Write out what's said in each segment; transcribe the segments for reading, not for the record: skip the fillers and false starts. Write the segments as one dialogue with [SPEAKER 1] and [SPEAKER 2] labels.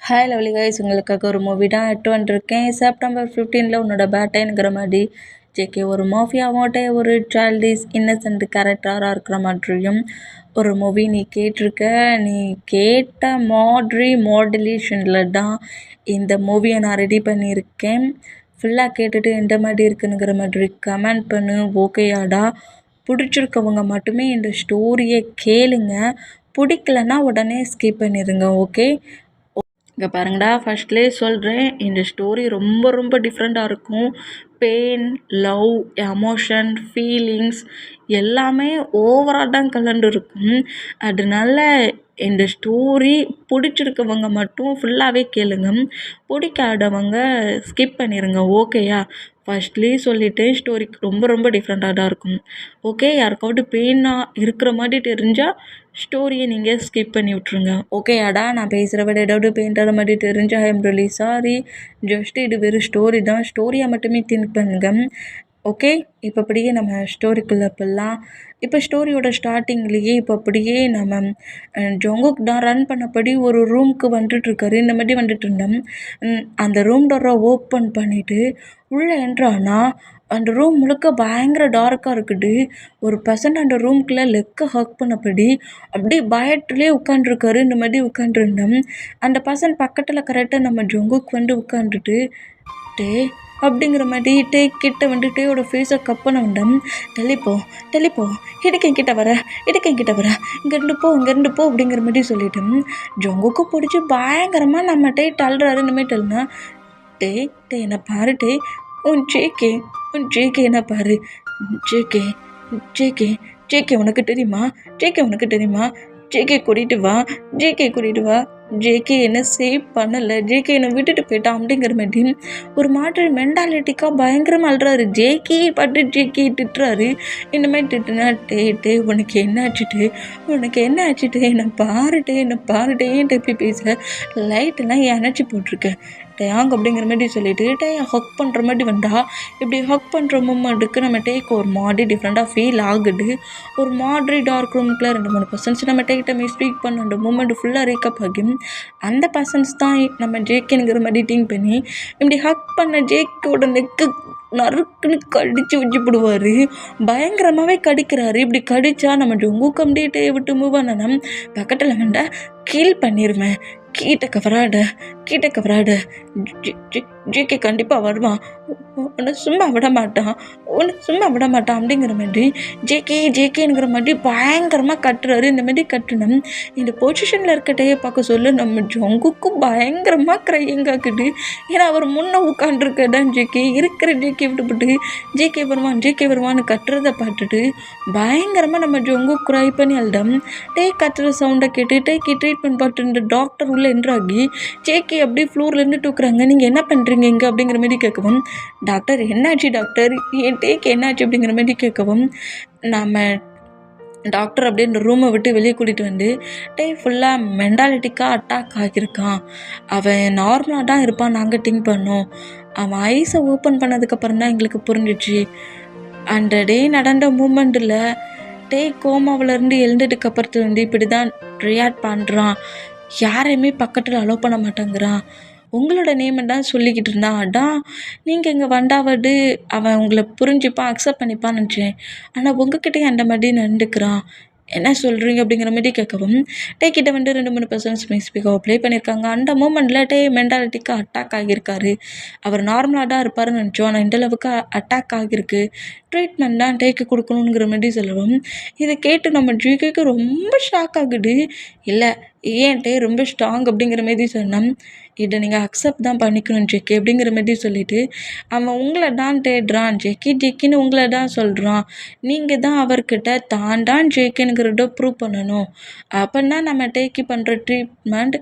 [SPEAKER 1] Hi lovely guys, உங்களுக்காக ஒரு movie தான் எட்டு வந்துருக்கேன். செப்டம்பர் 15 உன்னோட பேட்டைங்கிற மாதிரி ஜேகே ஒரு மாஃபியாவோட ஒரு சைல்டிஷ் இன்னசென்ட் கேரக்டராக இருக்கிற மாதிரியும் ஒரு மூவி நீ கேட்ட மாடுலேஷனில் தான் இந்த மூவியை நான் ரெடி பண்ணியிருக்கேன். ஃபுல்லாக கேட்டுட்டு எந்த மாதிரி இருக்குங்கிற மாதிரி கமெண்ட் பண்ணு. ஓகேயாடா? பிடிச்சிருக்கவங்க மட்டுமே இந்த ஸ்டோரியை கேளுங்க, பிடிக்கலன்னா உடனே ஸ்கிப் பண்ணிடுங்க. ஓகே, இங்கே பாருங்கடா, ஃபர்ஸ்ட்லேயே சொல்கிறேன், இந்த ஸ்டோரி ரொம்ப ரொம்ப டிஃப்ரெண்ட்டாக இருக்கும். பெயின், லவ், எமோஷன், ஃபீலிங்ஸ் எல்லாமே ஓவராக தான் கலந்து இருக்கும். அதனால இந்த ஸ்டோரி பிடிச்சிருக்கவங்க மட்டும் ஃபுல்லாகவே கேளுங்க, பிடிக்காதவங்க ஸ்கிப் பண்ணிடுங்க. ஓகேயா? ஃபர்ஸ்ட்லேயே சொல்லிவிட்டேன், ஸ்டோரி ரொம்ப ரொம்ப டிஃப்ரெண்ட்டாக தான் இருக்கும். ஓகே, யாருக்காவது பெயினாக இருக்கிற மாதிரி தெரிஞ்சால் ஸ்டோரியை நீங்கள் ஸ்கிப் பண்ணி விட்ருங்க. ஓகேயாடா? நான் பேசுகிற விட ஏதாவது பெயிண்டான மாதிரி தெரிஞ்சால் I am really sorry. Just இது வெறும் ஸ்டோரி தான், ஸ்டோரியை மட்டுமே திங்க் பண்ணுங்க. ஓகே, இப்போ அப்படியே நம்ம ஸ்டோரிக்குள்ளே போகலாம். இப்போ ஸ்டோரியோட ஸ்டார்டிங்லேயே இப்போ அப்படியே நம்ம ஜொங்குக் தான் ரன் பண்ணபடி ஒரு ரூமுக்கு வந்துட்டுருக்காரு. இந்த மாதிரி வந்துட்டு இருந்தோம். அந்த ரூம் டோரை ஓப்பன் பண்ணிவிட்டு உள்ளே என்ட்ரானா அந்த ரூம் முழுக்க பயங்கர டார்க்காக இருக்குது. ஒரு பர்சன் அந்த ரூம்குள்ளே லெக்கை ஹக் பண்ணபடி அப்படியே பயத்துலேயே உட்காண்ட்ருக்காரு. இந்த மாதிரி உட்காண்ட்ருந்தோம். அந்த பர்சன் பக்கத்தில் கரெக்டாக நம்ம ஜொங்குக்கு வந்து உட்காந்துட்டு டே அப்படிங்கிற மாதிரி டே கிட்ட வந்து டேயோட ஃபேஸை கப்பன வந்தோம். தெளிப்போ என்கிட்ட வர இங்கேருந்து போ அப்படிங்கிற மாதிரி சொல்லிட்டோம். ஜொங்குக்கு பிடிச்சி பயங்கரமாக நம்ம டே தள்ளுறாரு. இந்த மாதிரி தள்ளுனா டே என்னை பாரு, டே உன் ஜேகே என்ன பாரு. ஜேகே உனக்கு தெரியுமா? ஜேகே கூட்டிகிட்டு வா. ஜேகே என்ன சேவ் பண்ணலை, ஜேகே என்னை விட்டுட்டு போயிட்டான் அப்படிங்கிற மாதிரி ஒரு மாதிரி மென்டாலிட்டிக்காக பயங்கரமாக அழுறாரு. ஜேகே பட்டு ஜேகே திட்டுறாரு. இந்த மாதிரி திட்டுனா டே உனக்கு என்ன ஆச்சுட்டு என்னை பாருட்டேன்ட்டு எப்படி பேசுகிற, லைட்டெல்லாம் எனர்ஜி போட்டிருக்கேன் டேயாங் அப்படிங்கிற மாதிரி சொல்லிட்டு டேயை ஹக் பண்ணுற மாதிரி வந்தா. இப்படி ஹக் பண்ணுற மூமெண்ட்டுக்கு நம்ம டேக்கு ஒரு மாதிரி டிஃப்ரெண்ட்டாக ஃபீல் ஆகுது. ஒரு மாதிரி டார்க் ரூமுக்குள்ள 2-3 பர்சன்ஸ் நம்ம டேக்கிட்ட ஸ்பீக் பண்ண அந்த மூமெண்ட் ஃபுல்லாக ரீக்கப் ஆகி அந்த பர்சன்ஸ் தான் நம்ம ஜேகேங்கிற மாதிரி திங்க் பண்ணி இப்படி ஹக் பண்ண ஜேக்கோட நெக்கு நறுக்குன்னு கடிச்சு வச்சுப்படுவார். பயங்கரமாகவே கடிக்கிறாரு. இப்படி கடிச்சா நம்ம ஜொங்குக்கு அப்படியே டேயை விட்டு மூவ் பண்ணணும். பக்கத்தில் வேண்டா கீல் பண்ணிடுவேன். கீட்டக்க வராட ஜேகே கண்டிப்பாக வருவான், உன்னை சும்மா விட மாட்டான் அப்படிங்கிற மாதிரி ஜேகேங்கிற மாதிரி பயங்கரமாக கட்டுறாரு. இந்த மாதிரி கட்டணும். இந்த பொசிஷனில் இருக்கட்டையே பார்க்க சொல்ல நம்ம ஜொங்குக்கும் பயங்கரமாக க்ரையிங் ஆகுது. ஏன்னா அவர் முன்னே உட்காந்துருக்கதான் ஜேகே விட்டுப்பட்டு ஜேகே வருவான்னு கட்டுறதை பார்த்துட்டு பயங்கரமாக நம்ம ஜொங்கு க்ரை பண்ணி அழுதம். கத்துற சவுண்டை கேட்டு ட்ரீட்மெண்ட் பார்த்து இந்த டாக்டர் உள்ளே என்ட்ராகி ஜேகே அப்படியே ஃப்ளோர்லேருந்து தூக்குறாங்க. நீங்கள் என்ன பண்ணுறீங்க இங்கே அப்படிங்கிற மாதிரி கேட்கவும், டாக்டர் என்னாச்சு டாக்டர், என் டேக்கு என்னாச்சு அப்படிங்கிற மாதிரி கேட்கவும், நம்ம டாக்டர் அப்படியே இந்த ரூமை விட்டு வெளியே கூட்டிகிட்டு வந்து ஃபுல்லாக மென்டாலிட்டிக்காக அட்டாக் ஆகியிருக்கான். அவன் நார்மலாக தான் இருப்பான் நாங்கள் திங்க் பண்ணோம். அவன் ஐஸை ஓப்பன் பண்ணதுக்கப்புறம் தான் எங்களுக்கு புரிஞ்சிச்சு. அந்த நடந்த மூமெண்ட்டில் கோமாவிலேருந்து எழுந்ததுக்கு அப்புறத்துலேருந்து இப்படி தான் ரியாக்ட் பண்ணுறான். யாரையுமே பக்கத்தில் அலோவ் பண்ண மாட்டேங்கிறான். உங்களோட நேமை தான் சொல்லிக்கிட்டு இருந்தான். அதான் நீங்கள் இங்கே வண்டாவது அவன் உங்களை புரிஞ்சுப்பான், அக்செப்ட் பண்ணிப்பான்னு நினச்சேன். ஆனால் உங்ககிட்டயும் அந்த மாதிரி நடந்துக்கிறான். என்ன சொல்கிறீங்க அப்படிங்கிற மாதிரி கேட்கவும், கிட்ட வந்து 2-3 பர்சன்ஸ் மிஸ்பிகாக ப்ளே பண்ணியிருக்காங்க. அந்த மூமெண்ட்டில் மென்டாலிட்டிக்கு அட்டாக் ஆகியிருக்காரு. அவர் நார்மலாக தான் இருப்பாருன்னு நினச்சோம், ஆனால் இந்தளவுக்கு அட்டாக் ஆகியிருக்கு. ட்ரீட்மெண்ட் தான் கொடுக்கணுங்கிற மாதிரி சொல்லவும், இதை கேட்டு நம்ம ஜிகேக்கு ரொம்ப ஷாக் ஆகுது. இல்லை ஏன் ரொம்ப ஸ்ட்ராங் அப்படிங்கிற மாதிரி சொன்னோம். இதை நீங்கள் அக்செப்ட் தான் பண்ணிக்கணும் ஜெக்கி அப்படிங்கிற மாதிரி சொல்லிவிட்டு, அவன் உங்களை தான் தேடுறான், ஜெக்கின்னு உங்களை தான் சொல்கிறான். நீங்கள் தான் அவர்கிட்ட தான் ஜெக்கிங்கிறத ப்ரூவ் பண்ணணும். அப்படின்னா நம்ம டேக்கி பண்ணுற ட்ரீட்மெண்ட்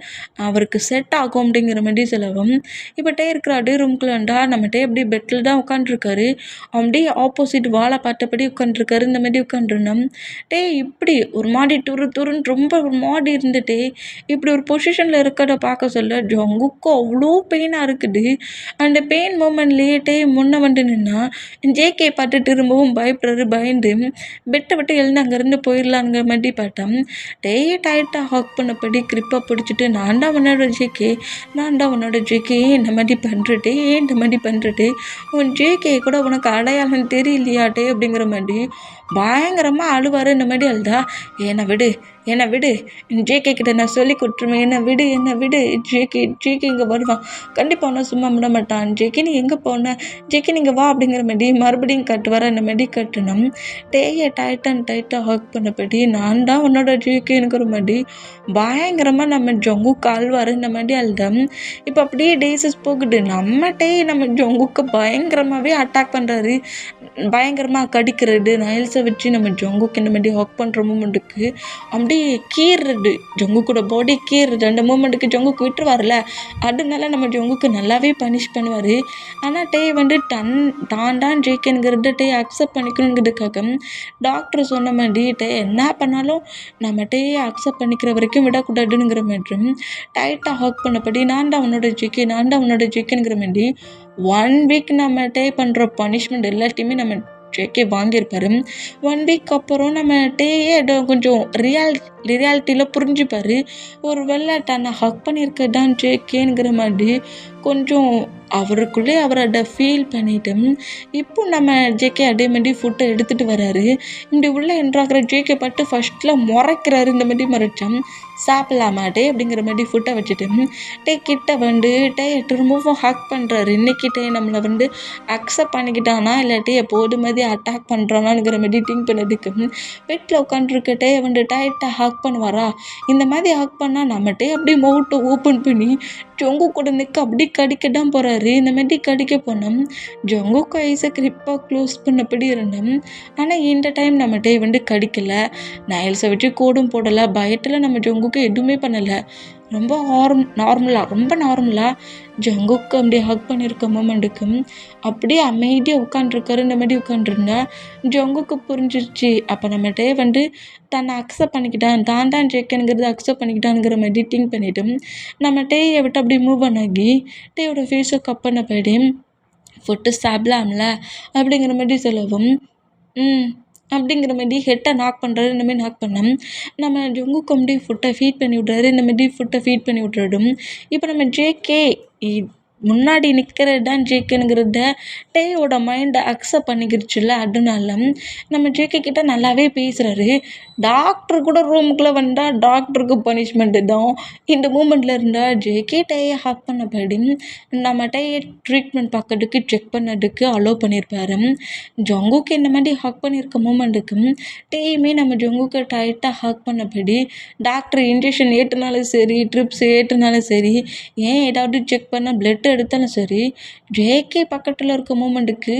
[SPEAKER 1] அவருக்கு செட் ஆகும் அப்படிங்கிற மாதிரி சொல்லவும், இப்போ இருக்கிற அப்படியே ரூம்குள்ளே வந்தால் நம்ம அப்படியே பெட்டில் தான் உட்காந்துருக்காரு. அப்படியே ஆப்போசிட் வாழை பார்த்தபடி உட்காந்துருக்காரு. இந்த மாதிரி உட்காந்துருந்தோம். இப்படி ஒரு மாதிரி துருன்னு ரொம்ப ஒரு மாதிரி இருந்துட்டு இப்படி ஒரு பொசிஷனில் இருக்கிறத பார்க்க சொல்ல ஜங்குக்கு அவ்வளோ பெயினாக இருக்குது. அந்த பெயின் மூமெண்ட்லேயே டே முன்ன வந்து நின்னா ஜேகே பார்த்து திரும்பவும் பயப்படுறாரு. பயந்து பெட்டை விட்டு எழுந்து அங்கேருந்து போயிடலாங்கிற மாதிரி பார்த்தேன். டேயை டைட்டாக ஹாக் பண்ணபடி கிரிப்பாக பிடிச்சிட்டு நான் தான் உன்னோட ஜேகே, நான் தான் உன்னோட ஜேகே, இந்த மாதிரி பண்ணுறட்டே இந்த மாதிரி பண்ணுறட்டே உன் ஜேகே கூட உனக்கு அடையாளம் தெரியலையாட்டே அப்படிங்கிற மாதிரி பயங்கரமாக அழுவார். இந்த மாதிரி அழுதா என்னை விடு என்னை விடு, ஜேகே கிட்ட நான் சொல்லி கொடுத்துருவேன், என்னை விடு என்னை விடு, ஜேகே இங்கே வருவான், கண்டிப்பாக ஒன்றும் சும்மா விட மாட்டான், ஜேகே நீ எங்கே போன, ஜேகே நீங்கள் வா அப்படிங்கிற மாதிரி மறுபடியும் கட்டுவார். அந்த மாதிரி கட்டணும். டேயை டைட்டாக ஹாக் பண்ணபடி நான் தான் உன்னோட ஜேகேங்கிற மாதிரி பயங்கரமாக நம்ம ஜங்குக்கு அழுவார். இந்த மாதிரி அழுதம். இப்போ அப்படியே டேஸஸ் போகுது. நம்ம ஜங்குக்கு பயங்கரமாகவே அட்டாக் பண்ணுறாரு. பயங்கரமாக கடிக்கிறது, நைல்ஸை வச்சு நம்ம ஜங்குக்கு இந்த மாதிரி ஹாக் பண்ணுற மூமெண்ட்டுக்கு அப்படியே கீறுறது, ஜங்குக்கோட பாடி கீறுறது. அந்த மூமெண்ட்டுக்கு ஜங்குக்கு விட்டுருவார்ல, அதனால நம்ம ஜங்குக்கு நல்லாவே பனிஷ் பண்ணுவார். ஆனால் டே வந்து தான் ஜேகேங்கிறத டே அக்செப்ட் பண்ணிக்கணுங்கிறதுக்காக டாக்டர் சொன்ன மாதிரி டே என்ன பண்ணாலும் நம்ம டேயை அக்செப்ட் பண்ணிக்கிற வரைக்கும் விடக்கூடாதுங்கிற மாதிரி டைட்டாக ஹாக் பண்ணபடி நான் தான் உன்னோட ஜேகேங்கிற மாதிரி 1 வீக் நம்ம டே பண்ணுற பனிஷ்மெண்ட் எல்லாத்தையுமே நம்ம ஜேகே வாங்கியிருப்பாரு. 1 வீக் அப்புறம் நம்ம டேயே கொஞ்சம் ரியாலிட்டியில் புரிஞ்சுப்பார். ஒரு வேளை தன்னை ஹக் பண்ணியிருக்கதான் ஜேகேங்கிற மாதிரி கொஞ்சம் அவருக்குள்ளே அவரோட ஃபீல் பண்ணிட்டு இப்போ நம்ம ஜேகே அதே மாதிரி ஃபுட்டை எடுத்துகிட்டு வராரு. இப்படி உள்ள என்றாகிற ஜேகே பட்டு ஃபஸ்ட்டில் முறைக்கிறாரு. இந்த மாதிரி முறைச்சோம் சாப்பிடலாமாட்டே அப்படிங்கிற மாதிரி ஃபுட்டை வச்சுட்டு டே கிட்ட வந்து டே திரும்பவும் ஹக் பண்ணுறாரு. இன்னைக்கு டே நம்மளை வந்து அக்செப்ட் பண்ணிக்கிட்டானா இல்லாட்டி எப்போது மாதிரி அட்டாக் பண்ணுறானாங்கிற மாதிரி திங்க் பண்ணதுக்கு வீட்டில் உட்காந்துருக்க டே வந்து டைட்டாக ஹக் பண்ணுவாரா. இந்த மாதிரி ஹக் பண்ணால் நம்ம டே அப்படியே மவுட்டை ஓப்பன் பண்ணி ஜொங்கு கூட நிற்க அப்படி கடிக்க தான் போகிறாரு. இந்த மாதிரி கடிக்க போனோம். ஜொங்குக்கு ஐஸை கிரிப்பாக க்ளோஸ் பண்ணபடி இருந்தோம். ஆனால் இந்த டைம் நம்ம டே வந்து கடிக்கலை, நைல்ஸை வச்சு கோடும் போடலை, பயத்தில் நம்ம ஜொங்குக்கு எதுவுமே பண்ணலை. ரொம்ப நார்மலாக ஜங்குக்கு அப்படியே ஹக் பண்ணியிருக்க மூமெண்ட்டுக்கு அப்படியே அமைதியாக உட்காண்ட்ருக்காரு. இந்த மாதிரி உட்காண்ட்ருந்தா ஜங்குக்கு புரிஞ்சிருச்சு. அப்போ நம்ம டே வந்து தன்னை அக்செப்ட் பண்ணிக்கிட்டான், தான் ஜேகேங்கிறது அக்செப்ட் பண்ணிக்கிட்டானுங்கிற மாதிரி திங்க் பண்ணிவிட்டு நம்ம டேயை விட்டு அப்படியே மூவ் பண்ணாகி டேயோட ஃபேஸை கப் பண்ண போயிடு ஃபுட்டு சாப்பிடலாம்ல அப்படிங்கிற மாதிரி சொல்லவும் அப்படிங்கிற மாதிரி ஹெட்டை நாக் பண்ணுறாரு. இந்த மாதிரி நாக் பண்ணோம். நம்ம ஜங்குக்கு அப்படியே ஃபுட்டை ஃபீட் பண்ணி விட்றாரு. இந்த மாதிரி ஃபுட்டை ஃபீட் பண்ணி விட்றதும் இப்போ நம்ம ஜேகே முன்னாடி நிற்கிறது தான் ஜேகேங்கிறத டேயோட மைண்டை அக்செப்ட் பண்ணிக்கிடுச்சுல்ல. அதனால நம்ம ஜேகே கிட்ட நல்லாவே பேசுகிறாரு. டாக்டர் கூட ரூமுக்குள்ளே வந்தால் டாக்டருக்கு பனிஷ்மெண்ட்டு தான். இந்த மூமெண்ட்டில் இருந்தால் ஜேகே டேயை ஹக் பண்ணபடி நம்ம டேயை ட்ரீட்மெண்ட் பார்க்கறதுக்கு செக் பண்ணதுக்கு அலோவ் பண்ணியிருப்பாரு. ஜங்குக்கு இந்த மாதிரி ஹக் பண்ணியிருக்க மூமெண்ட்டுக்கு டேயுமே நம்ம ஜங்குக்கு டைட்டாக ஹக் பண்ணபடி டாக்டர் இன்ஜெக்ஷன் ஏற்றுனாலும் சரி, ட்ரிப்ஸ் ஏற்றுனாலும் சரி, ஏன் ஏதாவது செக் பண்ண பிளட் எடுத்தாலும் சரி, ஜேகே பக்கத்தில் இருக்க மூமெண்ட்டுக்கு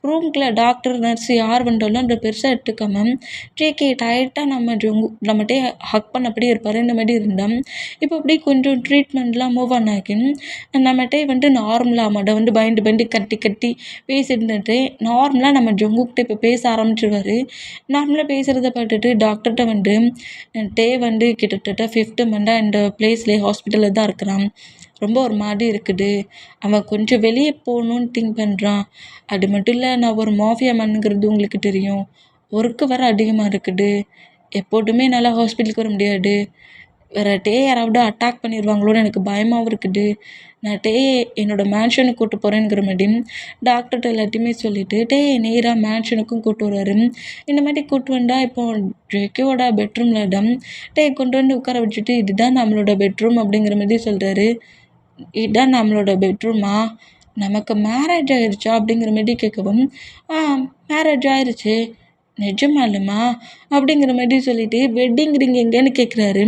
[SPEAKER 1] ரூம்குள்ளே டாக்டர் நர்ஸு யார் வந்தாலும் அந்த பெருசாக எடுத்துக்காம ஜேகே டைட்டாக நம்மகிட்டே ஹக் பண்ணபடி இருப்பார். இந்த மாதிரி இருந்தால் இப்போ அப்படி கொஞ்சம் ட்ரீட்மெண்ட்லாம் மூவ் ஆனாக்கி நம்மகிட்டே வந்து நார்மலாக மட வந்து பயந்து கட்டி பேசிட்டு நார்மலாக நம்ம ஜங்குக்கிட்ட இப்போ பேச ஆரம்பிச்சிடுவார். நார்மலாக பேசுகிறத பார்த்துட்டு டாக்டர்கிட்ட வந்து டே வந்து கிட்டத்தட்ட 5th மந்தாக இந்த பிளேஸ்லேயே ஹாஸ்பிட்டலில் தான் இருக்கிறான், ரொம்ப ஒரு மாதிரி இருக்குது, அவன் கொஞ்சம் வெளியே போகணுன்னு திங்க் பண்ணுறான், அது மட்டும் இல்லை நான் ஒரு மாஃபியா மேனுங்கிறது உங்களுக்கு தெரியும், ஒர்க்கு வேறு அதிகமாக இருக்குது, எப்போதுமே நல்லா ஹாஸ்பிட்டலுக்கு வர முடியாது, வேறு டே யாராவது அட்டாக் பண்ணிடுவாங்களோன்னு எனக்கு பயமாகவும் இருக்குது, நான் டே என்னோடய மேன்ஷனுக்கு கூப்பிட்டு போகிறேங்கிற மாதிரி டாக்டர்கிட்ட எல்லாத்தையுமே சொல்லிவிட்டு டே நேராக மேன்ஷனுக்கும் கூப்பிட்டு வர்றாரு. இந்த மாதிரி கூப்பிட்டு வந்தால் இப்போ ஜேகேவோட பெட்ரூமில் தான் டே கொண்டு வந்து உட்கார வச்சுட்டு இதுதான் நம்மளோட பெட்ரூம் அப்படிங்கிற மாதிரி சொல்கிறாரு. இதான் நம்மளோட பெட்ரூமா, நமக்கு மேரேஜ் ஆயிடுச்சா அப்படிங்கிற மாதிரி கேட்கவும் மேரேஜ் ஆயிடுச்சு, நிஜமாலுமா அப்படிங்கிற மாதிரி சொல்லிட்டு வெட்டிங் ரிங் எங்கேன்னு கேட்குறாரு.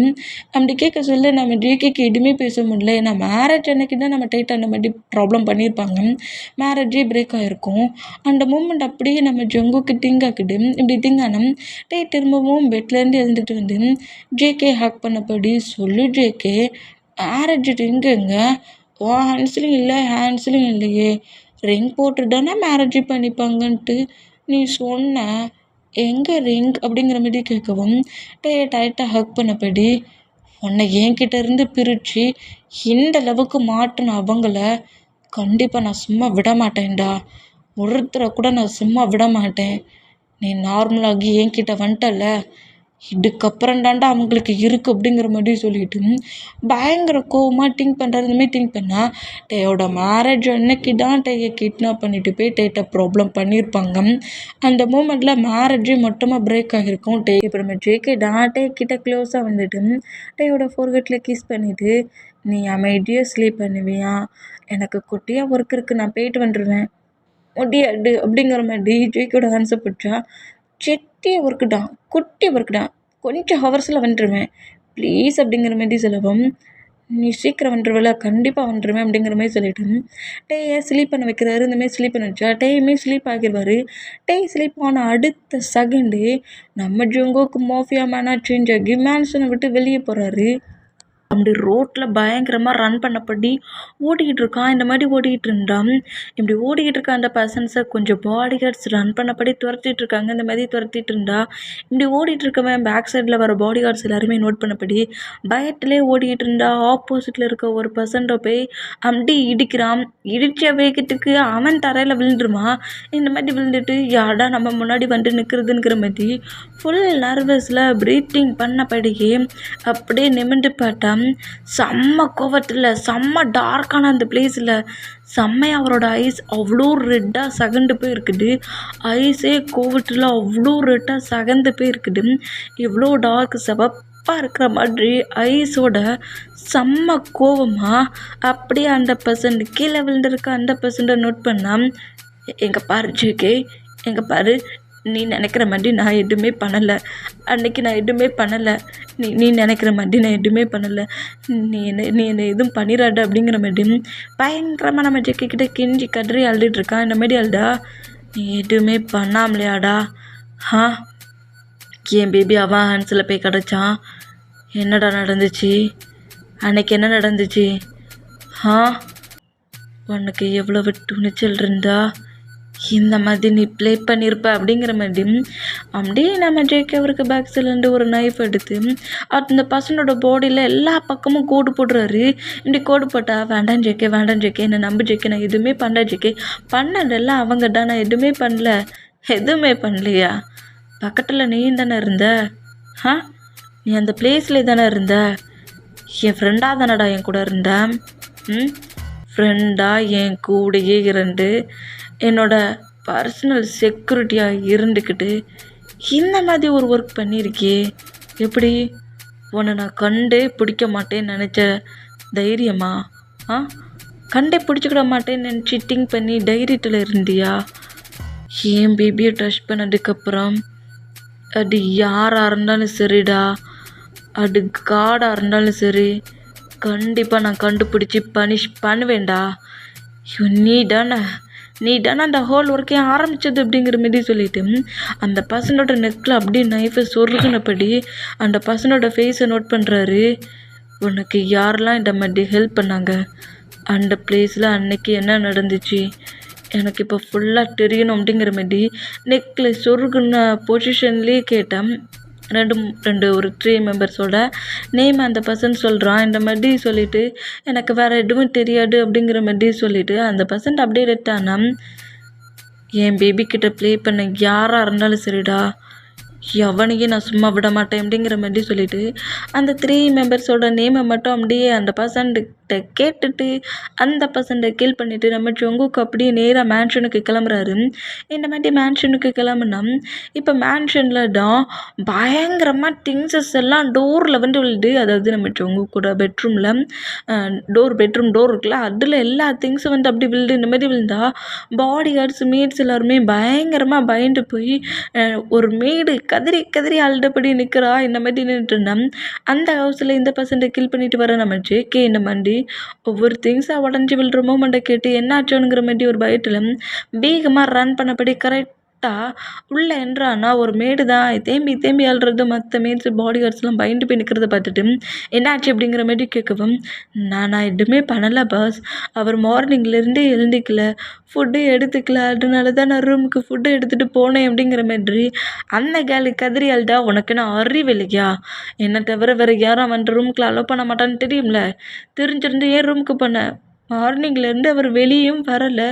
[SPEAKER 1] அப்படி கேட்க சொல்ல நம்ம ஜேகேக்கு எதுவுமே பேச முடியல. ஏன்னா மேரேஜ் அன்னைக்கு தான் நம்ம டைட் அந்த மாதிரி ப்ராப்ளம் பண்ணியிருப்பாங்க, மேரேஜே பிரேக் ஆகிருக்கும். அந்த மூமெண்ட் அப்படியே நம்ம ஜங்குக்கு திங்காக்குது. இப்படி திங்கானம் டே திரும்பவும் பெட்லேருந்து எழுந்துட்டு வந்து ஜேகே ஹேக் பண்ணபடி சொல்லு ஜேகே, மேரேஜ் ரிங்குங்க ஹேண்ட்ஸ்லையும் இல்லையே, ரிங் போட்டு தானே மேரேஜ் பண்ணிப்பாங்கன்ட்டு நீ சொன்ன, எங்கே ரிங் அப்படிங்கிற மாதிரி கேட்கவும் டைட்டாக ஹக் பண்ணபடி உன்னை என்கிட்ட இருந்து பிரித்து இந்த அளவுக்கு மாட்டின அவங்கள கண்டிப்பாக நான் சும்மா விட மாட்டேன்டா. ஒருத்தரை கூட நான் சும்மா விட மாட்டேன். நீ நார்மலாகி என்கிட்ட வந்துட்டல, இதுக்கப்புறம் தாண்டா அவங்களுக்கு இருக்குது அப்படிங்கிற மாதிரி சொல்லிட்டு பயங்கர கோவமாக திங்க் பண்ணுறதுமே திங்க் பண்ணா டேயோட மேரேஜ் அன்னைக்கு தான் டேயை கிட்னாப் பண்ணிட்டு போய் டேட்ட ப்ராப்ளம் பண்ணியிருப்பாங்க. அந்த மூமெண்ட்டில் மேரேஜே மொத்தமாக பிரேக் ஆகிருக்கும். டே இப்போ நம்ம ஜேகே டே கிட்ட க்ளோஸாக வந்துட்டு டேயோட ஃபோர்கெட்டில் கிஸ் பண்ணிவிட்டு நீ அமைதியாக ஸ்லீப் பண்ணுவியா, எனக்கு குட்டியாக ஒர்க் இருக்குது, நான் போயிட்டு வந்துடுவேன், முடியாது அப்படிங்கிற மாதிரி ஜேகேயோட ஆன்சர் பிடிச்சா, செட்டிய ஒர்க்குடா, குட்டி ஒர்க்குடா, கொஞ்சம் ஹவர்ஸில் வந்துடுவேன் ப்ளீஸ் அப்படிங்கிற மாதிரி சொல்லவும், நீ சீக்கிரம் வந்துடுவல, கண்டிப்பாக வந்துடுவேன் அப்படிங்கிற மாதிரி சொல்லிட்டு டேயை ஸ்லீப் பண்ண வைக்கிறாரு. இந்தமாரி ஸ்லீப் பண்ண வச்சா டேயுமே ஸ்லீப் ஆகிடுவார். டே ஸ்லீப் ஆன அடுத்த செகண்டு நம்ம ஜோங்கோக்கு மாஃபியா மேனாக சேஞ்ச் ஆகி மேன்ஷனை விட்டு வெளியே போகிறாரு. அப்படி ரோட்டில் பயங்கரமாக ரன் பண்ணப்படி ஓடிக்கிட்டு இருக்கான். இந்த மாதிரி ஓடிக்கிட்டு இருந்தான். இப்படி ஓடிக்கிட்டு இருக்க அந்த பர்சன்ஸை கொஞ்சம் பாடி கார்ட்ஸ் ரன் பண்ணப்படி துரத்திட்டு இருக்காங்க. இந்த மாதிரி துரத்திட்டு இருந்தா இப்படி ஓடிட்டு இருக்கவன் பேக் சைடில் வர பாடி கார்ட்ஸ் எல்லாருமே நோட் பண்ணப்படி பயத்திலே ஓடிக்கிட்டு இருந்தா ஆப்போசிட்டில் இருக்க ஒரு பர்சன்ட்டை போய் அப்படி இடிக்கிறான். இடித்த வேகத்துக்கு அவன் தரையில் விழுந்துருமா. இந்த மாதிரி விழுந்துட்டு யாரா நம்ம முன்னாடி வந்து நிற்கிறதுங்கிற மாதிரி ஃபுல் நர்வஸில் ப்ரீத்திங் பண்ணப்படியே அப்படியே நிமிர்ந்து பார்த்தான். செம்ம கோவத்தில் செம்ம டார்க்கான அந்த பிளேஸில் செம்மையாக அவரோட ஐஸ் அவ்வளோ ரெட்டாக சகண்டு போய் இருக்குது. ஐஸே கோவத்தில் அவ்வளோ ரெட்டாக சகந்து போய் இருக்குது. இவ்வளோ டார்க் சிவப்பாக இருக்கிற மாதிரி ஐஸோட செம்ம கோவமாக அப்படியே அந்த பர்சன்ட் கீழே விழுந்திருக்க அந்த பர்சன்ட்டை நோட் பண்ணால், எங்கே பாரு ஜேகே, எங்கே பாரு, நீ நினைக்கிற மாதிரி நான் எதுவுமே பண்ணலை, அன்றைக்கி நான் எதுவுமே பண்ணலை, நீ நினைக்கிற மாதிரி நான் எதுவுமே பண்ணலை, நீ என்னை எதுவும் பண்ணிடாட அப்படிங்கிற மாதிரி பயங்கரமாக நம்ம ஜேகே கிட்ட கெஞ்சி கதறி அழுதுட்ருக்கான். இந்த மாதிரி அழுதா, நீ எதுவுமே பண்ணாமலையாடா, என் பேபி அவன் ஹேண்ட்ஸில் போய் கிடச்சான், என்னடா நடந்துச்சு, அன்னைக்கு என்ன நடந்துச்சு, உனக்கு எவ்வளவு துணிச்சல் இருந்தா இந்த மாதிரி நீ ப்ளே பண்ணியிருப்ப அப்படிங்கிற மாதிரி அப்படியே நம்ம ஜேகே அவருக்கு பேக் சைட்லேருந்து ஒரு நைஃப் எடுத்து அந்த பர்சனோட பாடியில் எல்லா பக்கமும் கோடு போடுறாரு. இப்படி கோடு போட்டா, வேண்டாம் ஜேகே, வேண்டாம் ஜேகே, என்னை நம்பு ஜேகே, நான் எதுவுமே பண்ணல ஜேகே, பண்ணதெல்லாம் அவங்க தான், நான் எதுவுமே பண்ணல, எதுவுமே பண்ணலையா, பக்கத்தில் நீயும் தானே இருந்த, நீ அந்த பிளேஸில் தானே இருந்த, என் ஃப்ரெண்டாக தானடா என் கூட இருந்த, ஃப்ரெண்டாக என் கூடையே இருந்து என்னோட பர்சனல் செக்யூரிட்டியாக இருந்துக்கிட்டு இந்த மாதிரி ஒரு ஒர்க் பண்ணியிருக்கியே, எப்படி உன்னை நான் கண்டே பிடிக்க மாட்டேன்னு நினச்ச தைரியமா, கண்டே பிடிச்சிக்கிட மாட்டேன்னு நினச்சி திங்க் பண்ணி தைரியத்தில் இருந்தியா, என் பேபியை டச் பண்ணதுக்கப்புறம் அது யாராக இருந்தாலும் சரிடா, அது காடாக இருந்தாலும் சரி, கண்டிப்பாக நான் கண்டுபிடிச்சி பனிஷ் பண்ணுவேண்டா, நீ தானே அந்த ஹோல் ஒர்க்கையும் ஆரம்பித்தது அப்படிங்கிற மாரி சொல்லிவிட்டு அந்த பர்சனோட நெக்கில் அப்படியே நைஃபை சொருகுனபடி அந்த பர்சனோட ஃபேஸை நோட் பண்ணுறாரு. உனக்கு யாரெல்லாம் இந்த மாதிரி ஹெல்ப் பண்ணாங்க, அந்த பிளேஸில் அன்னைக்கு என்ன நடந்துச்சு, எனக்கு இப்போ ஃபுல்லாக தெரியணும் அப்படிங்கிற மாதிரி நெக்கில் சொருகுன பொசிஷன்லேயே கேட்டேன். ஒரு 3 மெம்பர்ஸோட நேம் அந்த பர்சன் சொல்கிறான். இந்த மாதிரி சொல்லிவிட்டு எனக்கு வேறு எதுவும் தெரியாது அப்படிங்கிற மாதிரி சொல்லிவிட்டு அந்த பர்சன் அப்படியே ரெட்டானா, என் பேபிக்கிட்ட ப்ளே பண்ண யாராக இருந்தாலும் சரிடா, எவனையும் நான் சும்மா விட மாட்டேன் அப்படிங்கிற மாதிரி சொல்லிவிட்டு அந்த 3 மெம்பர்ஸோட நேமை மட்டும் அப்படியே அந்த பர்சன்கிட்ட கேட்டுட்டு அந்த பர்சன்ட்டை கில் பண்ணிவிட்டு நம்ம ஜொங்குக்கு அப்படியே நேராக மேன்ஷனுக்கு கிளம்புறாரு. இந்த மாதிரி மேன்ஷனுக்கு கிளம்புனா இப்போ மேன்ஷனில் தான் பயங்கரமாக திங்ஸஸ் எல்லாம் டோரில் வந்து விழுது. அதாவது நம்ம ஜொங்குக்கூட பெட்ரூமில் பெட்ரூம் டோர் இருக்குல்ல, அதில் எல்லா திங்ஸும் வந்து அப்படி விழுது. இந்த மாதிரி விழுந்தா பாடி கார்ட்ஸ் மேட்ஸ் எல்லாருமே பயங்கரமாக பயந்து போய் ஒரு மேடு கதறி கதறி அழுதபடி நிற்கிறா. இந்த மாதிரி நின்றுட்டுருந்தா அந்த ஹவுஸில் இந்த பர்சன்ட்டை கில் பண்ணிட்டு வர நம்ம ஜேகே இந்த மாதிரி ஒவ்வொரு திங்ஸாக உடஞ்சி விழுற மூமெண்ட்டை கேட்டு என்ன ஆச்சோனுங்கிற மாதிரி ஒரு பயத்தில் வேகமாக ரன் பண்ணபடி கரெக்டாக பார்த்தா உள்ளே என்றானா ஒரு மேடு தான் தேம்பி தேம்பி அழுறது. மற்ற மேட்ஸ் பாடி கார்ட்ஸ்லாம் பயந்து போய் நிற்கிறத பார்த்துட்டு என்னாச்சு அப்படிங்கிற மாதிரி கேட்கவும், நான் எதுவுமே பண்ணலை பாஸ். அவர் மார்னிங்லேருந்தே எழுந்திக்கல, ஃபுட்டு எடுத்துக்கல, அதனால தான் நான் ரூமுக்கு ஃபுட்டு எடுத்துகிட்டு போனேன் அப்படிங்கிற மாதிரி. அந்த கேலு கதறி அழுதா, உனக்கு என்ன அறிவு இல்லையா? என்னை தவிர வேறு யாரும் அவன் ரூமுக்குள்ள அலோவ் பண்ண மாட்டான்னு தெரியும்ல. தெரிஞ்சிருந்து ஏன் ரூமுக்கு போனேன்? மார்னிங்லேருந்து அவர் வெளியும் வரலை,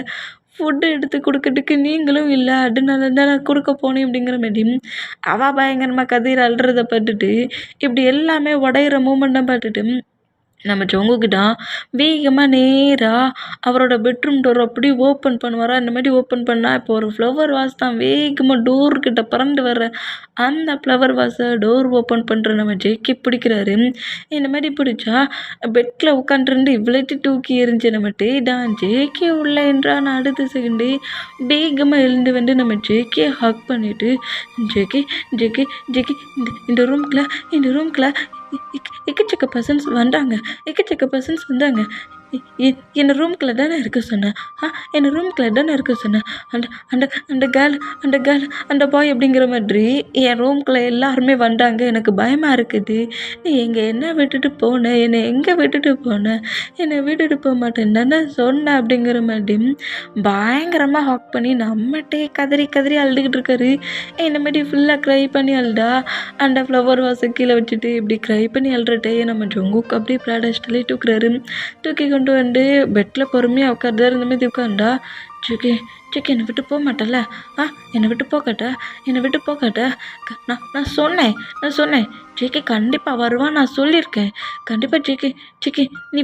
[SPEAKER 1] ஃபுட்டு எடுத்து கொடுக்கறதுக்கு நீங்களும் இல்லை, அதனால தான் நான் கொடுக்க போனேன் அப்படிங்கிற மாதிரி. அவள் பயங்கரமாக கதறி அழுறத பார்த்துட்டு இப்படி எல்லாமே உடையிற மூமெண்ட்டை பார்த்துட்டு நம்ம ஜொங்குக்கிட்ட வேகமாக நேராக அவரோட பெட்ரூம் டோர் அப்படியே ஓப்பன் பண்ணுவாரா. இந்த மாதிரி ஓப்பன் பண்ணால் இப்போ ஒரு ஃப்ளவர் வாஸ் தான் வேகமாக டோர்கிட்ட பறந்து வர்ற அந்த ஃப்ளவர் வாஸை டோர் ஓப்பன் பண்ணுற நம்ம ஜேக்கே பிடிக்கிறாரு. இந்த மாதிரி பிடிச்சா பெட்டில் உட்காந்துருந்து இவ்வளோட்டு தூக்கி எரிஞ்ச நம்ம தான் ஜேகே உள்ள என்றால் நான் அடுத்த செகண்டே வேகமாக எழுந்து வந்து நம்ம ஜேக்கே ஹக் பண்ணிவிட்டு, ஜேகே ஜேகே ஜேகே இந்த ரூம்குள்ள எக்கச்சக்க பர்சன்ஸ் வந்தாங்க, என்ன ரூம்குள்ளே தானே இருக்க சொன்னேன். என்னை ரூம்குள்ளே தானே இருக்க சொன்னேன். அந்த அந்த அந்த கேர்ள் அந்த பாய் அப்படிங்கிற மாதிரி என் ரூம்குள்ளே எல்லாருமே வந்தாங்க. எனக்கு பயமாக இருக்குது. நீ என்ன விட்டுட்டு போன? என்னை எங்கே விட்டுட்டு போன? என்னை விட்டுட்டு போக மாட்டேன் தானே சொன்னேன் அப்படிங்கிற மாதிரி பயங்கரமாக ஹாக் பண்ணி நம்மகிட்டே கதறி கதறி அழுதுகிட்டு இருக்காரு. இந்த மாதிரி ஃபுல்லாக க்ரை பண்ணி அழுதா அந்த ஃப்ளவர் வாஸை கீழே வச்சுட்டு இப்படி க்ரை பண்ணி அழுறட்டே நம்ம ஜொங்குக்கு அப்படியே பிளாடஸ்டலே தூக்கி கொண்டு வந்து பெட்டில் பொறுமையாக உட்காருதாரு. இந்த மாதிரி உட்காண்டா ஜெகே என்னை விட்டு போக மாட்டேல்ல? என்னை விட்டு போகாட்ட. நான் சொன்னேன் ஜேகே கண்டிப்பாக வருவான், நான் சொல்லியிருக்கேன். கண்டிப்பாக ஜேகே நீ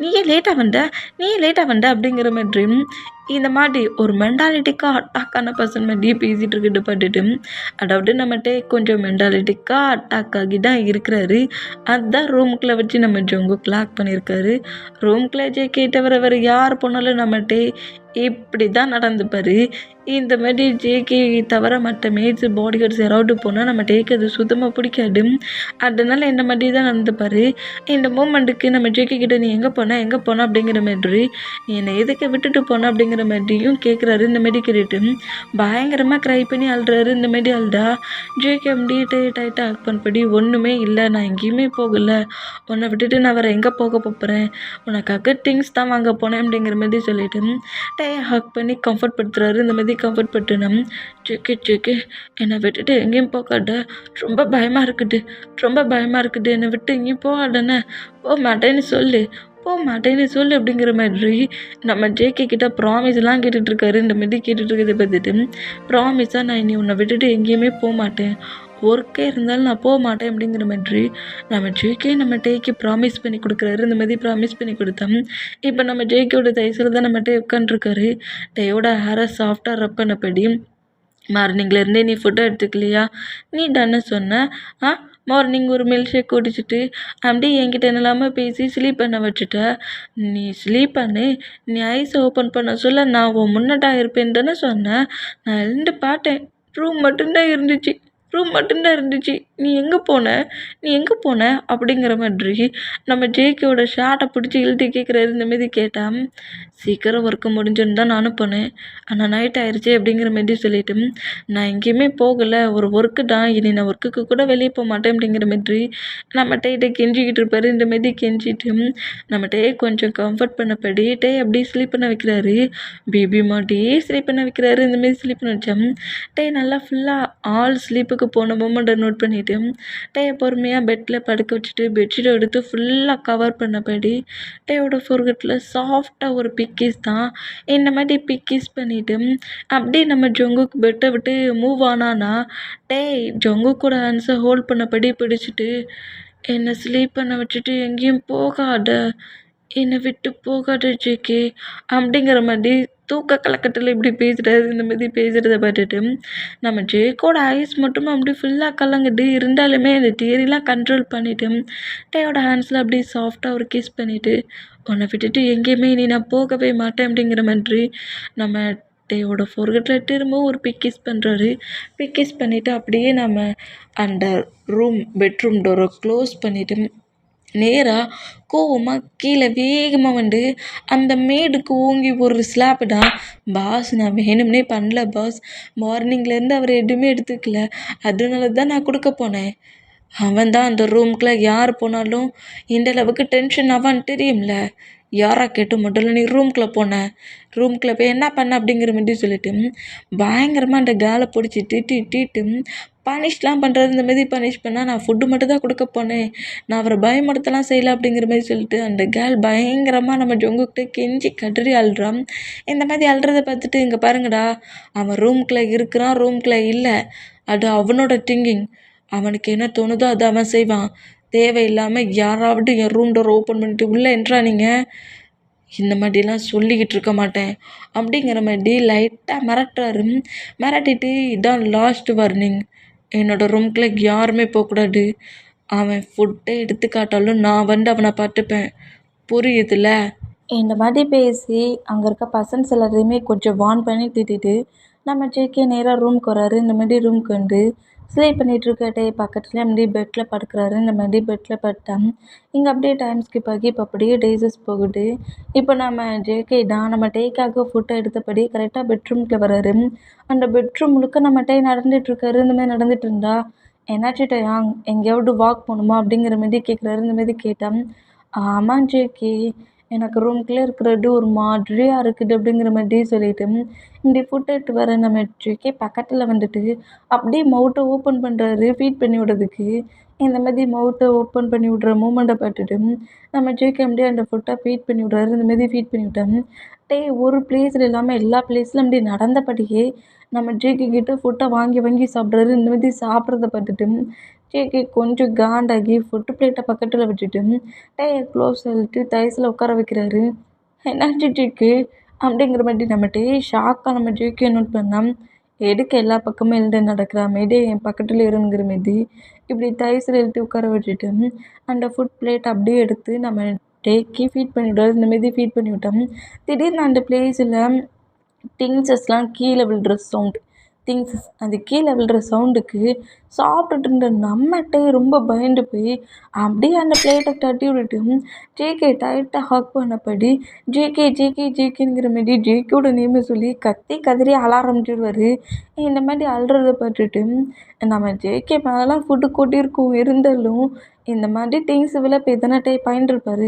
[SPEAKER 1] நீயே லேட்டாக வந்த அப்படிங்கிற மாதிரி இந்த மாதிரி ஒரு மென்டாலிட்டிக்காக அட்டாக்கான பர்சன் மாதிரி பேசிகிட்டு இருக்கிட்டு பார்த்துட்டு, அதாவது நம்மகிட்ட கொஞ்சம் மென்டாலிட்டிக்காக அட்டாக் ஆகி தான் இருக்கிறாரு. அதுதான் ரூமுக்குள்ளே வச்சு நம்ம ஜொங்கு கிளாக் பண்ணியிருக்காரு. ரூமுக்குள்ளே ஜேகே தவிர வேறு யார் போனாலும் நம்மகிட்ட இப்படி தான் நடந்துப்பார். இந்த மாதிரி ஜேகே தவிர மற்ற மேட்ஸு பாடி கார்ட்ஸ் யாராவது போனால் நம்ம டேக்கு அது சுத்தமாக பிடிக்காது. அதனால இந்த மாதிரி தான் நடந்துப்பார். இந்த மூமெண்ட்டுக்கு நம்ம ஜேகே கிட்ட நீ எங்கே போன அப்படிங்கிற மாதிரி, நீ என்னை எதுக்கு விட்டுட்டு போன அப்படிங்கிற மாதிரியும் கேட்குறாரு. இந்த மாதிரி கேட்டுட்டு பயங்கரமாக க்ரை பண்ணி அழுறாரு. இந்த மாதிரி அழுதா ஜேகே அப்படியே டைட்டாக ஹக் பண்ணபடி, ஒன்றுமே இல்லை, நான் எங்கேயுமே போகலை, உன்னை விட்டுட்டு நான் வேறு எங்கே போக போகிறேன், உனக்காக திங்ஸ் தான் வாங்க போனேன் அப்படிங்கிற மாதிரி சொல்லிட்டு ஹக் பண்ணி கம்ஃபர்ட் படுத்துறாரு. இந்த மாதிரி கம்ஃபர்ட் பட்டுனோம். ஜேகே என்னை விட்டுட்டு எங்கேயும் போகாத, ரொம்ப பயமாக இருக்குது, என்னை விட்டு எங்கேயும் போகாதண்ணே, போக மாட்டேன்னு சொல்லு அப்படிங்கிற மாதிரி நம்ம ஜேகே கிட்ட ப்ராமிஸ்லாம் கேட்டுட்ருக்காரு. இந்த மாதிரி கேட்டுட்ருக்கதை பார்த்துட்டு, ப்ராமிஸாக நான் இனி உன்னை விட்டுட்டு எங்கேயுமே போக மாட்டேன், ஒர்க்கே இருந்தாலும் நான் போக மாட்டேன் அப்படிங்கிற மாதிரி நம்ம ஜேகே நம்ம டேக்கு ப்ராமிஸ் பண்ணி கொடுக்குறாரு. இந்த மாதிரி ப்ராமிஸ் பண்ணி கொடுத்தோம். இப்போ நம்ம ஜேகேயோட தயசில் தான் நம்ம டே உட்காந்துருக்காரு. டேயோட ஹேரை சாஃப்டாக ரப் பண்ணபடி, மார்னிங்லேருந்தே நீ ஃபுட்டை எடுத்துக்கலையா? நீ தானே சொன்ன மார்னிங் ஒரு மில்க் ஷேக் குடிச்சிட்டு அப்படியே என்கிட்ட என்னெல்லாமல் பேசி ஸ்லீப் பண்ண வச்சுட்ட. நீ ஸ்லீப் பண்ணு, நீ ஐஸை ஓப்பன் பண்ண சொல்ல நான் உன் முன்னாடி இருப்பேன்னு தானே சொன்னேன். நான் எழுந்து பார்த்தேன், ரூம் மட்டும்தான் இருந்துச்சு. நீ எங்கே போன அப்படிங்கிற மாதிரி நம்ம ஜேகேயோட ஷார்ட்டை பிடிச்சி இழுத்து கேட்குறாரு. இந்த மாதிரி கேட்டால், சீக்கிரம் ஒர்க்கு முடிஞ்சுன்னு தான் நானும் போனேன், ஆனால் நைட் ஆயிடுச்சு அப்படிங்கிற மாதிரி சொல்லிட்டு, நான் எங்கேயுமே போகலை, ஒரு ஒர்க்கு தான், இனி நான் ஒர்க்குக்கு கூட வெளியே போக மாட்டேன் அப்படிங்கிற மாதிரி நம்ம டேட்டை கெஞ்சிக்கிட்டு இருப்பார். இந்த மாதிரி கெஞ்சிட்டு நம்ம டே கொஞ்சம் கம்ஃபர்ட் பண்ணபடி டே அப்படியே ஸ்லீப் பண்ண வைக்கிறாரு. பேபி மாட்டியே ஸ்லீப் பண்ண வைக்கிறாரு. இந்த மாதிரி ஸ்லீப் பண்ண வச்சோம். டே நல்லா ஃபுல்லாக ஆல் ஸ்லீப்புக்கு போன மூமெண்ட்டை நோட் பண்ணிவிட்டு டேயை பொறுமையாக பெட்டில் படுக்க வச்சுட்டு பெட்ஷீட்டை எடுத்து ஃபுல்லாக கவர் பண்ணபடி டேயோட ஃபோர்கட்டில் சாஃப்டாக ஒரு பிக்கீஸ் தான். இந்த மாதிரி பிக்கீஸ் பண்ணிவிட்டு அப்படியே நம்ம ஜொங்குக்கு பெட்டை விட்டு மூவ் ஆனானா டே ஜொங்குக்கூட ஹேண்ட்ஸை ஹோல்ட் பண்ணபடி பிடிச்சிட்டு, என்னை ஸ்லீப் பண்ண வச்சுட்டு எங்கேயும் போகாத, என்னை விட்டு போகாத ஜேகே அப்படிங்கிற மாதிரி தூக்க கலக்கத்தில் இப்படி பேசுகிறாரு. இந்த மாதிரி பேசுகிறத பார்த்துட்டு நம்ம ஜேக்கோட ஐஸ் மட்டும் அப்படி ஃபுல்லாக கலங்குது. இருந்தாலுமே அந்த தியரிலாம் கண்ட்ரோல் பண்ணிவிட்டு டேயோட ஹேண்ட்ஸில் அப்படியே சாஃப்டாக ஒரு கிஸ் பண்ணிவிட்டு, உன்னை விட்டுட்டு எங்கேயுமே நீ நான் போகவே மாட்டேன் அப்படிங்கிற மாதிரி நம்ம டேயோட ஃபோர்கட்டில் திரும்பவும் ஒரு பிக்கிஸ் பண்ணுறாரு. பிக்கிஸ் பண்ணிவிட்டு அப்படியே நம்ம அந்த பெட்ரூம் டோரை க்ளோஸ் பண்ணிவிட்டு நேராக கோவமாக கீழே வேகமாக வந்து அந்த மேடுக்கு ஓங்கி ஒரு ஸ்லாப்புடா. பாஸ் நான் வேணும்னே பண்ணல பாஸ். மார்னிங்லேருந்து அவர் எதுவுமே எடுத்துக்கல. அதனால தான் நான் கொடுக்க போனேன். அவன் தான் அந்த ரூம்குள்ளே யார் போனாலும் இந்த அளவுக்கு டென்ஷன் ஆவான்னு தெரியும்ல. யாரா கேட்டு முதல்ல நீ ரூம்குள்ளே போன, ரூம்குள்ளே போய் என்ன பண்ண அப்படிங்கிற மாதிரி சொல்லிட்டு பயங்கரமாக அந்த கேலை பிடிச்சி திட்டிட்டு பனிஷ்லாம் பண்ணுறது. இந்த மாதிரி பனிஷ் பண்ணால் நான் ஃபுட்டு மட்டும் தான் கொடுக்க போனேன், நான் அவரை பயமுறுத்தலாம் செய்யலை அப்படிங்கிற மாதிரி சொல்லிட்டு அந்த கேர்ள் பயங்கரமாக நம்ம ஜொங்குக்கிட்டே கெஞ்சி கதறி அழுறான். இந்த மாதிரி அழுறதை பார்த்துட்டு இங்கே பாருங்கடா, அவன் ரூம்குள்ளே இருக்கிறான், ரூம்குள்ளே இல்லை, அது அவனோட திங்கிங். அவனுக்கு என்ன தோணுதோ அதை அவன் செய்வான். தேவையில்லாமல் யாராவது என் ரூம் டோர் ஓப்பன் பண்ணிட்டு உள்ளே என்றா நீங்கள் இந்த மாதிரிலாம் சொல்லிக்கிட்டு இருக்க மாட்டேன் அப்படிங்கிற மாதிரி லைட்டாக மிரட்டுறாரு. மிரட்டிட்டு இதான் லாஸ்ட் வார்னிங், என்னோடய ரூம்குள்ளே யாருமே போகக்கூடாது. அவன் ஃபுட்டை எடுத்துக்காட்டாலும் நான் வந்து அவனை பார்த்துப்பேன், புரியுதுல்ல? இந்த மாதிரி பேசி அங்கே இருக்க பர்சன்ஸ் எல்லாத்தையுமே கொஞ்சம் வார்ன் பண்ணி திட்டிட்டு நம்ம ஜேகே நேராக ரூம்க்கு வராரு. இந்த மாதிரி ரூம்க்கு வந்து ஸ்லீப் பண்ணிகிட்ருக்க டே பக்கத்துலேயே அப்படியே பெட்டில் படுக்கிறாரு. இந்த மாதிரி பெட்டில் படுத்தாங்க. இங்கே அப்படியே டைம் ஸ்கிப் ஆகி இப்போ அப்படியே டேஸஸ் போகுது. இப்போ நம்ம ஜேகே தான் நம்ம டேக்காக ஃபுட்டை எடுத்தபடி கரெக்டாக பெட்ரூம்க்கு வராரு. அந்த பெட்ரூம் முழுக்க நம்ம டே நடந்துகிட்ருக்காரு. இந்த மாதிரி நடந்துகிட்டு இருந்தா என்னாச்சு டயாங், எங்கேயாவது வாக் போகணுமா அப்படிங்கிற மாதிரி கேட்குறாரு. இந்த மாதிரி கேட்டான். ஆமாம் ஜேகே, எனக்கு ரூம்குள்ளே இருக்கிறது ஒரு மாதிரியாக இருக்குது அப்படிங்கிற மாதிரி சொல்லிட்டு இப்படி ஃபுட் எடுத்து வர நம்ம ஜேகே பக்கத்தில் வந்துட்டு அப்படியே மவுத்தை ஓப்பன் பண்ணுறாரு ஃபீட் பண்ணி விடுறதுக்கு. இந்த மாதிரி மவுத்தை ஓப்பன் பண்ணி விட்ற மூமெண்ட்டை பார்த்துட்டு நம்ம ஜேகே அப்படியே அந்த ஃபுட்டை ஃபீட் பண்ணி விட்றாரு. இந்த மாதிரி ஃபீட் பண்ணி விட்டாங்க. டே ஒரு பிளேஸில் இல்லாமல் எல்லா பிளேஸ்லையும் அப்படி நடந்தபடியே நம்ம ஜேகே கிட்ட ஃபுட்டை வாங்கி வாங்கி சாப்பிட்றாரு. இந்த மாதிரி சாப்பிட்றத பார்த்துட்டு ஜேகே கொஞ்சம் காண்டாகி ஃபுட்டு பிளேட்டை பக்கத்தில் வச்சுட்டு டேயை க்ளோஸ் சொல்லிட்டு டைஸில் உட்கார வைக்கிறாரு. என்னாச்சு ஜேகே அப்படிங்கிற மாதிரி நம்ம டே ஷாக்காக நம்ம ஜேகே நோட் பண்ணால் எதுக்கு எல்லா பக்கமும் எழுந்து நடக்கிறா மாரி என் பக்கத்தில் இருங்கிற மாரி இப்படி டைஸில் இழுத்து உட்கார வச்சுட்டு அந்த ஃபுட் பிளேட் அப்படியே எடுத்து நம்ம டேக்கே ஃபீட் பண்ணிவிடுவார். இந்த மாரி ஃபீட் பண்ணி விட்டோம். திடீர்னு அந்த பிளேஸில் திங்ஸஸ்லாம் கீழே விழுற சவுண்ட், திங்ஸஸ் அது கீழே விழுற சவுண்டுக்கு சாப்பிட்டுட்டு இருந்த நம்மகிட்டே ரொம்ப பயந்து போய் அப்படியே அந்த பிளேட்டை தட்டி விட்டுட்டு ஜேகே டைட்டாக ஹக் பண்ணபடி ஜேகே ஜேகே ஜேகேங்கிற மாரி ஜேகேயோட நேமை சொல்லி கத்தி கதறி அழ ஆரம்பிச்சிடுவார். இந்த மாதிரி அழுறத பார்த்துட்டு நம்ம ஜேகே மேலெலாம் ஃபுட்டு கொட்டியிருக்கும், இருந்தாலும் இந்த மாதிரி திங்ஸ் விழ போய் தானே பயந்துருப்பார்.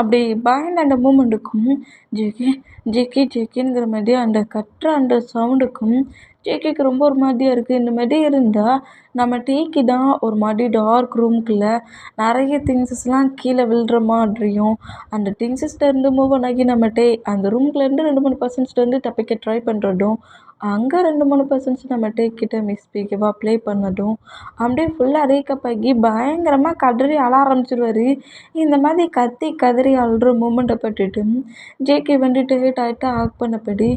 [SPEAKER 1] அப்படி பயந்த அந்த மூமெண்ட்டுக்கும் ஜேகே ஜேகே ஜேகேங்கிற மாதிரி அந்த கத்துற அந்த சவுண்டுக்கும் ஜேகேக்கு ரொம்ப ஒரு மாதிரியாக இருக்குது. இந்த மாதிரி இருந்தால் நம்ம டேக்கு தான் ஒரு மாதிரி டார்க் ரூம்குள்ளே நிறைய திங்ஸஸ்லாம் கீழே விழுற மாதிரியும் அந்த திங்ஸஸ்லேருந்து மூவ் ஆகி நம்ம அந்த ரூம்குள்ளேருந்து 2-3 பர்சன்ஸ்லேருந்து தப்பிக்க ட்ரை பண்ணுறதும் அங்கே 2-3 பர்சன்ஸ் நம்ம டேக்கிட்ட மிஸ்பிஹேவாக ப்ளே பண்ணதும் அப்படியே ஃபுல்லாக ரீக்கப் ஆகி பயங்கரமாக கதறி அழ ஆரம்பிச்சிருவார். இந்த மாதிரி கத்தி கதறி அழுற மூமெண்ட்டை பட்டுட்டு ஜேகே வந்துட்டு டைட்டாக ஹக் பண்ணபடி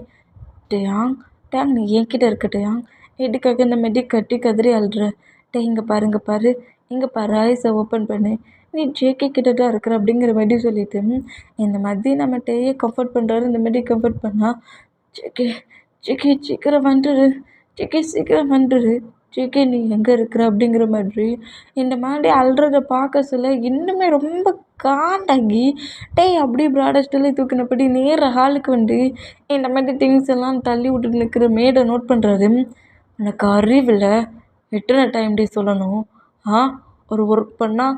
[SPEAKER 1] டேயாங் டேங் நீ என்கிட்ட இருக்க டேயாங், எதுக்காக இந்த மாதிரி கத்தி கதறி அழுற, டே இங்கே பாரு இங்கே பாரு இங்கே பாரு, ஐஸை ஓப்பன் பண்ணு, நீ ஜேகே கிட்ட தான் இருக்கிற அப்படிங்கிற மாதிரி சொல்லிட்டு இந்த மாதிரி நம்ம டேயை கம்ஃபர்ட் பண்ணுறாரு. இந்த மாதிரி கம்ஃபர்ட் பண்ணால் ஜேகே ஜேகே சீக்கிரம் வந்துடு, ஜேகே சீக்கிரம் வந்துடு, ஜேகே நீ எங்கே இருக்கிற அப்படிங்கிற மாதிரி இந்த மாதிரி அழுறத பார்க்க சொல்ல இன்னுமே ரொம்ப காண்டாகி டேய் அப்படியே ப்ராடஸ்ட்டில் தூக்கினபடி நேர ஹாலுக்கு வந்து இந்த மாதிரி திங்ஸ் எல்லாம் தள்ளி விட்டுட்டு நிற்கிற மேடை நோட் பண்ணுறாரு. உனக்கு அறிவில் எத்தனை டைம் டே சொல்லணும், ஒரு ஒர்க் பண்ணால்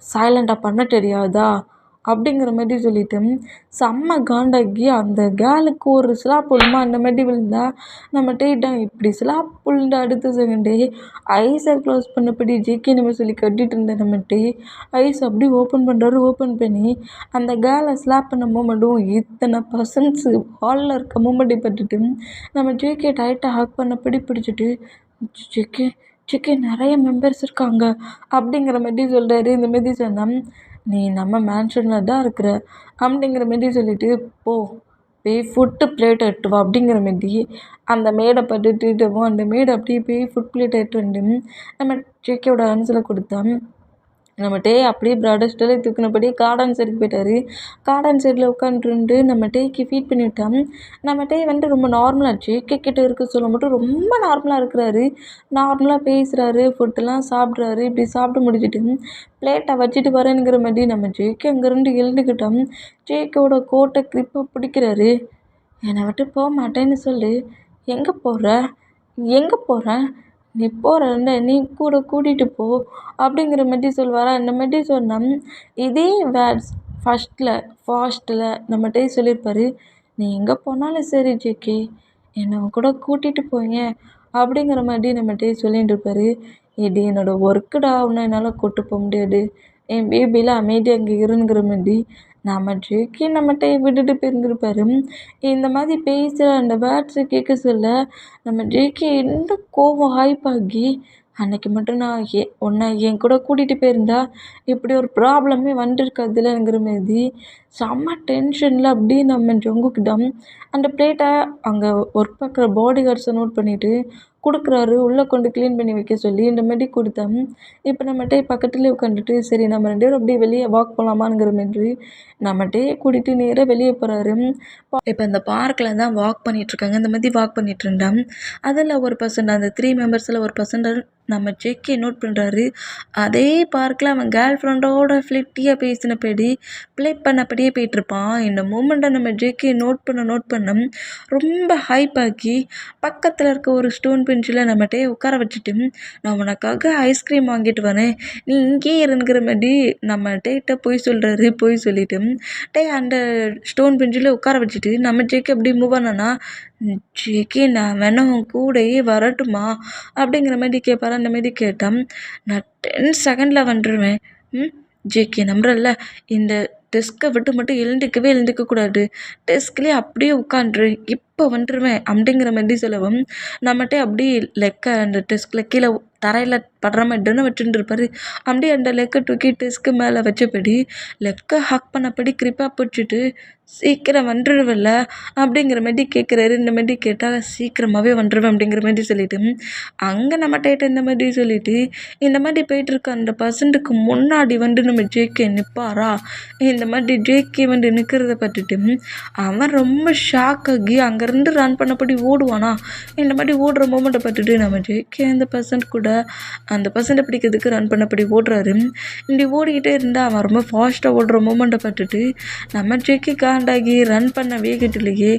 [SPEAKER 1] சைலண்டாக பண்ண தெரியாதா அப்படிங்கிற மாதிரி சொல்லிட்டு செம்ம காண்டாகி அந்த கேர்ளுக்கு ஒரு ஸ்லாப் விழுமா அந்த மாதிரி விழுந்தா நம்ம டேட்டான் இப்படி ஸ்லாப் விழுந்த அடுத்த செகண்டே ஐஸை க்ளோஸ் பண்ணபடி ஜேகே நம்ம சொல்லி கட்டிட்டு இருந்த நம்ம ஐஸ் அப்படியே ஓப்பன் பண்ணுறாரு. ஓப்பன் பண்ணி அந்த கேர்ளை ஸ்லாப் பண்ண மூமெண்ட்டும் இத்தனை பர்சன்ஸ் ஹாலில் இருக்க மூமெண்ட்டை பட்டுட்டு நம்ம ஜேகே டைட்டாக ஹக் பண்ணபடி பிடிச்சிட்டு ஜேகே ஜேகே நிறைய மெம்பர்ஸ் இருக்காங்க அப்படிங்கிற மாதிரி சொல்கிறாரு. இந்த மாதிரி சொன்னால் நீ நம்ம மேன்ஷனில் தான் இருக்கிற அப்படிங்கிற மாரி சொல்லிட்டு போய் ஃபுட்டு பிளேட் எடுத்து வா அப்படிங்கிற மாரி அந்த மேடை பட்டுட்டுவும் அந்த மேடை அப்படியே போய் ஃபுட் பிளேட் எடுத்து வந்து நம்ம ஜேகேவோட ஆன்சரில் கொடுத்தா நம்ம டே அப்படியே ப்ராடஸ்டலே தூக்குனபடியே கார்டன் சைடுக்கு போயிட்டாரு. கார்டன் சைடில் உட்காந்துருந்து நம்ம டேக்கு ஃபீட் பண்ணி விட்டோம். நம்ம டே வந்துட்டு ரொம்ப நார்மலாக ஜேகே கிட்ட இருக்க சொல்ல மட்டும் ரொம்ப நார்மலாக இருக்கிறாரு. நார்மலாக பேசுகிறாரு, ஃபுட்டெல்லாம் சாப்பிட்றாரு. இப்படி சாப்பிட்டு முடிச்சுட்டு பிளேட்டை வச்சுட்டு வரேனுங்கிற மாதிரி நம்ம ஜேகே அங்கேருந்து எழுந்துக்கிட்டோம். ஜேகேவோட கோட்டை கிரிப்பை பிடிக்கிறாரு. என்னை விட்டு போக மாட்டேன்னு சொல்லு. எங்கே போகிற? எங்கே போகிற? நீ போகிறல்ல, நீ கூட கூட்டிகிட்டு போ அப்படிங்கிற மாதிரி சொல்வாரா. இந்த மாதிரி சொன்னால் இதே வேர்ட்ஸ் ஃபாஸ்ட்டில் நம்மகிட்டே சொல்லியிருப்பாரு. நீ எங்கே போனாலும் சரி ஜேகே, என்னை கூட கூட்டிகிட்டு போங்க அப்படிங்கிற மாதிரி நம்மகிட்டே சொல்லிகிட்டு இருப்பாரு. இது என்னோடய ஒர்க்குடா, இன்னும் என்னால் கூட்டு போக முடியாது, என் பேபியில் அமைதியாக அங்கே இருங்கிற மாதிரி நம்ம ஜேகே நம்மகிட்ட விட்டுட்டு போயிருந்துருப்பாரு. இந்த மாதிரி பேசுகிற அந்த வேர்ட்ஸை கேட்க சொல்ல நம்ம ஜேகே இன்னும் கோவம் ஹைப்பாகி, அன்னைக்கு மட்டும் நான் உன்னை என் கூட கூட்டிகிட்டு போயிருந்தா இப்படி ஒரு ப்ராப்ளமே வந்துருக்காதுலங்கிற மாதிரி செம்ம டென்ஷனில் அப்படியே நம்ம ஜங்குக்கிட்ட அந்த பிளேட்டை அங்கே ஒர்க் பார்க்குற பாடி கார்ட்ஸை நோட் பண்ணிவிட்டு கொடுக்குறாரு. உள்ளே கொண்டு க்ளீன் பண்ணி வைக்க சொல்லி இந்த மாதிரி கொடுத்தேன். இப்போ நம்மகிட்ட பக்கத்துலேயே உட்காந்துட்டு சரி நம்ம 2 பேரும் அப்படியே வெளியே வாக் போகலாமாங்கிற மாதிரி நம்மகிட்டே கூட்டிகிட்டு நேராக வெளியே போகிறாரு. இப்போ அந்த பார்க்கில் தான் வாக் பண்ணிகிட்ருக்காங்க. இந்த மாதிரி வாக் பண்ணிகிட்டு இருந்தேன். அதில் ஒரு பர்சன், அந்த 3 மெம்பர்ஸில் ஒரு பர்சன் நம்ம ஜேகே நோட் பண்ணுறாரு. அதே பார்க்கில் அவன் கேர்ள் ஃப்ரெண்டோட ஃப்ளிட்டியாக பேசினபடி ப்ளே பண்ணபடியே போயிட்டுருப்பான். இந்த மூமெண்ட்டை நம்ம ஜேகே நோட் பண்ண ரொம்ப ஹைப்பாக்கி பக்கத்தில் இருக்க ஒரு ஸ்டோன் பெஞ்சில் நம்மகிட்டே உட்கார வச்சுட்டு, நான் உனக்காக ஐஸ்கிரீம் வாங்கிட்டு வரேன், நீ இங்கேயே இருங்கிற மாதிரி நம்ம டேட்ட பொய் சொல்கிறாரு. பொய் சொல்லிவிட்டு அந்த ஸ்டோன் பெஞ்சில் உட்கார வச்சுட்டு நம்ம ஜேகே அப்படி மூவ் பண்ணனா, ஜேகே நான் வேணா உன் கூடயே வரட்டுமா அப்படிங்கிற மாதிரி கேட்பாரு. அந்த மாதிரி கேட்டால் நான் 10 செகண்டில் வந்துடுவேன். ஜேகே நம்புறல்ல, இந்த டெஸ்க்கை விட்டு மட்டும் எழுந்திக்கக்கூடாது, டெஸ்க்லேயே அப்படியே உட்காந்துரு, இப்போ வந்துடுவேன் அப்படிங்கிற மாதிரி சொல்லவும் நம்மகிட்ட அப்படியே லெக்கை அந்த டெஸ்கில் கீழே தரையில் படுற மாதிரி தானே வச்சுட்டு இருப்பாரு. அப்படியே அந்த லெக்கை தூக்கி டெஸ்க்கு மேலே வச்சபடி லெக்கை ஹக் பண்ணபடி கிரிப்பாக பிடிச்சிட்டு சீக்கிரம் வந்துடுவல்ல அப்படிங்கிற மாதிரி கேட்குறாரு. இந்த மாதிரி கேட்டால் சீக்கிரமாகவே வந்துடுவேன் அப்படிங்கிற மாதிரி சொல்லிவிட்டு அங்கே நம்ம டேட்டை இந்த மாதிரி சொல்லிவிட்டு இந்த மாதிரி போயிட்டுருக்க அந்த பர்சன்ட்டுக்கு முன்னாடி வந்து நம்ம ஜேகே நிற்பாரா. இந்த மாதிரி ஜேகே வந்து நிற்கிறத பார்த்துட்டு அவன் ரொம்ப ஷாக் ஆகி அங்கேருந்து ரன் பண்ணபடி ஓடுவானா. இந்த மாதிரி ஓடுற மூமெண்ட்டை பார்த்துட்டு நம்ம ஜேகே அந்த பர்சன்ட்டை பிடிக்கிறதுக்கு ரன் பண்ணபடி ஓடுறாரு. இப்படி ஓடிக்கிட்டே இருந்தால் அவன் ரொம்ப ஃபாஸ்ட்டாக ஓடுற மூமெண்ட்டை பார்த்துட்டு நம்ம ஜேகே காண்டாகி ரன் பண்ண வேகத்துலேயே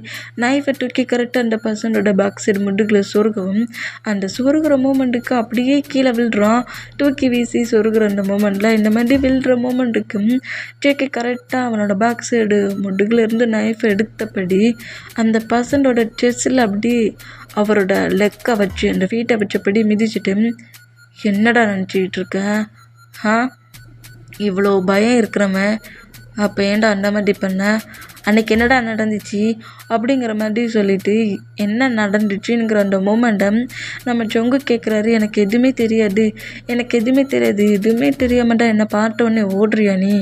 [SPEAKER 1] நைஃபை தூக்கி கரெக்டாக அந்த பர்சனோட பேக் சைடு முதுகில் சொருகவும் அந்த சொருகிற மூமெண்ட்டுக்கு அப்படியே கீழே விழுறான். தூக்கி வீசி சொருகிற அந்த மூமெண்ட்டில் இந்த மாதிரி விழுற மூமெண்ட்டுக்கு ஜேகே கரெக்டாக அவனோட பேக் சைடு முதுகிலேருந்து நைஃபை எடுத்தபடி அந்த பர்சனோட செஸ்ஸில் அப்படி அவரோட லெக்கை வச்சு அந்த ஃபீட்டை வச்சபடி மிதிச்சுட்டு, என்னடா நினச்சிக்கிட்டு இருக்க? இவ்வளோ பயம் இருக்கிறவன் அப்போ ஏன்டா அந்த மாதிரி பண்ண? அன்றைக்கி என்னடா நடந்துச்சு அப்படிங்கிற மாதிரி சொல்லிவிட்டு என்ன நடந்துச்சுங்கிற அந்த மூமெண்ட்டை நம்ம ஜொங்கு கேட்குறாரு. எனக்கு எதுவுமே தெரியாது, எதுவுமே தெரியாமட்டா என்னை பார்த்தோன்னே ஓடுறியா நீ?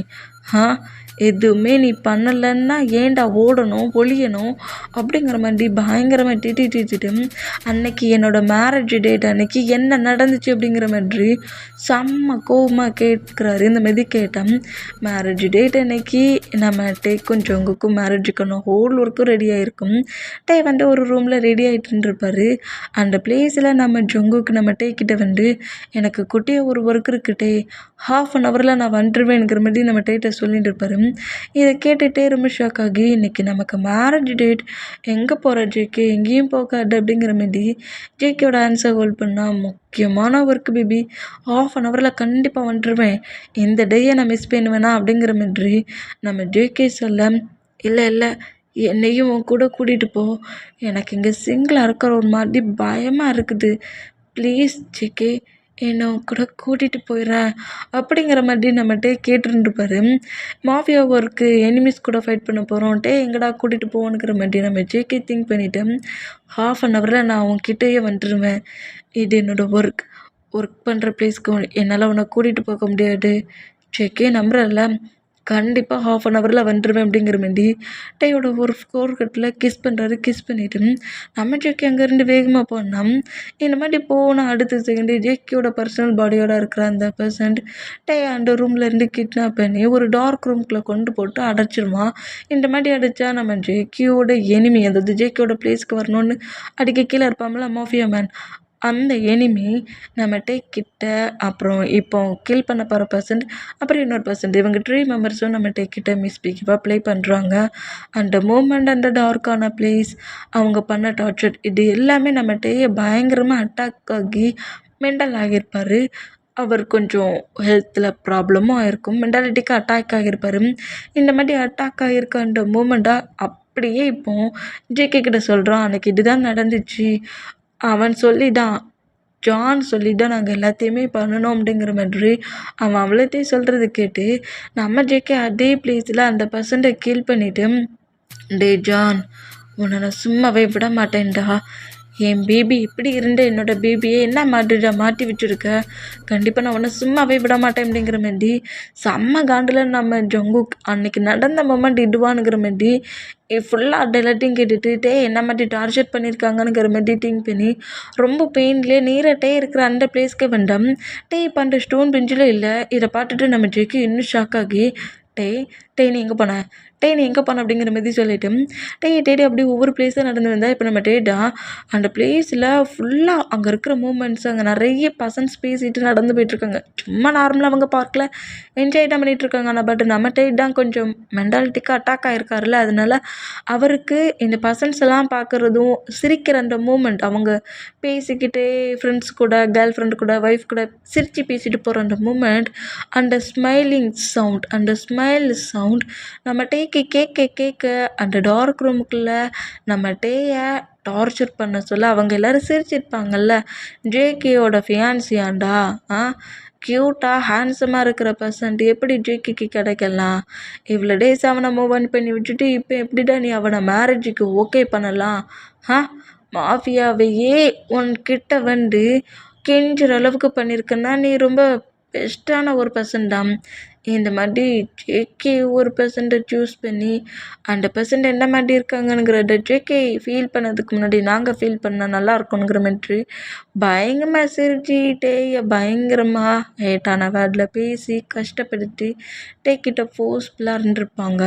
[SPEAKER 1] எதுவுமே நீ பண்ணலைன்னா ஏன்டா ஓடணும், ஒழியணும் அப்படிங்கிற மாதிரி பயங்கரமாக திட்டிட்டு அன்னைக்கு என்னோடய மேரேஜ் டேட் அன்னைக்கு என்ன நடந்துச்சு அப்படிங்கிற மாதிரி செம்ம கோவமாக கேட்குறாரு. இந்த மாதிரி கேட்டேன். மேரேஜ் டேட் அன்னைக்கு நம்ம டேக்கும் ஜொங்குக்கும் மேரேஜுக்கான ஹோல் ஒர்க்கும் ரெடி ஆகிருக்கும். டே வந்து ஒரு ரூமில் ரெடி ஆகிட்டு இருப்பார். அந்த பிளேஸில் நம்ம ஜொங்குக்கு நம்ம டேக்கிட்ட வந்து எனக்கு குட்டியாக ஒரு ஒர்க் இருக்குட்டே, 1/2 ஹவரில் நான் வந்துடுவேங்கிற மாதிரி நம்ம டேட்ட சொல்லிட்டு இருப்பார். இதை கேட்டுகிட்டே ரொம்ப ஷாக் ஆகி, இன்றைக்கி நமக்கு மேரேஜ் டேட், எங்கே போகிற ஜேகே, எங்கேயும் போகாது அப்படிங்கிற மாதிரி ஜேகேயோட ஆன்சர் ஹோல்ட் பண்ணால், முக்கியமான ஒர்க் பேபி, 1/2 ஹவரில் கண்டிப்பாக வந்துடுவேன், இந்த டேயை நான் மிஸ் பண்ணுவேனா அப்படிங்கிற மாதிரி நம்ம ஜேகே சொல்ல, இல்லை என்னையும் உன் கூட கூட்டிகிட்டு போ, எனக்கு இங்கே சிங்கிளாக இருக்கிற ஒரு மாதிரி பயமாக இருக்குது, ப்ளீஸ் ஜேகே என்னை கூட கூட்டிகிட்டு போயிடுறேன் அப்படிங்கிற மாதிரி நம்மகிட்டே கேட்டுருந்துருப்பாரு. மாஃபியா ஒர்க்கு எனிமீஸ் கூட ஃபைட் பண்ண போகிறோம், எங்கடா கூட்டிகிட்டு போவோங்கிற மாதிரி நம்ம ஜேகே திங்க் பண்ணிவிட்டு 1/2 ஹவரில் நான் உன்கிட்டயே வந்துடுவேன், இது என்னோடய ஒர்க் பண்ணுற பிளேஸ்க்கு என்னால் உன்னை கூட்டிகிட்டு போக முடியாது ஜேகே, நம்புறல்ல, கண்டிப்பா 1/2 ஹவர்ல வந்துருவேன் அப்படிங்கிற மாரி டேயோட ஒரு ஃபோர் கட்ல கிஸ் பண்றாரு. கிஸ் பண்ணிட்டு நம்ம ஜேகே அங்கேருந்து வேகமா போனா, இந்த மாரி போன அடுத்த செகண்டு ஜேகேயோட பர்சனல் பாடியோட இருக்கிற அந்த பெர்சன்ட் அந்த ரூம்ல இருந்து கிட்னாப் பண்ணி ஒரு டார்க் ரூம்குள்ள கொண்டு போட்டு அடைச்சிருவான். இந்த மாரி அடைச்சா நம்ம ஜேகேயோட எனிமி, அதாவது ஜேகேயோட பிளேஸ்க்கு வரணும்னு அடிக்க கீழ இருப்பான்ல மாஃபியா மேன், அந்த எனிமி நம்ம டேக் கிட்ட, அப்புறம் இப்போ கில் பண்ண போகிற பர்சன்ட், அப்புறம் இன்னொரு பர்சன்ட், இவங்க 3 மெம்பர்ஸும் நம்ம டேக் கிட்ட மிஸ்பிஹேவாக ப்ளே பண்ணுறாங்க. அந்த மூமெண்ட், அந்த டார்க்கான பிளேஸ், அவங்க பண்ண டார்ச்சர், இது எல்லாமே நம்ம டேயை பயங்கரமாக அட்டாக் ஆகி மெண்டல் ஆகியிருப்பார். அவர் கொஞ்சம் ஹெல்த்தில் ப்ராப்ளமும் ஆயிருக்கும், மென்டாலிட்டிக்கு அட்டாக் ஆகியிருப்பார். இந்த மாதிரி அட்டாக் ஆகியிருக்க அந்த மூமெண்ட்டாக அப்படியே இப்போ ஜேகே கிட்ட சொல்கிறான், அன்னைக்கு இதுதான் நடந்துச்சு, அவன் சொல்லிதான், ஜான் சொல்லி தான் நாங்கள் எல்லாத்தையுமே பண்ணணும் அப்படிங்கிற மாதிரி அவன் அவ்வளோத்தையும் சொல்கிறத கேட்டு நம்ம ஜேகே அதே பிளேஸில் அந்த பர்சன்ட்டை கீல் பண்ணிவிட்டு, டே ஜான், உன்னை நான் சும்மாவே விட மாட்டேன்டா, என் பேபி இப்படி இருந்த என்னோட பேபியை என்ன மாதிரிடா மாட்டி விட்டுருக்க, கண்டிப்பாக நான் உன்னை சும்மாவே விட மாட்டேன் அப்படிங்கிற மாதிரி செம்ம காண்டில் நம்ம ஜங்குக் அன்னைக்கு நடந்த மொமெண்ட் இதுவானுங்கிற மாதிரி ஃபுல்லாக டெலட்டிங் கேட்டுட்டு டே என்ன மாதிரி டார்ச்சர் பண்ணியிருக்காங்கங்கிற மாதிரி திங்க் பண்ணி ரொம்ப பெயின்லேயே நீரட்டே இருக்கிற அந்த பிளேஸ்க்கு வந்தோம். டே இப்போ அந்த ஸ்டோன் பெஞ்சில் இல்லை. இதை பார்த்துட்டு நம்ம ஜெய்க்கு இன்னும் ஷாக் ஆகி, டே டே நீ எங்கே போன, டே நீ எங்கே போன அப்படிங்கிற மாதிரி சொல்லிட்டு டே அப்படி ஒவ்வொரு பிளேஸாக நடந்து வந்தால் இப்போ நம்ம டேடா அந்த பிளேஸில் ஃபுல்லாக அங்கே இருக்கிற மூமெண்ட்ஸ், அங்கே நிறைய பர்சன்ஸ் பேசிட்டு நடந்து போயிட்டுருக்காங்க. சும்மா நார்மலாக அவங்க பார்க்கில் என்ஜாய் தான் பண்ணிகிட்ருக்காங்க. ஆனால் பட் நம்ம டேட் தான் கொஞ்சம் மென்டாலிட்டிக்காக அட்டாக் ஆகிருக்காருல்ல, அதனால அவருக்கு இந்த பர்சன்ஸ் எல்லாம் பார்க்குறதும் சிரிக்கிற அந்த மூமெண்ட், அவங்க பேசிக்கிட்டே ஃப்ரெண்ட்ஸ் கூட, கேர்ள் ஃப்ரெண்டு கூட, ஒய்ஃப் கூட சிரித்து பேசிட்டு போகிற அந்த மூமெண்ட், அந்த ஸ்மைலிங் சவுண்ட், அந்த ஸ்மைல் சவுண்ட் நம்ம டேக்கு கேட்க கேட்க அந்த டார்க் ரூமுக்குள்ளே நம்ம டேயை டார்ச்சர் பண்ண சொல்ல அவங்க எல்லோரும் சிரிச்சிருப்பாங்கல்ல. ஜேகேயோட ஃபியான்சியாண்டா, க்யூட்டாக ஹேண்ட்ஸமாக இருக்கிற பர்சன்ட் எப்படி ஜேகேக்கு கிடைக்கலாம், இவ்வளோ டேஸ் அவனை மூவ் ஆன் பண்ணி விட்டுட்டு இப்போ எப்படிடா நீ அவனை மேரேஜுக்கு ஓகே பண்ணலாம், மாஃபியாவையே உன்கிட்ட வந்து கெஞ்சுற அளவுக்கு பண்ணியிருக்கன்னா நீ ரொம்ப பெஸ்ட்டான ஒரு பர்சன் தான். இந்த மாதிரி ஜேகே ஒரு பர்சன்ட்டை சூஸ் பண்ணி அந்த பர்சன்ட் என்ன மாதிரி இருக்காங்கங்கிறத ஜேகே ஃபீல் பண்ணதுக்கு முன்னாடி நாங்கள் ஃபீல் பண்ணால் நல்லா இருக்கணுங்கிற மாதிரி பயங்கரமாக சிரிச்சுட்டே பயங்கரமாக ஹேட்டான வேர்டில் பேசி கஷ்டப்படுத்தி டேக்கிட்ட ஃபோர்ஸ்ஃபுல்லாக இருந்திருப்பாங்க,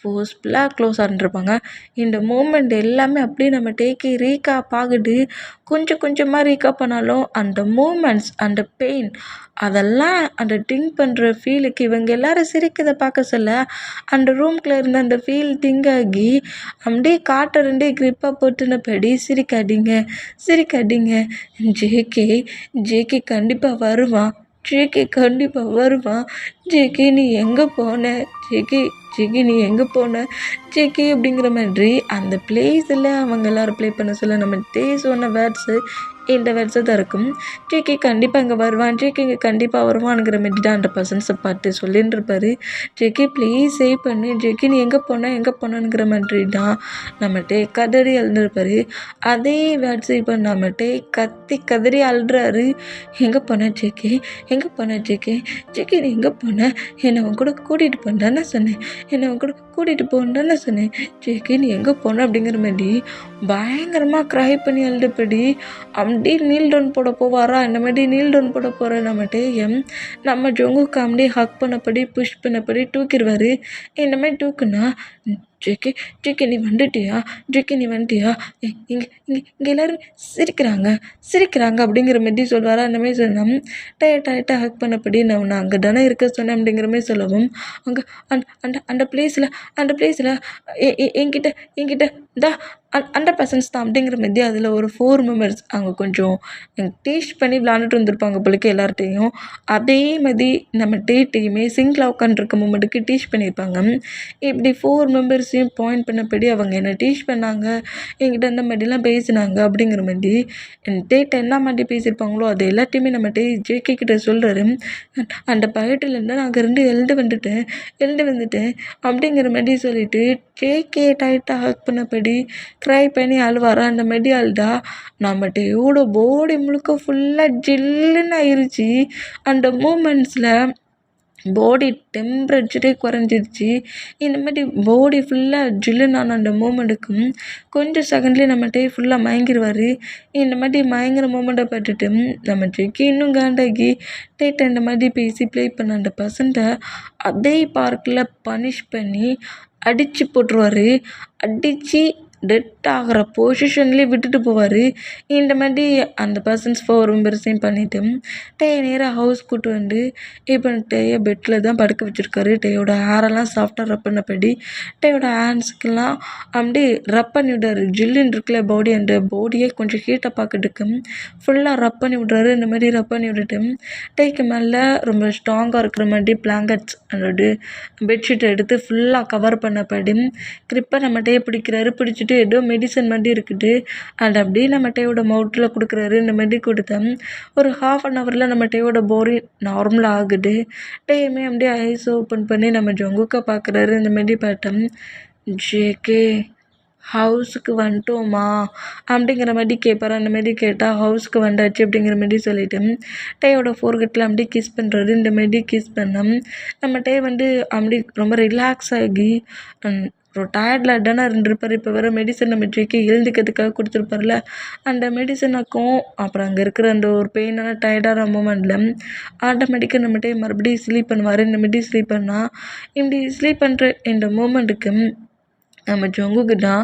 [SPEAKER 1] ஃபோர்ஸ்ஃபுல்லாக க்ளோஸாக இருந்திருப்பாங்க. இந்த மூமெண்ட் எல்லாமே அப்படியே நம்ம டேக்கி ரீகாப் ஆகுது. கொஞ்சம் கொஞ்சமாக ரீகாப் பண்ணாலும் அந்த மூமெண்ட்ஸ், அந்த பெயின், அதெல்லாம் அந்த திங்க் பண்ணுற ஃபீலுக்கு இவங்க எல்லாரும் சிரிக்கிறத பார்க்க சொல்ல அந்த ரூம்குள்ளே இருந்த அந்த ஃபீல் திங்க் ஆகி அப்படியே காட்டை ரெண்டே க்ரிப்பாக போட்டுனபடி சிரிக்காதீங்க சிரிக்காதீங்க, ஜேகே ஜேகே கண்டிப்பாக வருவான், ஜேகே கண்டிப்பாக வருவான், ஜேகே நீ எங்கே போன, ஜேகே ஜேகே நீ எங்கே போன ஜேகே அப்படிங்கிற மாதிரி அந்த பிளேஸில் அவங்க எல்லோரும் ப்ளே பண்ண சொல்ல நம்ம டே சொன்ன வேர்ட்ஸு இந்த வேர்ட்ஸு தான் இருக்கும். ஜேகே கண்டிப்பாக இங்கே வருவான், ஜேகே இங்கே கண்டிப்பாக வருவானுங்கிற மாதிரி தான் அந்த பர்சன்ஸை பார்த்து சொல்லின்னு இருப்பார். ஜேகே ப்ளீஸ் சேவ் பண்ணு, ஜேகே நீ எங்கே போனேங்கிற மாதிரி தான் நம்ம டே கதறி அழுதுருப்பார். அதே வேர்ட்ஸு இப்போ நம்ம டே கத்தி கதறி அழுறாரு. எங்கே போன ஜேகே, எங்கே போன ஜேகே, ஜேகே நீ எங்கே போன, என்னை அவன் கூட கூட்டிகிட்டு போனேன்னு சொன்னேன், என்னை அவன் கூட கூட்டிகிட்டு போனேன்னு சொன்னேன், ஜேகே நீ எங்கே போன அப்படிங்கிற மாதிரி பயங்கரமாக க்ரை பண்ணி அழுதுபடி அப்படியே நீல் டவுன் போட போவாரா, இந்த மாதிரி நீல் டவுன் போட போகிற நம்ம டேயம் நம்ம ஜங்குக்கு அப்படியே ஹக் பண்ணப்படி புஷ் பண்ணப்படி தூக்கிடுவார். இந்த மாதிரி தூக்குனா ஜேகே ஜேகே நீ வந்துட்டியா, ஜேகே நீ வந்துட்டியா, இங்கே இங்கே இங்கே எல்லோரும் சிரிக்கிறாங்க அப்படிங்கிற மாதிரி சொல்வாரா. அந்த மாதிரி சொன்னோம் டைட்டாக ஹக் பண்ணப்படி நான் அங்கே தானே இருக்க சொன்னேன் அப்படிங்கிற மாதிரி சொல்லவும் அங்கே அந்த அந்த அந்த பிளேஸில் என்கிட்ட தான் அந்த பர்சன்ஸ் தான் அப்படிங்கிற மாதிரி அதில் ஒரு 4 மெம்பர்ஸ் அவங்க கொஞ்சம் டீச் பண்ணி விளாண்டுட்டு வந்திருப்பாங்க போலக்கு எல்லார்ட்டையும். அதே மாதிரி நம்ம டேட்டையுமே சிங்கில் உட்காந்துருக்க மூமெண்ட்டுக்கு டீச் பண்ணியிருப்பாங்க. இப்படி 4 மெம்பர்ஸையும் பாயிண்ட் பண்ணபடி அவங்க என்ன டீச் பண்ணாங்க, என்கிட்ட அந்த மாதிரிலாம் பேசினாங்க அப்படிங்கிற மாதிரி டேட்டை என்ன மாதிரி பேசியிருப்பாங்களோ அது எல்லாத்தையுமே நம்ம ஜேகே கிட்ட சொல்கிறாரு. அந்த பயட்டிலேருந்து நான் அங்கே இருந்து எழுந்து வந்துட்டேன் அப்படிங்கிற மாதிரி சொல்லிவிட்டு ஜேகே டைட்டாக ஹக் பண்ணபடி க்ரை பண்ணி அழுவாரா. அந்த மாதிரி அழுதா நம்ம டேயோட பாடி முழுக்க ஃபுல்லாக ஜில்லுன்னு ஆயிடுச்சு. அந்த மூமெண்ட்ஸில் பாடி டெம்பரேச்சரே குறைஞ்சிருச்சு. இந்த மாதிரி பாடி ஃபுல்லாக ஜில்லுன்னு ஆன அந்த மூமெண்ட்டுக்கும் கொஞ்சம் செகண்ட்லேயே நம்ம டே ஃபுல்லாக மயங்கிருவார். இந்த மாதிரி மயங்குற மூமெண்ட்டை பார்த்துட்டு நம்ம ஜெக்கி இன்னும் காண்டாகி டேட்ட இந்த மாதிரி பேசி ப்ளே பண்ண அந்த பர்சன்ட்டை அதே பார்க்கில் பனிஷ் பண்ணி அடித்து போட்டுருவார். அடித்து டெட் ஆகிற பொசிஷன்லேயே விட்டுட்டு போவார். இந்த மாதிரி அந்த பர்சன்ஸ் ரொம்ப பெருசையும் பண்ணிவிட்டு டேயை நேராக ஹவுஸ் கூட்டு வந்து இப்போ டேயை பெட்டில் தான் படுக்க வச்சுருக்காரு. டேயோட ஹேரெல்லாம் சாஃப்டாக ரப் பண்ணபடி டேயோட ஹேண்ட்ஸ்க்கெல்லாம் அப்படி ரப் பண்ணி விடுறாரு. ஜில்லுன்னு இருக்குல்ல பாடி, அந்த பாடியை கொஞ்சம் ஹீட்டை பார்க்கறதுக்கு ஃபுல்லாக ரப் பண்ணி விட்றாரு. இந்த மாதிரி ரப் பண்ணி விட்டுட்டு டேக்கு மேலே ரொம்ப ஸ்ட்ராங்காக இருக்கிற மாதிரி பிளாங்கெட்ஸ் அதோட பெட்ஷீட்டை எடுத்து ஃபுல்லாக கவர் பண்ணபடி கிரிப்பை நம்ம டேயை பிடிக்கிறாரு. பிடிச்சிட்டு ஏதோ மெடிசன் மாதிரி இருக்குது, அது அப்படியே நம்ம டேயோட மவுத்தில் கொடுக்குறாரு. இந்த மாதிரி கொடுத்தா ஒரு ½ நம்ம டேயோட பாடி நார்மலாக ஆகுது. டேயுமே அப்படியே ஐஸ் ஓப்பன் பண்ணி நம்ம ஜங்குக்கை பார்க்குறாரு. இந்த மாதிரி பார்த்தோம் ஜேகே ஹவுஸுக்கு வந்துட்டோமா அப்படிங்கிற மாதிரி கேட்பாரு. அந்த மாதிரி கேட்டால் ஹவுஸ்க்கு வந்தாச்சு அப்படிங்கிற மாதிரி சொல்லிட்டு டேயோட ஃபோர்கெட்டில் அப்படி கிஸ் பண்ணுறாரு. இந்த மாதிரி கிஸ் பண்ணோம் நம்ம டே வந்து அப்படி ரொம்ப ரிலாக்ஸ் ஆகி ஒரு டயர்டில் தானே இருந்திருப்பார். இப்போ வேறு மெடிசன் நம்ம ஜெக்கி எழுந்துக்கிறதுக்காக கொடுத்துருப்பார்ல, அந்த மெடிசனுக்கும் அப்புறம் அங்கே இருக்கிற அந்த ஒரு பெயினான டயர்டான மூமெண்ட்டில் ஆட்டோமேட்டிக்காக நம்ம டே மறுபடியும் ஸ்லீப் பண்ணுவார். இந்த மாதிரி ஸ்லீப் பண்ணால் இப்படி ஸ்லீப் பண்ணுற இந்த மூமெண்ட்டுக்கு நம்ம ஜங்குக்கு தான்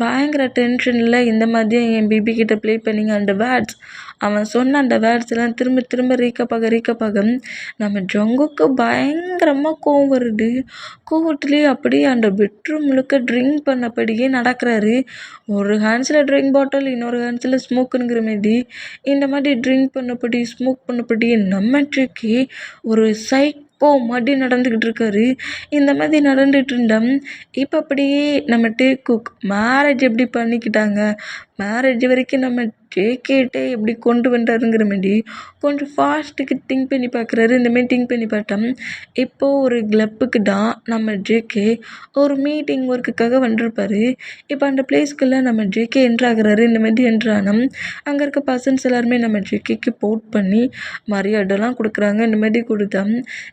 [SPEAKER 1] பயங்கர டென்ஷனில் இந்த மாதிரியும் என் பேபி கிட்ட ப்ளே பண்ணிங்க அந்த வேர்ட்ஸ் அவன் சொன்ன அந்த வேர்ட்ஸ்லாம் திரும்ப திரும்ப ரீக்கப்பாக நம்ம ஜங்குக்கு பயங்கரமாக கோவம் வருது. கோவத்துலேயே அப்படியே அந்த பெட்ரூம் முழுக்க ட்ரிங்க் பண்ணபடியே நடக்கிறாரு. ஒரு ஹேண்ட்ஸில் ட்ரிங்க் பாட்டில், இன்னொரு ஹேண்ட்ஸில் ஸ்மோக்குங்கிற மாரி இந்த மாதிரி ட்ரிங்க் பண்ணபடி ஸ்மோக் பண்ணபடி நம்ம ட்ரிக்கி ஒரு மாதிரி நடந்துக்கிட்டு இருக்காரு. இந்த மாதிரி நடந்துட்டு இருந்தா இப்போ அப்படியே நம்ம குக் மேரேஜ் எப்படி பண்ணிக்கிட்டாங்க, மேரேஜ் வரைக்கும் நம்ம ஜேகேட்டே எப்படி கொண்டு வந்தாருங்கிற மாதிரி கொஞ்சம் ஃபாஸ்ட்டுக்கு திங்க் பண்ணி பார்க்குறாரு. இந்தமாரி திங்க் பண்ணி பார்த்தோம் இப்போது ஒரு கிளப்புக்கு தான் நம்ம ஜேகே ஒரு மீட்டிங் ஒர்க்குக்காக வந்திருப்பார். இப்போ அந்த பிளேஸ்க்குள்ளே நம்ம ஜேகே என்ட்ராகிறாரு. இந்த மாதிரி என்ட்ரானம் அங்கே இருக்க பர்சன்ஸ் எல்லாருமே நம்ம ஜேகேக்கு போட் பண்ணி மரியாதைலாம் கொடுக்குறாங்க. இந்த மாதிரி கொடுத்தா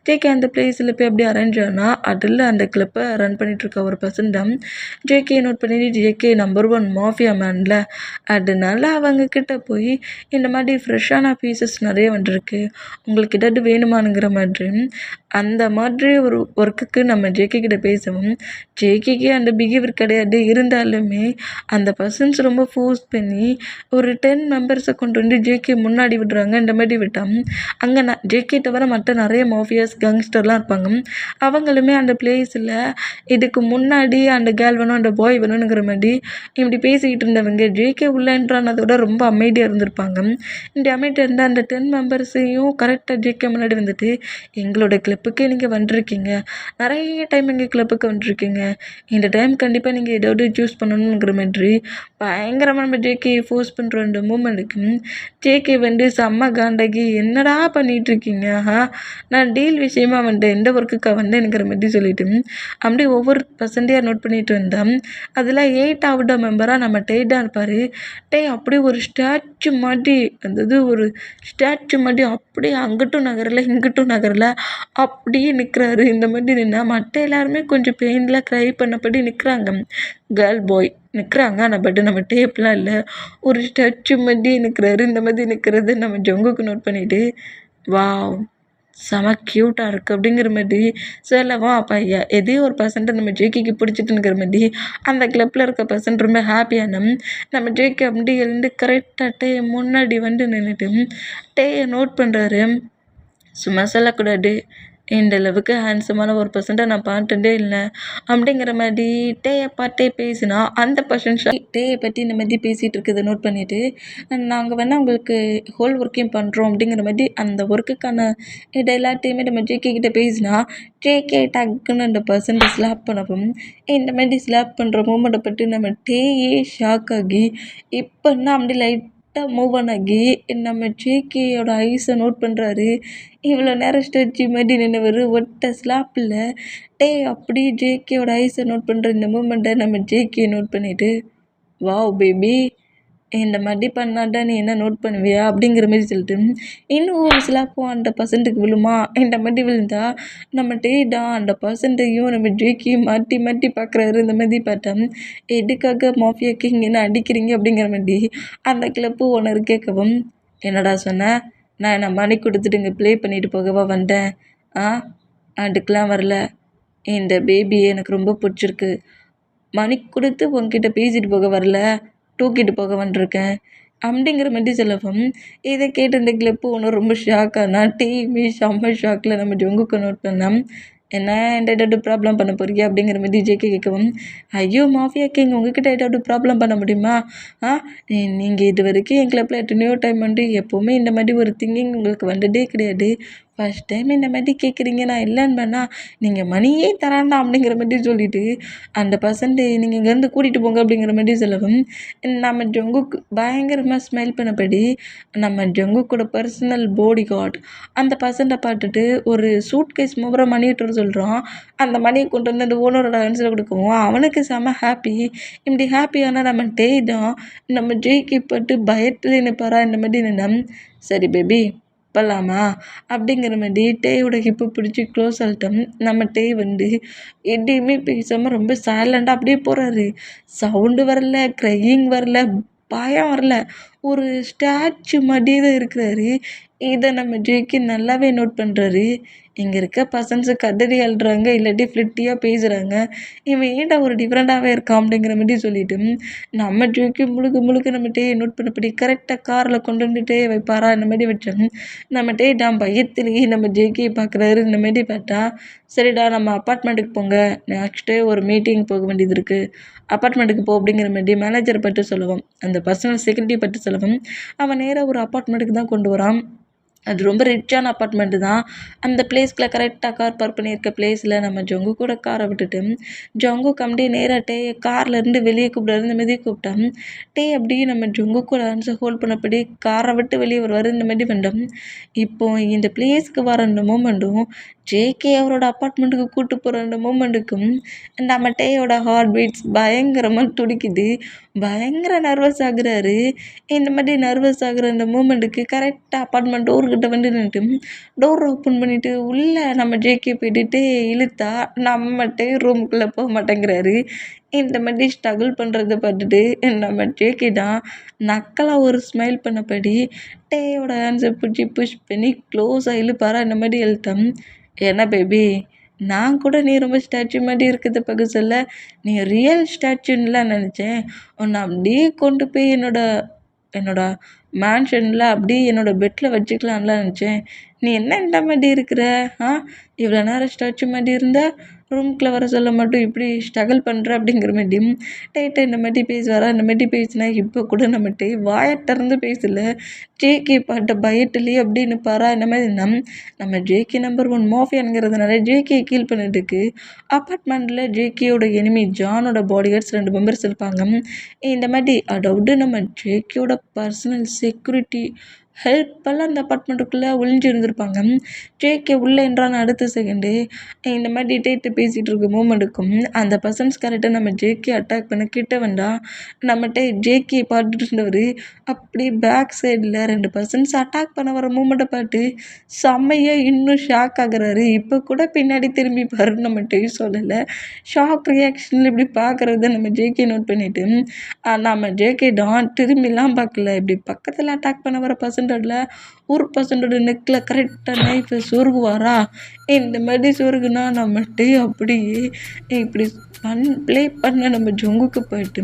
[SPEAKER 1] ஜேகே அந்த பிளேஸில் போய் அப்படியே அரேஞ்ச் ஆனால் அதில் அந்த கிளப்பை ரன் பண்ணிகிட்ருக்க ஒரு பர்சன் தான் ஜேகே நோட் பண்ணி ஜேகே நம்பர் 1 மாஃபியா மேனில். அதனால அவங்கக்கிட்ட போய் இந்த மாதிரி ஃப்ரெஷ்ஷான பீசஸ் நிறைய வந்துருக்கு, உங்களுக்கு ஏதாவது வேணுமானுங்கிற மாதிரி அந்த மாதிரி ஒரு ஒர்க்குக்கு நம்ம ஜேகே கிட்ட பேசவும் ஜேகேக்கு அந்த பிஹேவியர் கிடையாது. இருந்தாலுமே அந்த பர்சன்ஸ் ரொம்ப ஃபோர்ஸ் பண்ணி ஒரு 10 மெம்பர்ஸை கொண்டு வந்து ஜேகே முன்னாடி விடுறாங்க. இந்த மாதிரி விட்டால் அங்கே ஜேகே தவிர மற்ற நிறைய மாஃபியாஸ் கேங்ஸ்டர்லாம் இருப்பாங்க. அவங்களுமே அந்த பிளேஸில் இதுக்கு முன்னாடி அந்த கேர்ள் வேணும் அந்த பாய் வேணுங்கிற மாதிரி இப்படி பேசிக்கிட்டு இருந்தவங்க ஜேகே உள்ளேன்றானதோட ரொம்ப அமைதியாக இருந்திருப்பாங்க. இந்த அமைதியாக இருந்த அந்த 10 மெம்பர்ஸையும் கரெக்டாக ஜேகே முன்னாடி வந்துட்டு எங்களோட கிளப்புக்கு நீங்கள் வந்துருக்கீங்க, நிறைய டைம் எங்கள் கிளப்புக்கு வந்துருக்கீங்க, இந்த டைம் கண்டிப்பாக நீங்கள் ஏதாவது சூஸ் பண்ணணுங்கிற மாதிரி பயங்கரமாக நம்ம ஜேகே ஃபோர்ஸ் பண்ணுற அந்த மூமெண்ட்டுக்கு ஜேகே வந்து செம்ம காண்டாகி என்னடா பண்ணிகிட்ருக்கீங்க, நான் டீல் விஷயமா வந்தேன், எந்த ஒர்க்குக்காக வந்தேன்ங்கிற மாதிரி சொல்லிட்டு அப்படியே ஒவ்வொரு பர்சன்டையாக நோட் பண்ணிட்டு வந்தேன். அதில் 8வது மெம்பராக நம்ம டேடாக இருப்பார். அப்படியே ஒரு ஸ்டாச்சு மாதிரி அதாவது ஒரு ஸ்டாச்சு மாதிரி அப்படியே அங்கிட்டும் நகரில் இங்கிட்டும் நகரில் அப்படியே நிற்கிறாரு. இந்த மாதிரி நின்னா மற்ற எல்லாருமே கொஞ்சம் பெயினில் க்ரை பண்ணபடி நிற்கிறாங்க. கேர்ள் பாய் நிற்கிறாங்க, ஆனால் பட் நம்ம டேப்லாம் இல்லை, ஒரு ஸ்டாச்சு மாதிரி நிற்கிறாரு. இந்த மாதிரி நிற்கிறது நம்ம ஜங்குக்கு நோட் பண்ணிவிட்டு வாவ் செம க்யூட்டாக இருக்குது அப்படிங்கிற மாதிரி சொல்லவும் அப்போ எதே ஒரு பர்சன்ட்டை நம்ம ஜேகேக்கு பிடிச்சிட்டுங்கிற மாதிரி அந்த கிளப்பில் இருக்க பர்சன்ட் ரொம்ப ஹாப்பியான நம்ம ஜேகே அப்படி எழுந்து கரெக்டாக டே முன்னாடி வந்து நின்றுட்டு டேயை நோட் பண்ணுறாரு. சும்மா சொல்லக்கூடாது, இந்த அளவுக்கு ஹேண்ட்ஸமான ஒரு பர்சன்ட்டை நான் பார்த்ததே இல்லை அப்படிங்கிற மாதிரி டேயை பார்த்தே பேசினா அந்த பர்சன்ஸ் டேயை பற்றி இந்த மாதிரி பேசிகிட்டு இருக்கிறத நோட் பண்ணிவிட்டு நாங்கள் வேணால் உங்களுக்கு ஹோல் ஒர்க்கையும் பண்ணுறோம் அப்படிங்கிற மாதிரி அந்த ஒர்க்குக்கான இது எல்லாத்தையுமே நம்ம ஜேகே கிட்ட பேசினா ஜேகே டக்குன்னு அந்த பர்சன்ட்டை ஸ்லாப் பண்ணவும் இந்த மாதிரி ஸ்லாப் பண்ணுற மூமெண்ட்டை பற்றி நம்ம டேயே ஷாக் ஆகி இப்போ தான் அப்படி லைட்டாக மூவ் ஆன் ஆகி நம்ம ஜேகேயோட ஐஸை நோட் பண்ணுறாரு. இவ்வளோ நேரம் ஸ்டாச்சு மாதிரி நின்னவர் ஒட்ட ஸ்லாப்பில் அப்படியே ஜேகேயோட ஐஸை நோட் பண்ணுற இந்த மூமெண்ட்டை நம்ம ஜேகே நோட் பண்ணிவிட்டு வாவ் பேபி இந்த மாதிரி பண்ணாட்டா நீ என்ன நோட் பண்ணுவியா அப்படிங்கிற மாதிரி சொல்லிட்டு இன்னும் ஒரு சிலாப்போ அந்த பர்சன்ட்டுக்கு விழுமா இந்த மாதிரி விழுந்தா நம்ம டேடா அந்த பர்சன்ட்டையும் நம்ம ஜேக்கியும் மாட்டி மாட்டி பார்க்குறாரு. இந்த மாதிரி பார்த்தா எதுக்காக மாஃபியா கிங் என்ன அடிக்கிறீங்க அப்படிங்கிற மாதிரி அந்த கிளப்பு ஓனர் கேட்கவும், என்னடா சொன்ன, நான் என்ன மணி கொடுத்துட்டு இங்கே ப்ளே பண்ணிட்டு போகவா வந்தேன்? ஆ அதுக்கெலாம் வரல. இந்த பேபி எனக்கு ரொம்ப பிடிச்சிருக்கு. மணி கொடுத்து உங்ககிட்ட பேசிட்டு போக வரல, தூக்கிட்டு போக வந்துருக்கேன் அப்படிங்கிற மாதிரி சொல்லவும், இதை கேட்டு இந்த கிளப்பு ஒன்று ரொம்ப ஷாக்கானா டீமே செம்ம ஷாக்கில் நம்ம ஜொங்குக்கு நோட் பண்ணோம். என்ன என்கிட்ட ஏதாவது ப்ராப்ளம் பண்ண போறியா அப்படிங்கிற மாதிரி ஜேகே கேட்கவும், ஐயோ மாஃபியா கிங் உங்ககிட்ட ஏதாவது ப்ராப்ளம் பண்ண முடியுமா? நீங்கள் இது வரைக்கும் என் கிளப்பில் எத்தனையோ டைம் வந்து எப்போவுமே இந்த மாதிரி ஒரு திங்கிங் உங்களுக்கு வந்ததே கிடையாது. ஃபஸ்ட் டைம் இந்த மாதிரி கேட்குறீங்க. நான் இல்லைன்னு பண்ணால் நீங்கள் மணியே தராண்டா அப்படிங்கிற மாதிரி சொல்லிவிட்டு அந்த பர்சன்ட்டு நீங்கள் இங்கேருந்து கூட்டிகிட்டு போங்க அப்படிங்கிற மாதிரி சொல்லவும், நம்ம ஜங்குக்கு பயங்கரமாக ஸ்மைல் பண்ணபடி நம்ம ஜங்குக்கோட பர்சனல் பாடி கார்டு அந்த பர்சன்ட்டை பார்த்துட்டு ஒரு சூட் கேஸ் மூவரை மணி விட்டு சொல்கிறான். அந்த மணியை கொண்டு வந்து அந்த ஓனரோட ஆன்சரை கொடுக்கவும் அவனுக்கு செம ஹாப்பி. இப்படி ஹாப்பியான நம்ம டே தான் நம்ம ஜெய்க்கு பட்டு பயத்தில் நிற்பாரா இந்த மாதிரி நின்னா, சரி பேபி போகலாமா அப்படிங்கிற மாதிரி டேயோட ஹிப்பை பிடிச்சி க்ளோஸ் ஆகிட்டோம். நம்ம டே வந்து எதையுமே பேசாமல் ரொம்ப சைலண்டாக அப்படியே போகிறாரு. சவுண்டு வரல, க்ரையிங் வரல, பயம் வரல, ஒரு ஸ்டாச்சு மாதிரியே தான் இருக்கிறாரு. இதை நம்ம ஜேகே நல்லாவே நோட் பண்ணுறாரு. இங்கே இருக்க பசன்ஸு கதறி அழுறாங்க, இல்லாட்டி ஃப்ளிட்டியாக பேசுகிறாங்க. இவன் ஏன்டா ஒரு டிஃப்ரெண்ட்டாகவே இருக்கான் அப்படிங்கிற மாதிரி சொல்லிவிட்டு நம்ம ஜேகே முழுக்க முழுக்க நம்ம டே நோட் பண்ணபடி கரெக்டாக காரில் கொண்டு வந்துட்டே வைப்பாரா இந்த மாதிரி வச்சோம். நம்ம டே நான் பயத்துலேயே நம்ம ஜேகே பார்க்குறாரு. இந்த மாதிரி பார்த்தா, சரிடா நம்ம அப்பார்ட்மெண்ட்டுக்கு போங்க, நெக்ஸ்ட்டு ஒரு மீட்டிங் போக வேண்டியது இருக்குது, அப்பார்ட்மெண்ட்டுக்கு போ அப்படிங்கிற மாதிரி மேனேஜரை பற்றி சொல்லுவோம். அந்த பர்சனல் செக்யூரிட்டி பற்றி சொல்லுவோம். அவன் நேராக ஒரு அப்பார்ட்மெண்ட்டுக்கு தான் கொண்டு வரான். அது ரொம்ப ரிச்சான அப்பார்ட்மெண்ட்டு தான். அந்த பிளேஸ்க்குள்ள கரெக்டாக கார் பார்க் பண்ணியிருக்க பிளேஸில் நம்ம ஜங்கு கூட காரை விட்டுட்டு ஜங்குக்கு அப்படியே நேராக டே கார்லேருந்து வெளியே கூப்பிடாரு. இந்த மாதிரி கூப்பிட்டான். டே அப்படியே நம்ம ஜங்கு கூட ஆன்சர் ஹோல்ட் பண்ணபடி காரை விட்டு வெளியே வருவார். இந்த மாதிரி பண்ணோம். இப்போ இந்த பிளேஸ்க்கு வர அந்த மூமெண்ட்டும் ஜேகே அவரோட அப்பார்ட்மெண்ட்டுக்கு கூப்பிட்டு போகிற அந்த மூமெண்ட்டுக்கும் நம்ம டேயோட ஹார்ட் பீட்ஸ் பயங்கரமாக துடிக்குது. பயங்கர நர்வஸ் ஆகுறாரு. இந்த மாதிரி நர்வஸ் ஆகுற அந்த மூமெண்ட்டுக்கு கரெக்டாக அப்பார்ட்மெண்ட் டோர்கிட்ட வந்து நின்றுட்டு டோர் ஓப்பன் பண்ணிவிட்டு உள்ளே நம்ம ஜேகே போய்ட்டு இழுத்தா நம்ம டே ரூமுக்குள்ளே போக மாட்டேங்கிறாரு. இந்த மாதிரி ஸ்ட்ரகிள் பண்ணுறத பார்த்துட்டு நம்ம ஜேகே தான் நக்கலாக ஒரு ஸ்மைல் பண்ணபடி டேயோட ஹேண்ட்ஸை பிடிச்சி புஷ் பண்ணி க்ளோஸாக இழுப்பாரா இந்த மாதிரி இழுத்தோம். என்ன பேபி, நான் கூட நீ ரொம்ப ஸ்டாச்சு மாதிரி இருக்கிறத பார்க்க சொல்ல நீ ரியல் ஸ்டாச்சுன்னுலாம் நினச்சேன். உன்னை அப்படியே கொண்டு போய் என்னோட மேன்ஷனில் அப்படியே என்னோடய பெட்டில் வச்சுக்கலான்லாம் நினச்சேன். நீ என்ன இந்த மாதிரி இருக்கிற? இவ்வளோ நேரம் ஸ்டாச்சு மாதிரி இருந்தால் ரூம்குள்ளே வர சொல்ல மட்டும் இப்படி ஸ்ட்ரகிள் பண்ணுற அப்படிங்கிற மாதிரி டேட்டை இந்த மாதிரி பேசுவாரா? இந்த மாதிரி பேசினா இப்போ கூட நம்ம டே வாயை திறந்து பேசலை. ஜேகே பாட்ட பயத்துலேயே அப்படின்னு பாரா இந்த மாதிரி நம்ம ஜேகே நம்பர் 1 மாஃபியாங்கிறதுனால ஜேகே கீல் பண்ணிட்டுருக்கு. அப்பார்ட்மெண்ட்டில் ஜேகேயோட எனிமி ஜானோட பாடிகார்ட்ஸ் 2 மெம்பர்ஸ் இருப்பாங்க. இந்த மாதிரி அதாவது நம்ம ஜேகேயோட பர்சனல் செக்யூரிட்டி ஹெல்ப்பெல்லாம் அந்த அப்பார்ட்மெண்ட்டுக்குள்ளே ஒளிஞ்சு இருந்திருப்பாங்க. ஜேகே உள்ளே என்றான அடுத்த செகண்டு இந்த மாதிரி டேட்டு பேசிகிட்டு இருக்க மூமெண்ட்டுக்கும் அந்த பர்சன்ஸ் கரெக்டாக நம்ம ஜேகே அட்டாக் பண்ண கிட்ட வேண்டாம். நம்மகிட்ட ஜேகே பார்த்துட்டு இருந்தவர் அப்படியே பேக் சைடில் 2 பர்சன்ஸ் அட்டாக் பண்ண வர மூமெண்ட்டை பார்த்து செம்மையாக இன்னும் ஷாக் ஆகுறாரு. இப்போ கூட பின்னாடி திரும்பி பாரு நம்மகிட்ட சொல்லலை. ஷாக் ரியாக்ஷனில் இப்படி பார்க்குறத நம்ம ஜேகே நோட் பண்ணிவிட்டு நம்ம ஜேகே தான் திரும்பிலாம் பார்க்கல. இப்படி பக்கத்தில் அட்டாக் பண்ண வர பர்சன்டோட ஒரு பர்சன்டோட நெக்கில் கரெக்டாக நைஃபை சொருகுவாரா? இந்த மாதிரி சொருகுனா நம்மகிட்ட அப்படியே இப்படி ப்ளே பண்ண நம்ம ஜங்குக்கு போயிட்டு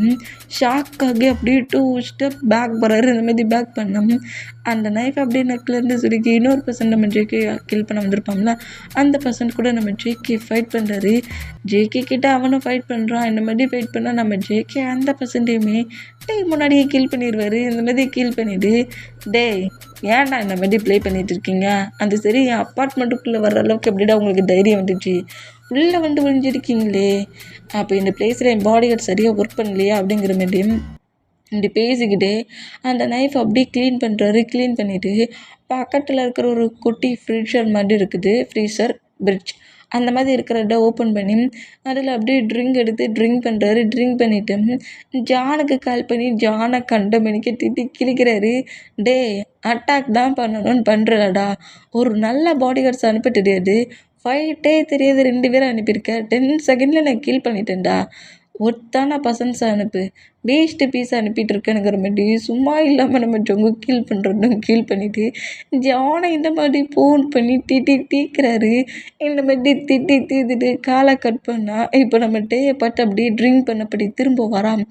[SPEAKER 1] ஷாக்காகி அப்படியே 2 ஸ்டெப் பேக் போகிறாரு. இந்த மாதிரி பேக் பண்ணோம். அந்த நைஃப் அப்படியே நெக்லேருந்து சுருக்கி இன்னொரு பர்சன்ட் நம்ம ஜேகே கில் பண்ண வந்திருப்பாங்களா அந்த பர்சன்ட் கூட நம்ம ஜேகே ஃபைட் பண்ணுறாரு. ஜேகே கிட்ட அவனும் ஃபைட் பண்ணுறான். இந்த மாதிரி ஃபைட் பண்ணால் நம்ம ஜேகே அந்த பர்சன்ட்டையுமே முன்னாடியே கில் பண்ணிடுவார். இந்த மாதிரி கில் பண்ணிவிட்டு ஏன்டா இந்த மாதிரி ப்ளே பண்ணிகிட்டு இருக்கீங்க? அந்த சரி என் அப்பார்ட்மெண்ட்டுக்குள்ளே வர்ற அளவுக்கு எப்படிடா உங்களுக்கு தைரியம் வந்துச்சு? உள்ளே வந்து ஒழிஞ்சிருக்கீங்களே, அப்போ இந்த பிளேஸில் என் பாடிகார்ட் சரியாக ஒர்க் பண்ணலையா அப்படிங்கிற மாதிரி இப்படி பேசிக்கிட்டே அந்த நைஃப் அப்படியே க்ளீன் பண்ணுறாரு. க்ளீன் பண்ணிவிட்டு பக்கத்தில் இருக்கிற ஒரு குட்டி ஃப்ரீசர் மாதிரி இருக்குது, ஃப்ரீசர் பிரிட்ஜ் அந்த மாதிரி இருக்கிறத ஓப்பன் பண்ணி அதில் அப்படியே ட்ரிங்க் எடுத்து ட்ரிங்க் பண்ணுறாரு. ட்ரிங்க் பண்ணிவிட்டு ஜானுக்கு கால் பண்ணி ஜானை கண்ட மணிக்கு திட்டி கிழிக்கிறாரு. டே அட்டாக் தான் பண்ணணும்னு பண்ணுறடா, ஒரு நல்ல பாடி கார்ட்ஸ் அனுப்பிட்டுடியாது, ஃபைட்டே தெரியாது 2 பேரும் அனுப்பியிருக்க, 10 செகண்டில் நான் கீல் பண்ணிட்டேன்டா, ஒருத்தான பசன்ஸை அனுப்பு, வேஸ்ட்டு பீஸ் அனுப்பிட்டு இருக்கேனுங்கிற மாதிரி சும்மா இல்லாமல் நம்ம ஜொங்கு கீல் பண்ணுறோம் கீல் பண்ணிவிட்டு ஜானை இந்த மாதிரி ஃபோன் பண்ணி தீக்கிறாரு. இந்த மாதிரி தீத்துட்டு காலை கட் பண்ணால் இப்போ நம்ம டேயை பார்த்து அப்படியே ட்ரிங்க் பண்ணப்படி திரும்ப வராம்.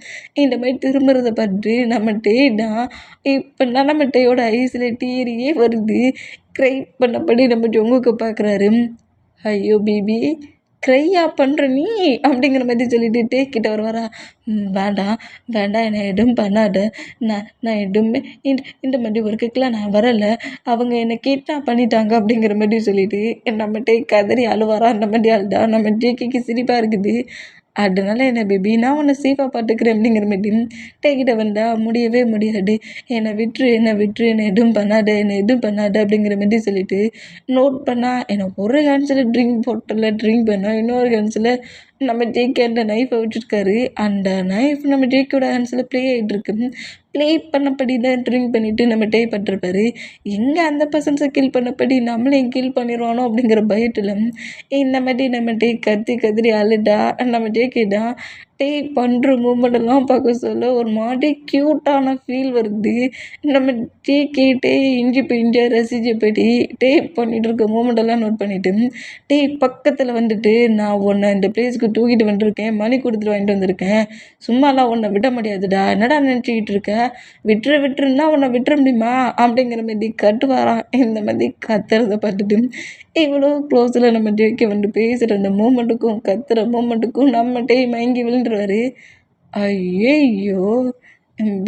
[SPEAKER 1] இந்த மாதிரி திரும்புறத பார்த்து நம்ம டே தான் இப்போ நம்ம டேயோட ஐஸில் டீரியே வருது. க்ரை பண்ணபடி நம்ம ஜொங்குக்கு பார்க்குறாரு. ஐயோ பேபி, க்ரையா பண்ணுற நீ அப்படிங்கிற மாதிரி சொல்லிட்டு டேக்கிட்ட வருவாரா. வேண்டாம் வேண்டாம், என்னை எதுவும் பண்ணாத, நான் எதுவுமே இந்த மாதிரி ஒர்க்குக்கெலாம் நான் வரலை, அவங்க என்னை கிட்னாப் பண்ணிட்டாங்க அப்படிங்கிற மாதிரி சொல்லிட்டு நம்ம டே கதறி அழுவாரா. அந்த மாதிரி அழுதா நம்ம ஜேகேக்கு சிரிப்பாக இருக்குது. அதனால என்ன பேபி, நான் உன்னை சேஃபாக பார்த்துக்கிறேன் அப்படிங்கிற மாதிரி டேக்கிட்ட வந்தால் முடியவே முடியாது. என்னை விட்டுரு என்னை எதுவும் பண்ணாத அப்படிங்கிற மாதிரி சொல்லிட்டு நோட் பண்ணால் என்னை ஒரு ஹேண்ட்ஸில் ட்ரிங்க் பண்ணோம், இன்னொரு ஹேண்ட்ஸில் நம்ம ஜேகே அந்த நைஃபை வச்சுருக்காரு. அந்த நைஃப் நம்ம ஜேகேயோட ஹேண்ட்ஸில் ப்ளே ஆகிட்டுருக்கு. ப்ளே பண்ணப்படி தான் ட்ரிங்க் பண்ணிவிட்டு நம்ம டே பட்டிருப்பாரு. எங்கே அந்த பர்சன்ஸை கில் பண்ணப்படி நம்மளையும் கில் பண்ணிடுவானோ அப்படிங்கிற பயத்தில் இந்த மாதிரி நம்ம டே கதறி அழுதா நம்ம ஜேகேடா டே பண்ணுற மூமெண்டெல்லாம் பார்க்க சொல்ல ஒரு மாதிரி க்யூட்டான ஃபீல் வருது. நம்ம ஜேகே டே இஞ்சி பிஞ்சாக ரசிச்சபடி டே பண்ணிகிட்டு இருக்க மூமெண்டெல்லாம் நோட் பண்ணிவிட்டு டே பக்கத்தில் வந்துட்டு நான் உன்னை இந்த பிளேஸ்க்கு தூக்கிட்டு வந்துருக்கேன், மணி கொடுத்துட்டு வாங்கிட்டு வந்திருக்கேன், சும்மாலாம் உன்னை விட முடியாதுடா, என்னடா நினச்சிக்கிட்டு இருக்க, விட்டுருன்னா உன்னை விட்டுற முடியுமா அப்படிங்கிற மாதிரி கட்டுவாராம். இந்த மாதிரி கத்துறதை பார்த்துட்டு இவ்வளோ க்ளோஸில் நம்ம ஜேகே வந்து பேசுகிற அந்த மூமெண்ட்டுக்கும் கத்துற மூமெண்ட்டுக்கும் நம்ம டே மயங்கி விழுந்துருவார். ஐயோ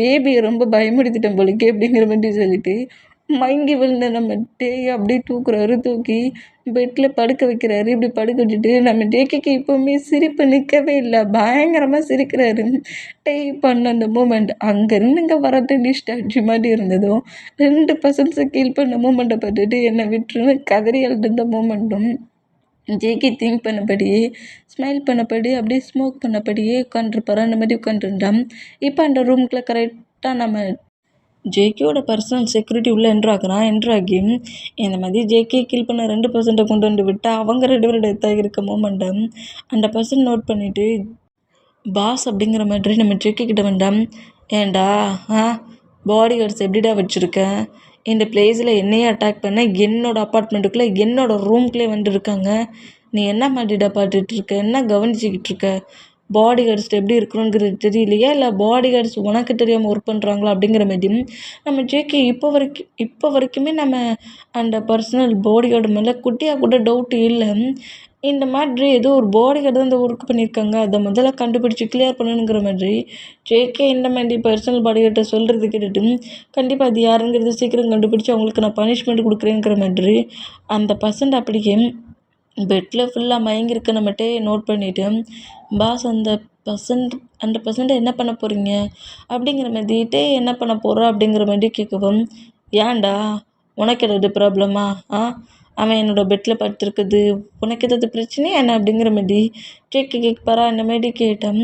[SPEAKER 1] பேபியை ரொம்ப பயமுடுத்திட்டேன் போலிக்கே அப்படிங்கிற மாதிரி சொல்லிட்டு மயங்கி விழுந்த நம்ம டேயை அப்படியே தூக்கி பெட்டில் படுக்க வைக்கிறாரு. இப்படி படுக்க வச்சுட்டு நம்ம ஜேகேக்கு இப்போவுமே சிரிப்பு நிற்கவே இல்லை, பயங்கரமாக சிரிக்கிறாரு. டே பண்ண அந்த மூமெண்ட் அங்கேருந்து இங்கே வரட்டு ஸ்டாச்சு மாதிரி இருந்ததும் 2 பர்சன்ஸை கீல் பண்ண மூமெண்ட்டை பார்த்துட்டு என்னை விட்டுருன்னு கதறி எழுதுந்த மூமெண்ட்டும் ஜேகே திங்க் பண்ணபடியே ஸ்மைல் பண்ணபடி அப்படியே ஸ்மோக் பண்ணபடியே உட்காந்துருப்பாரு. அந்த மாதிரி உட்காந்துருந்தான். இப்போ அந்த ரூம்குள்ளே கரெக்டாக நம்ம ஜேகேயோட பர்சனல் செக்யூரிட்டி உள்ளே என்ட்ராகி இந்த மாதிரி ஜேகே கில் பண்ண 2% கொண்டு வந்து விட்டால் அவங்க 2 பேரும் டெத் ஆகியிருக்க மூமெண்ட்டை அந்த பர்சன் நோட் பண்ணிவிட்டு பாஸ் அப்படிங்கிற மாதிரி நம்ம ஜேகே கிட்ட வேண்டாம். ஏண்டா பாடி கார்ட்ஸ் எப்படிடா வச்சுருக்கேன், இந்த பிளேஸில் என்னையே அட்டாக் பண்ண என்னோடய அப்பார்ட்மெண்ட்டுக்குள்ளே என்னோடய ரூம்குள்ளே வந்துருக்காங்க, நீ என்ன மாதிரிடா பார்த்துட்ருக்க, என்ன கவனிச்சிக்கிட்டு இருக்க, பாடி கார்ட்ஸ் எப்படி இருக்கணுங்கிறது தெரியலையா, இல்லை பாடி கார்ட்ஸ் உனக்கு தெரியாமல் ஒர்க் பண்ணுறாங்களா அப்படிங்கிற மாதிரி நம்ம ஜேகே இப்போ வரைக்குமே நம்ம அந்த பர்சனல் பாடி கார்டு மேலே குட்டியாக கூட டவுட்டு இல்லை. இந்த மாதிரி ஏதோ ஒரு பாடி கார்டு தான் இந்த ஒர்க் பண்ணியிருக்காங்க, அதை முதல்ல கண்டுபிடிச்சி கிளியர் பண்ணணுங்கிற மாதிரி ஜேகே இந்த மாதிரி பர்சனல் பாடி கார்டை சொல்கிறது கேட்டுட்டு கண்டிப்பாக அது யாருங்கிறது சீக்கிரம் கண்டுபிடிச்சி அவங்களுக்கு நான் பனிஷ்மெண்ட் கொடுக்குறேங்கிற மாதிரி அந்த பர்சன்ட் அப்படியே பெட்டில் ஃபுல்லாக மயங்கியிருக்க நம்மகிட்டே நோட் பண்ணிவிட்டு பாஸ் அந்த பர்சன்ட்டை என்ன பண்ண போகிறீங்க அப்படிங்கிற மாதிரி என்ன பண்ண போகிறா அப்படிங்கிற மாதிரி கேட்கவும், ஏன்டா உனக்கு ஏதாவது ப்ராப்ளமா, அவன் என்னோடய பெட்டில் படுத்துருக்குது உனக்கு ஏதாவது பிரச்சனையா என்ன அப்படிங்கிற மாதிரி கேட்பாரா. இந்த மாதிரி கேட்டேன்.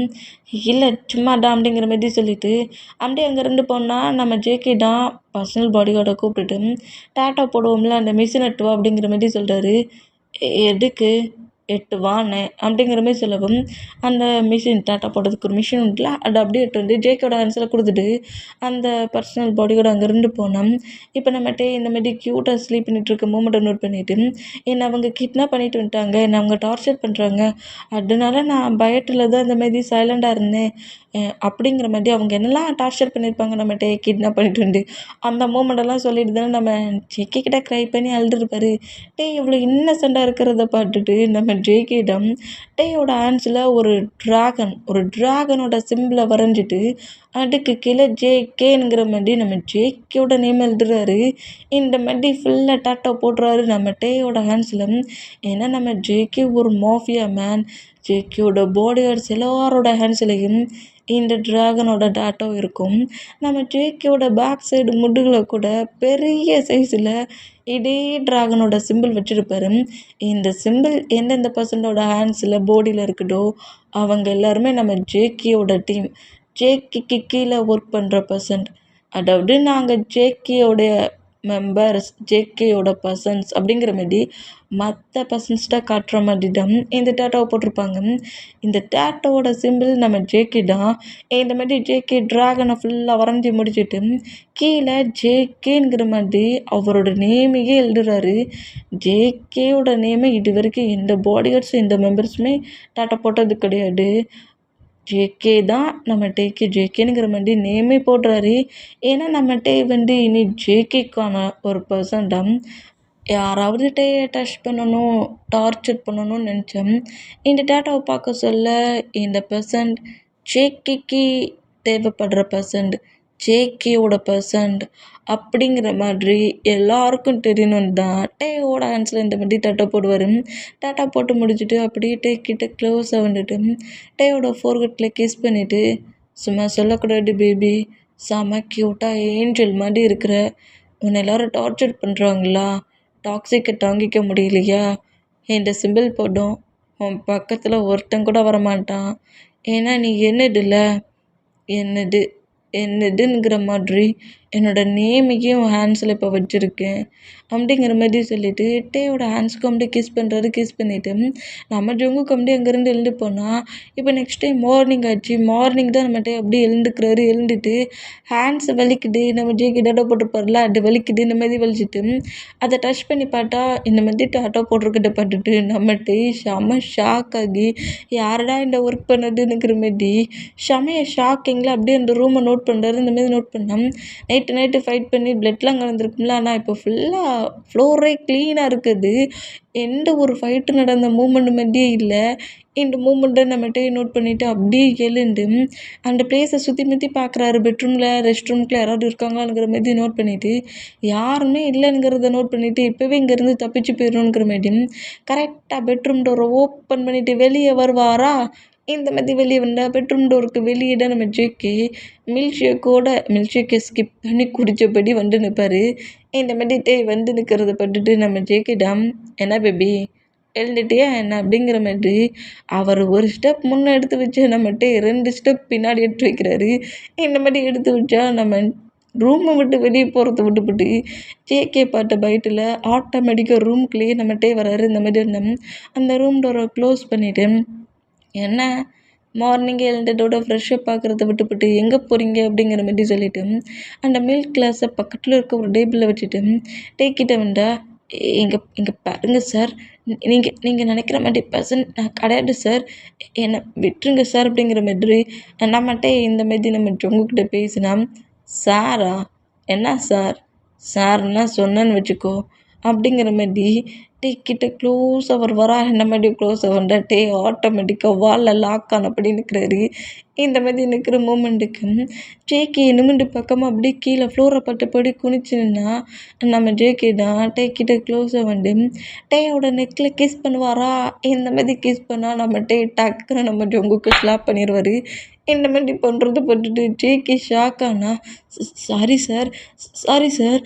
[SPEAKER 1] இல்லை சும்மாடா அப்படிங்கிற மாதிரி சொல்லிவிட்டு அப்படியே அங்கேருந்து போனால் நம்ம ஜேகே தான் பர்சனல் பாடி கார்டை கூப்பிட்டுட்டு டாட்டா போடுவோம்ல அந்த மிஷின் எட்டுவா அப்படிங்கிற மாதிரி சொல்கிறாரு. எதுக்கு எட்டுவான்னு அப்படிங்கிற மாதிரி சொல்லவும் அந்த மிஷின் டாட்டா போடுறதுக்கு ஒரு மிஷின் உண்டுல அதை அப்படியே எட்டு வந்து ஜேகேயோட ஹேண்ட்ஸில் கொடுத்துட்டு அந்த பர்சனல் பாடியோட அங்கேருந்து போனோம். இப்போ நம்மகிட்ட இந்த மாதிரி க்யூட்டாக ஸ்லீப் பண்ணிகிட்ருக்க மூமெண்ட்டை நோட் பண்ணிவிட்டு என்னை அவங்க கிட்னாப் பண்ணிட்டு வந்துட்டாங்க, என்னை அவங்க டார்ச்சர் பண்ணுறாங்க, அதனால நான் பயத்தில் தான் இந்த மாதிரி சைலண்டாக இருந்தேன் அப்படிங்கிற மாதிரி அவங்க என்னெல்லாம் டார்ச்சர் பண்ணியிருப்பாங்க நம்மகிட்ட கிட்னாப் பண்ணிட்டு வந்து அந்த மூமெண்டெல்லாம் சொல்லிட்டு தானே நம்ம ஜேகே கிட்ட க்ரை பண்ணி அழுதுருப்பாரு. இவ்வளோ இன்னசென்ட்டாக இருக்கிறத பார்த்துட்டு நம்ம ஜேகேடம் டேயோட ஹேண்ட்ஸில் ஒரு ட்ராகனோட சிம்பிளை வரைஞ்சிட்டு அதுக்கு கீழே ஜேகேங்கிற மாதிரி நம்ம ஜேகேயோட நேம் எழுதுறாரு. இந்த மாதிரி ஃபுல்லாக டாட்டா போடுறாரு நம்ம டேயோட ஹேண்ட்ஸில். ஏன்னா நம்ம ஜேகே ஒரு மாஃபியா மேன், ஜேகேயோட பாடி கார்ட்ஸ் எல்லாரோட ஹேண்ட்ஸ்லையும் இந்த ட்ராகனோட டாட்டோ இருக்கும். நம்ம ஜேகேவோட பேக் சைடு முதுகில் கூட பெரிய சைஸில் இதே ட்ராகனோட சிம்பிள் வச்சுருப்பாரு. இந்த சிம்பிள் எந்தெந்த பர்சனோட ஹேண்ட்ஸில் பாடியில் இருக்குதோ அவங்க எல்லாருமே நம்ம ஜேகேயோட டீம். ஜேகேக்கு கீழே ஒர்க் பண்ணுற பர்சன், அதாவது நாங்கள் ஜேகேயோடைய மெம்பர்ஸ், ஜேகேயோட பர்சன்ஸ் அப்படிங்கிற மாரி மற்ற பர்சன்ஸ்கிட்ட காட்டுற மாதிரி தான் இந்த டேட்டோவை போட்டிருப்பாங்க. இந்த டேட்டோவோட சிம்பிள் நம்ம ஜேகே தான். இந்த மாதிரி ஜேகே ட்ராகனை ஃபுல்லாக வரைஞ்சி முடிச்சுட்டு கீழே ஜேகேங்கிற மாதிரி அவரோட நேமையே எழுதுறாரு. ஜேகேயோட நேமை இது வரைக்கும் எந்த பாடிகார்ட்ஸும் எந்த மெம்பர்ஸுமே டேட்டோ போட்டது கிடையாது. ஜேகே தான் நம்மகிட்ட ஜேகேங்கிற மாதிரி நேமே போடுறாரு. ஏன்னா நம்மகிட்ட இனி ஜேகேக்கான ஒரு பர்சன் தான். யாராவது டச் பண்ணணும், டார்ச்சர் பண்ணணும்னு நினச்சேன். இந்த டேட்டாவை பார்க்க சொல்ல இந்த பர்சன்ட் ஜேகேக்கு தேவைப்படுற பர்சன்ட், ஜேகேவோட பர்சன்ட் அப்படிங்கிற மாதிரி எல்லாருக்கும் தெரியணும்னு தான் டேயோட ஹேண்ட்ஸில் இந்த மாதிரி டேட்டா போடுவார். டேட்டா போட்டு முடிச்சுட்டு அப்படியே டே கிட்ட க்ளோஸாக வந்துட்டு டேயோட ஃபோர்கட்டில் கிஸ் பண்ணிவிட்டு, சும்மா சொல்லக்கூடாது பேபி, செம க்யூட்டாக ஏஞ்சல் மாதிரி இருக்கிற, உன்னை எல்லோரும் டார்ச்சர் பண்ணுறாங்களா, டாக்ஸிக்கை தாங்கிக்க முடியலையா, இந்த சிம்பிள் போடும் உன் பக்கத்தில் ஒருத்தன் கூட வரமாட்டான். ஏன்னா நீ என்னதுங்கிற மாதிரி என்னோடய நேமையும் ஹேண்ட்ஸில் இப்போ வச்சுருக்கேன் அப்படிங்கிற மாதிரி சொல்லிவிட்டு டேயோட ஹேண்ட்ஸ்க்கு அப்படியே கிஸ் பண்ணுறாரு. கிஸ் பண்ணிவிட்டு நம்ம ஜங்குக்கு அப்படியே அங்கேருந்து எழுந்து போனால் இப்போ நெக்ஸ்ட் டைம் மார்னிங் ஆச்சு. மார்னிங் தான் நம்ம டே அப்படியே எழுந்துக்கிறாரு. எழுந்துட்டு ஹேண்ட்ஸ் வலிக்குது, நம்ம ஜேகே டாட்டோ போட்டிருப்பார்ல அது வலிக்குது, இந்த மாதிரி வலிச்சுட்டு அதை டச் பண்ணி பார்த்தா இந்த மாதிரி டாட்டோ போட்டிருக்கிட்ட பார்த்துட்டு நம்ம டே செம ஷாக் ஆகி யாரடா இந்த ஒர்க் பண்ணதுங்கிற மாதிரி செமைய ஷாக்கிங்கில் அப்படியே அந்த ரூமை நோட் பண்ணுறாரு. இந்த மாதிரி நோட் பண்ணால் நைட்டு ஃபைட் பண்ணி பிளட்லாம் கலந்துருக்கும்ல, ஆனால் இப்போ ஃபுல்லாக ஃப்ளோரே க்ளீனாக இருக்குது. எந்த ஒரு ஃபைட்டு நடந்த மூமெண்ட் மாதிரியே இல்லை. இந்த மூமெண்ட்டை நம்மகிட்ட நோட் பண்ணிவிட்டு அப்படியே எழுந்து அந்த பிளேஸை சுற்றி பார்க்குறாரு. பெட்ரூமில், ரெஸ்ட் ரூம்குள்ளே யாராவது இருக்காங்களாங்கிற மாதிரி நோட் பண்ணிவிட்டு யாருமே இல்லைங்கிறத நோட் பண்ணிவிட்டு இப்போவே இங்கேருந்து தப்பிச்சு போயிடணுங்கிற மாதிரி கரெக்டாக பெட்ரூம் டோரை ஓப்பன் பண்ணிவிட்டு வெளியே வருவாரா. இந்த மாதிரி வெளியே வந்தால் பெட்ரூம் டோருக்கு வெளியே தான் நம்ம ஜேகே மில்க் ஷேக்கை ஸ்கிப் பண்ணி குடித்தபடி வந்து நிற்பார். இந்த மாதிரி வந்து நிற்கிறத பட்டுட்டு நம்ம ஜேகே டாம், என்ன பேபி எழுந்துட்டியா என்ன அப்படிங்கிற மாதிரி அவர் ஒரு ஸ்டெப் முன்னே எடுத்து வச்சு நம்மகிட்ட 2 ஸ்டெப் பின்னாடி எடுத்து வைக்கிறாரு. இந்த மாதிரி எடுத்து வச்சா நம்ம ரூமை விட்டு வெளியே போகிறத விட்டுவிட்டு ஜேகே பார்த்த பைட்டில் ஆட்டோமேட்டிக்காக ரூம்குள்ளேயே நம்மகிட்டே வராரு. இந்த மாதிரி இருந்தோம். அந்த ரூம் டோரை க்ளோஸ் பண்ணிவிட்டு, என்ன மார்னிங்கே எழுந்ததோட ஃப்ரெஷ்ஷப் பார்க்குறத விட்டுவிட்டு எங்கே போகிறீங்க அப்படிங்கிற மாதிரி சொல்லிவிட்டு அந்த மில்க் கிளாஸை பக்கத்தில் இருக்க ஒரு டேபிளில் வச்சுட்டு டேக்கிட்ட வந்தா, இங்கே பாருங்க சார், நீங்கள் நினைக்கிற மாதிரி பர்சன் நான் கிடையாது சார், என்னை விட்டுருங்க சார் அப்படிங்கிற மாதிரி நம்மகிட்ட இந்த மாதிரி நம்ம ஜொங்குக்கிட்ட பேசினா, சாரா என்ன சார்னா சொன்னேன்னு வச்சுக்கோ அப்படிங்கிற மாதிரி கிட்ட க்ளோஸ் அவர் வரா. இந்த மாதிரி க்ளோஸ் ஆகிற ஆட்டோமேட்டிக்காக வாலில் லாக் ஆனபடி நிற்கிறாரு. இந்த மாதிரி நிற்கிற மூமெண்ட்டுக்கு ஜேகே நிமிண்டு பக்கமாக அப்படியே கீழே ஃப்ளோரை பட்டபடி குனிச்சுன்னா நம்ம ஜேகே தான் கிட்ட க்ளோஸாக வந்து டேயோட நெக்கில் கிஸ் பண்ணுவாரா. இந்த மாதிரி கிஸ் பண்ணால் நம்ம டக்குன்னு நம்ம ஜொங்குக்கு ஸ்லாப் பண்ணிடுவார். இந்த மாதிரி பண்ணுறத பட்டுட்டு ஜேகே ஷாக் ஆனால், சாரி சார்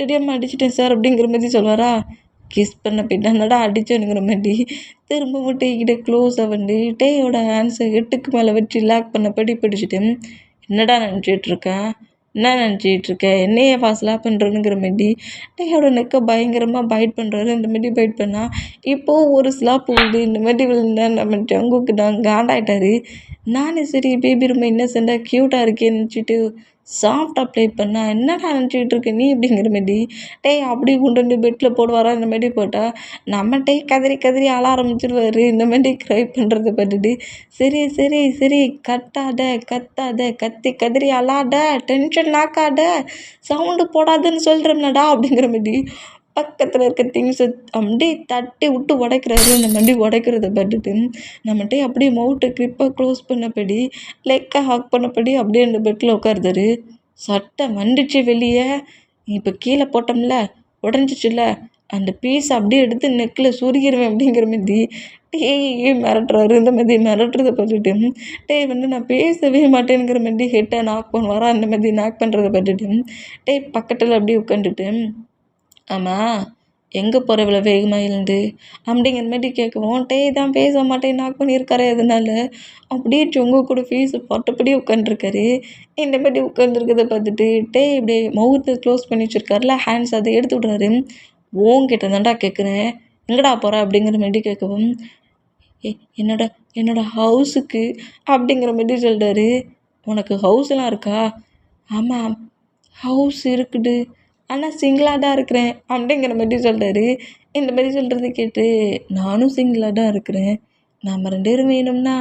[SPEAKER 1] தெரியாமல் அடிச்சிட்டேன் சார் அப்படிங்கிற மாதிரி சொல்லுவாரா. கிஸ் பண்ண பின்னாடா அடிச்சோனுங்கிற மாதிரி திரும்பவும் டேக்கிட்ட க்ளோஸாக வந்து டேயோட ஹேண்ட்ஸை ஹெட்டுக்கு மேலே வச்சு லாக் பண்ணபடி பிடிச்சிட்டு, என்னடா நினச்சிட்ருக்க என்னையே ஃபாஸ்ட்லாக பண்ணுறேனுங்கிற மாதிரி டேயோட நெக்கை பயங்கரமாக பைட் பண்ணுறாரு. இந்த மாதிரி பைட் பண்ணால் இப்போது ஒரு ஸ்லாப் விழுது. இந்த மாதிரி விழுந்தா நம்ம ஜங்குக்கு தான் காண்டாயிட்டாரு. நானும் சரி பேபி ரொம்ப இன்னசென்ட்டாக க்யூட்டாக இருக்கேன்னு நினச்சிட்டு சாஃப்டாக ப்ளே பண்ணா, என்னடா நினச்சிக்கிட்டு இருக்க நீ அப்படிங்கிற மாதிரி அப்படி கொண்டு வந்து பெட்டில் போடுவாரா. இந்த மாதிரி போட்டால் நம்ம கதறி அழ ஆரம்பிச்சிருவார். இந்த மாதிரி க்ரை பண்ணுறத பார்த்துட்டு சரி கத்தாத கதறி அழாத, டென்ஷன் ஆக்காத, சவுண்டு போடாதுன்னு சொல்கிறேன்லடா அப்படிங்கிற மாதிரி பக்கத்தில் இருக்க திங்ஸை அப்படியே தட்டி விட்டு உடைக்கிறாரு. இந்த மாதிரி உடைக்கிறத பார்த்துட்டு நம்மகிட்ட அப்படியே மவுட்டை க்ரிப்பாக க்ளோஸ் பண்ணபடி லெக்கை ஹாக் பண்ணபடி அப்படியே அந்த பெட்டில் உட்காருதாரு. சட்டை வந்துச்சு வெளியே. இப்போ கீழே போட்டோம்ல, உடஞ்சிச்சுல்ல அந்த பீஸ் அப்படியே எடுத்து நெக்கில் சொருகிருவேன் அப்படிங்கிற மாதிரி மிரட்டுறாரு. இந்த மாதிரி மிரட்டுறத பார்த்துட்டு நான் பேசவே மாட்டேங்கிற மாதிரி ஹெட்டை நாக் பண்ணுவாரா அந்த மாதிரி நாக் பண்ணுறத பார்த்துட்டு பக்கத்தில் அப்படியே உட்காந்துட்டு ஆமாம் எங்கே போகிற இவ்வளோ வேகமாக எழுந்து அப்படிங்கிற மாதிரி கேட்கவும் தான் பேச மாட்டேன் நாக் பண்ணியிருக்காரு. அதனால அப்படியே சொங்க கூட ஃபீஸ் பட்டப்படியே உட்காந்துருக்காரு. இந்த மாதிரி உட்காந்துருக்கதை பார்த்துட்டு இப்படியே மவுத்தை க்ளோஸ் பண்ணி வச்சுருக்காருல ஹேண்ட்ஸ் அதை எடுத்து விட்றாரு. ஓங்கிட்ட தான்டா கேட்குறேன் எங்கடா போகிற அப்படிங்கிற மாதிரி கேட்கவும் என்னோட என்னோட ஹவுஸுக்கு அப்படிங்கிற மாதிரி சொல்கிறாரு. உனக்கு ஹவுஸ்லாம் இருக்கா? ஆமாம் ஹவுஸ் இருக்குது ஆனால் சிங்கிளாக தான் இருக்கிறேன் அப்படிங்கிற மாதிரி சொல்கிறாரு. இந்த மாதிரி சொல்கிறத கேட்டு நானும் சிங்கிளாக தான் இருக்கிறேன், நாம் 2 பேரும் வேணும்னா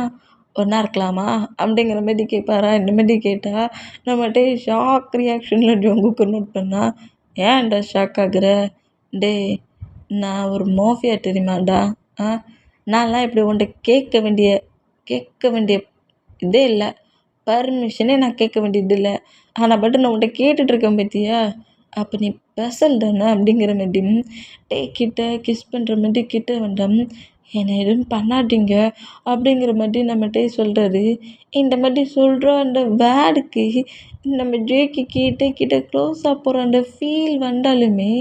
[SPEAKER 1] ஒன்றா இருக்கலாமா அப்படிங்கிற மாதிரி கேட்பாரா. இந்த மாதிரி கேட்டால் நம்மகிட்ட ஷாக் ரியாக்ஷனில் ஜங்குக்கு நோட் பண்ணால் ஏன்டா ஷாக் ஆகுற? நான் ஒரு மாஃபியா தெரியுமாடா? நான்லாம் இப்படி உன்கிட்ட கேட்க வேண்டிய இதே இல்லை, பர்மிஷனே நான் கேட்க வேண்டியது இல்லை. ஆனால் நான் உன்கிட்ட கேட்டுட்ருக்கேன் பார்த்தியா, அப்போ நீ பெசல் தானே அப்படிங்கிற மாதிரி கிட்ட கிஸ் பண்ணுற மாதிரி கிட்ட வேண்டாம் என்னை எதுவும் பண்ணாதீங்க அப்படிங்கிற மாதிரி நம்மகிட்ட சொல்கிறாரு. இந்த மாதிரி சொல்கிற அந்த வேர்டுக்கு நம்ம ஜேக்கு கிட்ட க்ளோஸாக போகிற அந்த ஃபீல் வந்தாலுமே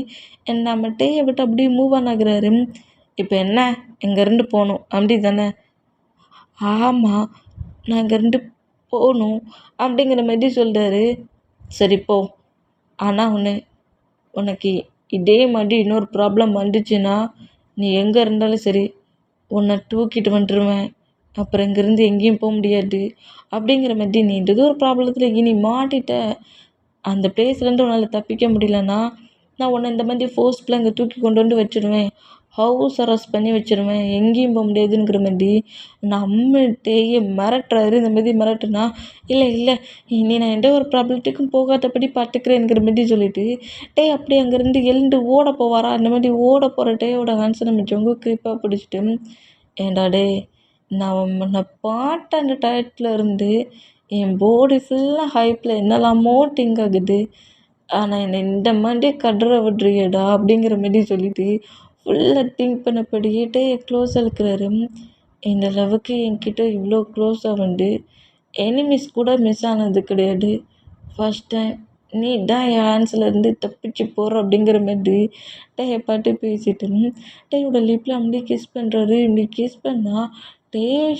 [SPEAKER 1] நம்ம விட்டு அப்படியே மூவ் ஆன் ஆகுறாரு. இப்போ என்ன இங்கேருந்து போகணும் அப்படி தானே? ஆமாம் நான் இங்கேருந்து போகணும் அப்படிங்கிற மாதிரி சொல்கிறாரு. சரி போ, ஆனால் உனக்கு இதே மாதிரி இன்னொரு ப்ராப்ளம் வந்துச்சுன்னா நீ எங்கே இருந்தாலும் சரி உன்னை தூக்கிட்டு வந்துடுவேன், அப்புறம் இங்கேருந்து எங்கேயும் போக முடியாது அப்படிங்கிற மாதிரி நீ ஏதோ ஒரு ப்ராப்ளத்தில் இனி மாட்டிட்ட, அந்த பிளேஸ்லேருந்து உன்னால் தப்பிக்க முடியலன்னா நான் உன்னை இந்த மாதிரி ஃபோர்ஸ்ஃபுல்லாக இங்கே தூக்கி கொண்டு வந்து வச்சுருவேன், ஹவுஸ் அரெஸ்ட் பண்ணி வச்சுருவேன், எங்கேயும் போக முடியாதுங்கிற மாதிரி நம்மகிட்டயே மிரட்டுறாரு. இந்த மாதிரி மிரட்டுனா இல்லை இனி நான் எந்த ஒரு ப்ராப்ளத்துக்கும் போகாதபடி பார்த்துக்கிறேங்கிற மாதிரி சொல்லிட்டு அப்படியே அங்கேருந்து எழுந்து ஓட போவாரா. அந்த மாதிரி ஓட போகிற டேயோட ஹேண்ட்ஸை நம்ம ஜொங்கு க்ரீப்பாக பிடிச்சிட்டு ஏன்டா நான் உன்னை பார்த்த அந்த டயத்தில் இருந்து என் பாடி ஃபுல்லாக ஹைப்பில் என்னெல்லாமோ திங்க் ஆகுது, ஆனால் என்னை இந்த மாதிரி கடுற விட்றியடா அப்படிங்கிற மாதிரி சொல்லிட்டு ஃபுல்லாக திங்க் பண்ணப்படிக்கிட்டே க்ளோஸாக இருக்கிறாரு. இந்த அளவுக்கு என்கிட்ட இவ்வளோ க்ளோஸாக வந்து எனிமீஸ் கூட மிஸ் ஆனது கிடையாது. ஃபஸ்ட் டைம் நீ தான் என் ஹேண்ட்ஸ்லேருந்து தப்பிச்சு போகிற அப்படிங்கிற மாதிரி பாட்டு பேசிட்டு டேயோட லிப்பில் அப்படியே கிஸ் பண்ணுறாரு. இப்படி கிஸ் பண்ணால்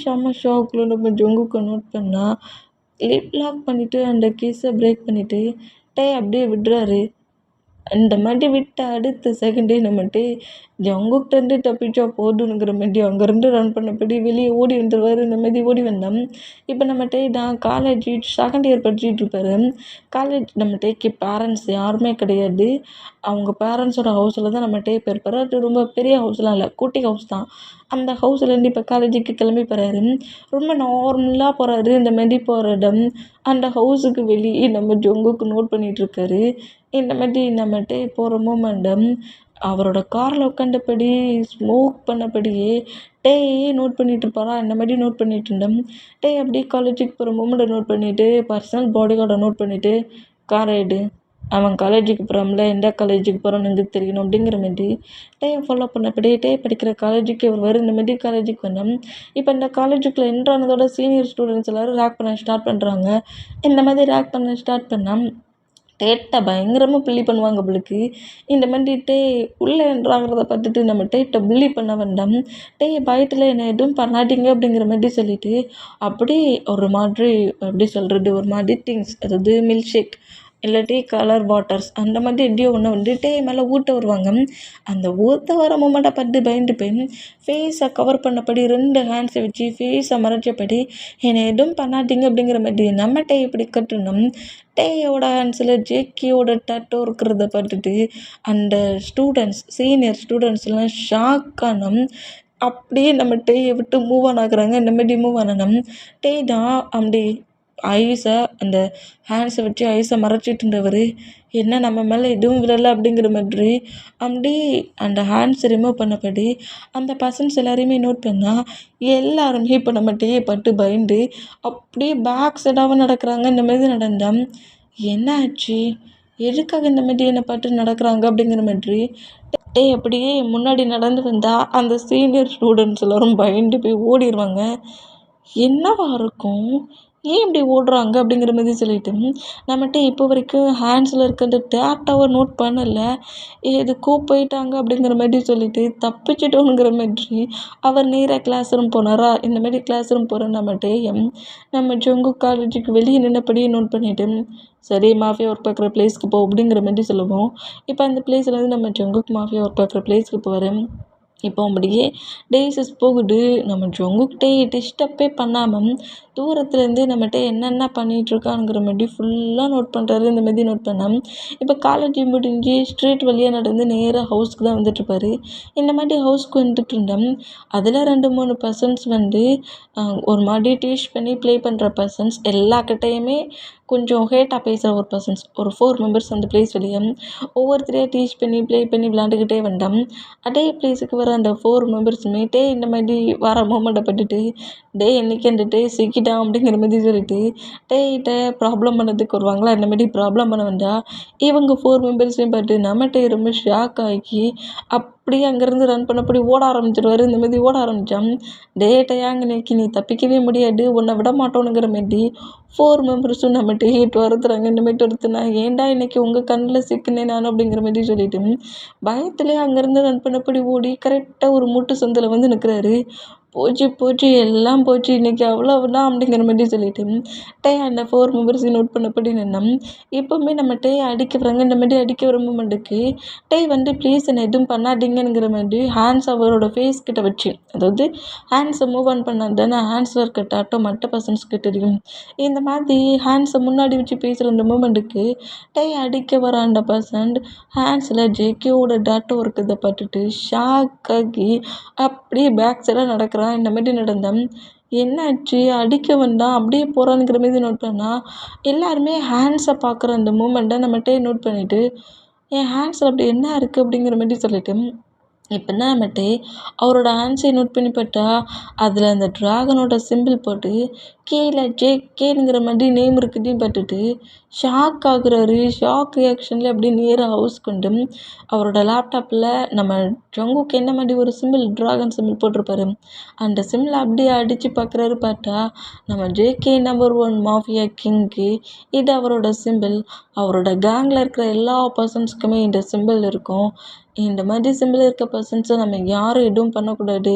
[SPEAKER 1] செம்ம ஷாக்கில் நம்ம ஜொங்குக்கு நோட் பண்ணால் லிப் லாக் பண்ணிவிட்டு அந்த கிஸ்ஸை பிரேக் பண்ணிவிட்டு அப்படியே விடுறாரு. அந்த மாதிரி விட்ட அடுத்த செகண்டே நம்மட்டு ஜங்குக்கிட்டேருந்து தப்பிச்சா போதுங்கிற மாதிரி அங்கேருந்து ரன் பண்ணபடி வெளியே ஓடி வந்துடுவார். இந்த மாதிரி ஓடி வந்தோம். இப்போ நம்மகிட்ட நான் காலேஜ் செகண்ட் இயர் படிச்சுட்ருப்பாரு. காலேஜ் நம்மகிட்டக்கு பேரண்ட்ஸ் யாருமே கிடையாது. அவங்க பேரண்ட்ஸோட ஹவுஸில் தான் நம்மகிட்டே இப்போ இருப்பார். அது ரொம்ப பெரிய ஹவுஸ்லாம் இல்லை, குட்டி ஹவுஸ் தான். அந்த ஹவுஸ்லேருந்து இப்போ காலேஜுக்கு கிளம்பி போகிறாரு. ரொம்ப நார்மலாக போகிறாரு. இந்த மாதிரி போகிற இடம் அந்த ஹவுஸுக்கு வெளியே நம்ம ஜொங்குக்கு நோட் பண்ணிகிட்ருக்காரு. இந்த மாதிரி நம்மகிட்ட போகிற மூமெண்டம் அவரோட காரில் உட்காந்தபடி ஸ்மோக் பண்ணபடியே நோட் பண்ணிகிட்டு இருப்பாரா. இந்த மாதிரி நோட் பண்ணிகிட்டு இருந்தோம். அப்படியே காலேஜுக்கு போகிற மூமெண்ட்டை நோட் பண்ணிவிட்டு பர்சனல் பாடி கார்டை நோட் பண்ணிவிட்டு காரை எடு, அவன் காலேஜுக்கு போகிறான்ல, எந்த காலேஜுக்கு போகிறான்னு எனக்கு தெரியணும் அப்படிங்கிற மாதிரி ஃபாலோ பண்ணபடி படிக்கிற காலேஜுக்கு வருவார். இந்த மாதிரி காலேஜுக்கு வந்தோம். இப்போ இந்த காலேஜுக்குள்ளே என்ட்ரானதோட சீனியர் ஸ்டூடெண்ட்ஸ் எல்லோரும் ரேக் பண்ண ஸ்டார்ட் பண்ணுறாங்க. இந்த மாதிரி ரேக் பண்ண ஸ்டார்ட் பண்ணால் பயங்கரமாக புள்ளி பண்ணுவாங்க அவளுக்கு. இந்த மாதிரி உள்ளே என்றாங்கிறத பார்த்துட்டு நம்ம புள்ளி பண்ண வேண்டாம், பயத்தில் என்னை எதுவும் பண்ணாதீங்க அப்படிங்கிற மாதிரி சொல்லிவிட்டு அப்படி ஒரு மாதிரி எப்படி சொல்கிறது, ஒரு மாதிரி திங்ஸ், அதாவது மில்க் ஷேக் இல்லாட்டி கலர் வாட்டர்ஸ் அந்த மாதிரி எப்படியோ ஒன்று வந்துட்டு மேலே ஊட்ட வருவாங்க. அந்த ஊற்ற வர மூமெண்ட்டை பார்த்து பயந்து போய் ஃபேஸை கவர் பண்ணபடி 2 ஹேண்ட்ஸை வச்சு ஃபேஸை மறைச்சபடி என்னை எதுவும் பண்ணாதீங்க அப்படிங்கிற மாதிரி நம்ம இப்படி கட்டணும். யோட ஹேண்ட்ஸில் ஜேக்கியோட டேட்டோ இருக்கிறத பார்த்துட்டு அந்த ஸ்டூடெண்ட்ஸ் சீனியர் ஸ்டூடெண்ட்ஸ்லாம் ஷாக்கானோம். அப்படியே நம்ம விட்டு மூவ் ஆன் ஆகுறாங்க. இந்த மாதிரி மூவ் ஆனோம். தான் அப்படி ஐஸை அந்த ஹேண்ட்ஸை வச்சு ஐஸை மறைச்சிட்டு இருந்தவர் என்ன நம்ம மேலே எதுவும் விழலை அப்படிங்கிற மாதிரி அப்படி அந்த ஹேண்ட்ஸை ரிமூவ் பண்ணபடி அந்த பர்சன்ஸ் எல்லாரையுமே நோட் பண்ணால் எல்லாருமே இப்போ நம்ம பட்டு பயந்து அப்படியே பேக் சைடாகவும் நடக்கிறாங்க. இந்த மாதிரி நடந்தால் என்ன ஆச்சு, எதுக்காக இந்த மாதிரி என்னை பார்த்து நடக்கிறாங்க அப்படிங்கிற மாதிரி. டேய் அப்படியே முன்னாடி நடந்து வந்தா அந்த சீனியர் ஸ்டூடெண்ட்ஸ் எல்லாரும் பயந்து போய் ஓடிடுவாங்க. என்னவா இருக்கும்? ஏன் இப்படி ஓடுறாங்க அப்படிங்கிற மாதிரி சொல்லிட்டு நம்மகிட்ட இப்போ வரைக்கும் ஹேண்ட்ஸில் இருக்க அந்த டேட்டாவை நோட் பண்ணலை, எதுக்கோ போயிட்டாங்க அப்படிங்கிற மாதிரி சொல்லிட்டு தப்பிச்சிட்டோங்கிற மாதிரி அவர் நேராக கிளாஸ் ரூம் போனாரா. இந்த மாதிரி கிளாஸ் ரூம் போகிற நம்மகிட்டே நம்ம ஜொங்கு காலேஜுக்கு வெளியே நின்னபடியே நோட் பண்ணிட்டு சரி மாஃபியா ஒர்க் பார்க்குற பிளேஸ்க்கு போ அப்படிங்கிற மாதிரி சொல்லுவோம். இப்போ அந்த பிளேஸில் வந்து நம்ம ஜொங்குக்கு மாஃபியா ஒர்க் பார்க்குற பிளேஸ்க்கு போகிறேன். இப்போ அப்படியே டேஸஸ் போகுது. நம்ம ஜொங்குக்கிட்டே டிஸ்டர்பே பண்ணாமல் தூரத்துலேருந்தே நம்மகிட்ட என்னென்ன பண்ணிகிட்ருக்காங்கிற மாதிரி ஃபுல்லாக நோட் பண்ணுறாரு. இந்த மாதிரி நோட் பண்ணால் இப்போ காலேஜ் முடிஞ்சு ஸ்ட்ரீட் வழியாக நடந்து நேராக ஹவுஸ்க்கு தான் வந்துட்டுருப்பாரு. இந்த மாதிரி ஹவுஸ்க்கு வந்துட்டு இருந்தோம். அதில் 2-3 பர்சன்ஸ் வந்து ஒரு மாதிரி டீச் பண்ணி ப்ளே பண்ணுற பர்சன்ஸ், எல்லாக்கிட்டையுமே கொஞ்சம் ஹேட்டாக பேசுகிற ஒரு பர்சன்ஸ், ஒரு 4 மெம்பர்ஸ் அந்த பிளேஸ் வெளியே ஒவ்வொருத்தரையாக டீச் பண்ணி ப்ளே பண்ணி விளாண்டுக்கிட்டே வந்தோம். அதே பிளேஸுக்கு வர அந்த 4 மெம்பர்ஸுமே இந்த மாதிரி வர மூமெண்ட்டை பட்டுட்டு இன்னைக்கு அந்த சிக்கிட்டான் அப்படிங்கிற மாதிரி சொல்லிட்டு டேய்கிட்ட ப்ராப்ளம் பண்ணதுக்கு வருவாங்களா. இந்த மாதிரி ப்ராப்ளம் பண்ண வந்தால் இவங்க 4 மெம்பர்ஸையும் பார்த்து நம்மகிட்ட ரொம்ப ஷாக் ஆகி அப்படியே அங்கேருந்து ரன் பண்ணப்படி ஓட ஆரம்பிச்சிடுவார். இந்த மாதிரி ஓட ஆரம்பித்தான். டேட்டையாங்க இன்னைக்கு நீ தப்பிக்கவே முடியாது, உன்னை விட மாட்டோனுங்கிற மாதிரி 4 மெம்பர்ஸும் நம்மகிட்ட ஹீட் வருத்துறாங்க. இந்த மாதிரி ஒருத்தனா ஏன்டா இன்னைக்கு உங்கள் கண்ணில் சிக்கினேன் நான் அப்படிங்கிற மாதிரி சொல்லிட்டு பயத்துலேயே அங்கேருந்து ரன் பண்ணப்படி ஓடி கரெக்டாக ஒரு மூட்டு சந்தில் வந்து நிற்கிறாரு. போச்சு எல்லாம் போச்சு இன்றைக்கி அவ்வளவுதான் அப்படிங்கிற மாதிரி சொல்லிட்டு அந்த 4 மெம்பர்ஸையும் நோட் பண்ணப்படி நின்னோம். எப்போவுமே நம்ம அடிக்க வராங்க. இந்த மாதிரி அடிக்க வர மூமெண்ட்டுக்கு வந்து ப்ளீஸ் என்னை எதுவும் பண்ணாதீங்கங்கிற மாதிரி ஹேண்ட்ஸ் அவரோட ஃபேஸ் கிட்ட வச்சு, அதாவது ஹேண்ட்ஸை மூவ் ஆன் பண்ணால் தானே ஹேண்ட்ஸில் இருக்க டாட்டோ மற்ற பர்சன்ஸ்க்கு தெரியும். இந்த மாதிரி ஹேண்ட்ஸை முன்னாடி வச்சு பேசுகிற அந்த மூமெண்ட்டுக்கு அடிக்க வர அந்த பர்சன் ஹேண்ட்ஸில் ஜேகேவோட டாட்டோ இருக்கிறத பார்த்துட்டு ஷாக் ஆகி அப்படியே பேக் சைடாக நடக்கிறான். இந்த மாதிரி நடந்தேன். என்னாச்சு அடிக்க வந்தான் அப்படியே போகிறானுங்கிற மாதிரி நோட் பண்ணால் எல்லாருமே ஹேண்ட்ஸை பார்க்குற அந்த மூமெண்ட்டை நம்மகிட்ட நோட் பண்ணிவிட்டு என் ஹேண்ட்ஸில் அப்படி என்ன இருக்குது அப்படிங்கிற மாதிரி சொல்லிட்டு இப்போ என்ன நம்மகிட்ட அவரோட ஹேண்ட்ஸை நோட் பண்ணி பார்த்தா அதில் அந்த ட்ராகனோட சிம்பிள் போட்டு கீழே ஜேகேங்கிற மாதிரி நேம் இருக்குதையும் பார்த்துட்டு ஷாக் ஆகுறாரு. ஷாக் ரியாக்ஷனில் அப்படியே நேராக ஹவுஸ் கொண்டு அவரோட லேப்டாப்பில் நம்ம ஜங்குக்கு என்ன மாதிரி ஒரு சிம்பிள் ட்ராகன் சிம்பிள் போட்டிருப்பாரு, அந்த சிம்பிளை அப்படியே அடித்து பார்க்குறாரு. பார்த்தா நம்ம ஜேகே நம்பர் 1 மாஃபியா கிங்கு, இது அவரோட சிம்பிள். அவரோட கேங்கில் இருக்கிற எல்லா பர்சன்ஸ்க்குமே இந்த சிம்பிள் இருக்கும். இந்த மாதிரி சிம்பிள் இருக்க பர்சன்ஸை நம்ம யாரும் எதுவும் பண்ணக்கூடாது,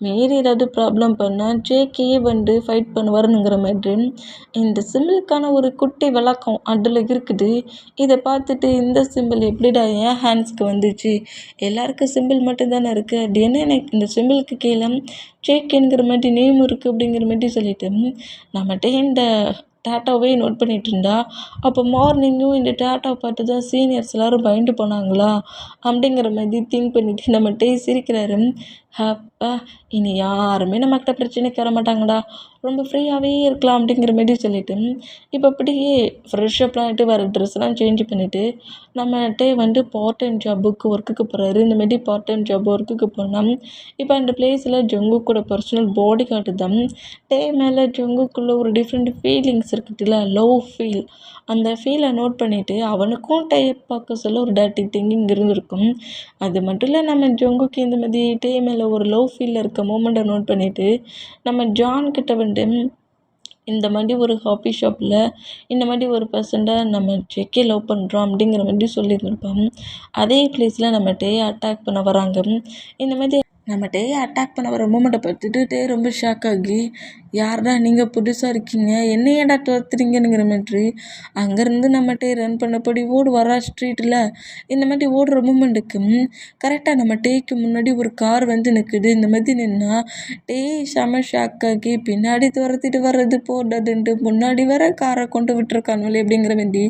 [SPEAKER 1] மீறி ஏதாவது ப்ராப்ளம் பண்ணால் ஜேகேயே வந்து ஃபைட் பண்ணுவாருங்கிற மாதிரி இந்த சிம்பிளுக்கான ஒரு குட்டி விளக்கம் அதில் இருக்குது. இதை பார்த்துட்டு இந்த சிம்பிள் எப்படிடா என் ஹேண்ட்ஸ்க்கு வந்துச்சு, எல்லாருக்கும் சிம்பிள் மட்டும்தானே இருக்குது, அது என்ன எனக்கு இந்த சிம்பிளுக்கு கீழே ஜேகேங்கிற மாதிரி நேம் இருக்குது அப்படிங்கிற மாதிரி சொல்லிட்டு நம்மகிட்ட இந்த டேட்டாவே நோட் பண்ணிகிட்டு இருந்தா அப்போ மார்னிங்கும் இந்த டேட்டாவை பார்த்து தான் சீனியர்ஸ் எல்லோரும் பயந்து போனாங்களா அப்படிங்கிற மாதிரி திங்க் பண்ணிவிட்டு நம்மகிட்ட சிரிக்கிறாரு. அப்பா இனி யாருமே நம்மகிட்ட பிரச்சனைக்கு வர மாட்டாங்கடா, ரொம்ப ஃப்ரீயாகவே இருக்கலாம் அப்படிங்கிற மாதிரி சொல்லிட்டு இப்போ அப்படியே ஃப்ரெஷ்ஷப்லாம் ஆகிட்டு வர ட்ரெஸ்லாம் சேஞ்ச் பண்ணிவிட்டு நம்மகிட்ட வந்து பார்ட் டைம் ஜாபுக்கு ஒர்க்குக்கு போகிறாரு. இந்த மாதிரி பார்ட் டைம் ஜாப் ஒர்க்குக்கு போனால் இப்போ அந்த பிளேஸில் ஜங்குக்கோட பர்சனல் பாடி காட்டு தான் மேலே ஜங்குக்குள்ளே ஒரு டிஃப்ரெண்ட் ஃபீலிங்ஸ் இருக்குதுல்ல, லவ் ஃபீல், அந்த ஃபீலை நோட் பண்ணிவிட்டு அவனுக்கும் பார்க்க சொல்ல ஒரு டேட்டி திங்கிங் இருந்திருக்கும். அது மட்டும் இல்லை, நம்ம ஜங்குக்கு இந்த மாதிரி மேலே ஒரு லவ் ஃபீலில் இருக்க மூமெண்ட்டை நோட் பண்ணிவிட்டு நம்ம ஜான்கிட்ட வந்து இந்த மாதிரி ஒரு காஃபி ஷாப்பில் இந்த மாதிரி ஒரு பர்சன்ட்டை நம்ம ஜேகே லவ் பண்ணுறோம் அப்படிங்கிற மாதிரி சொல்லியிருந்திருப்போம். அதே பிளேஸில் நம்ம அட்டாக் பண்ண வராங்க. இந்த மாதிரி நம்ம அட்டாக் பண்ண வர மூமெண்ட்டை பார்த்துட்டு ரொம்ப ஷாக் ஆகி யார்டா நீங்கள் புதுசாக இருக்கீங்க, என்ன ஏன்டா துரத்துறீங்கங்கிற மாதிரி அங்கேருந்து நம்ம ரன் பண்ணபடி வரா ஸ்ட்ரீட்டில். இந்த மாதிரி ஓடுற மூமெண்ட்டுக்கு கரெக்டாக நம்ம முன்னாடி ஒரு கார் வந்து நிற்குது. இந்த மாதிரி நின்னா செம ஷாக் ஆகி பின்னாடி துரத்திட்டு வர்றது போடுறதுன்ட்டு முன்னாடி வர காரை கொண்டு விட்டுருக்கானுங்களே அப்படிங்கிற மாதிரி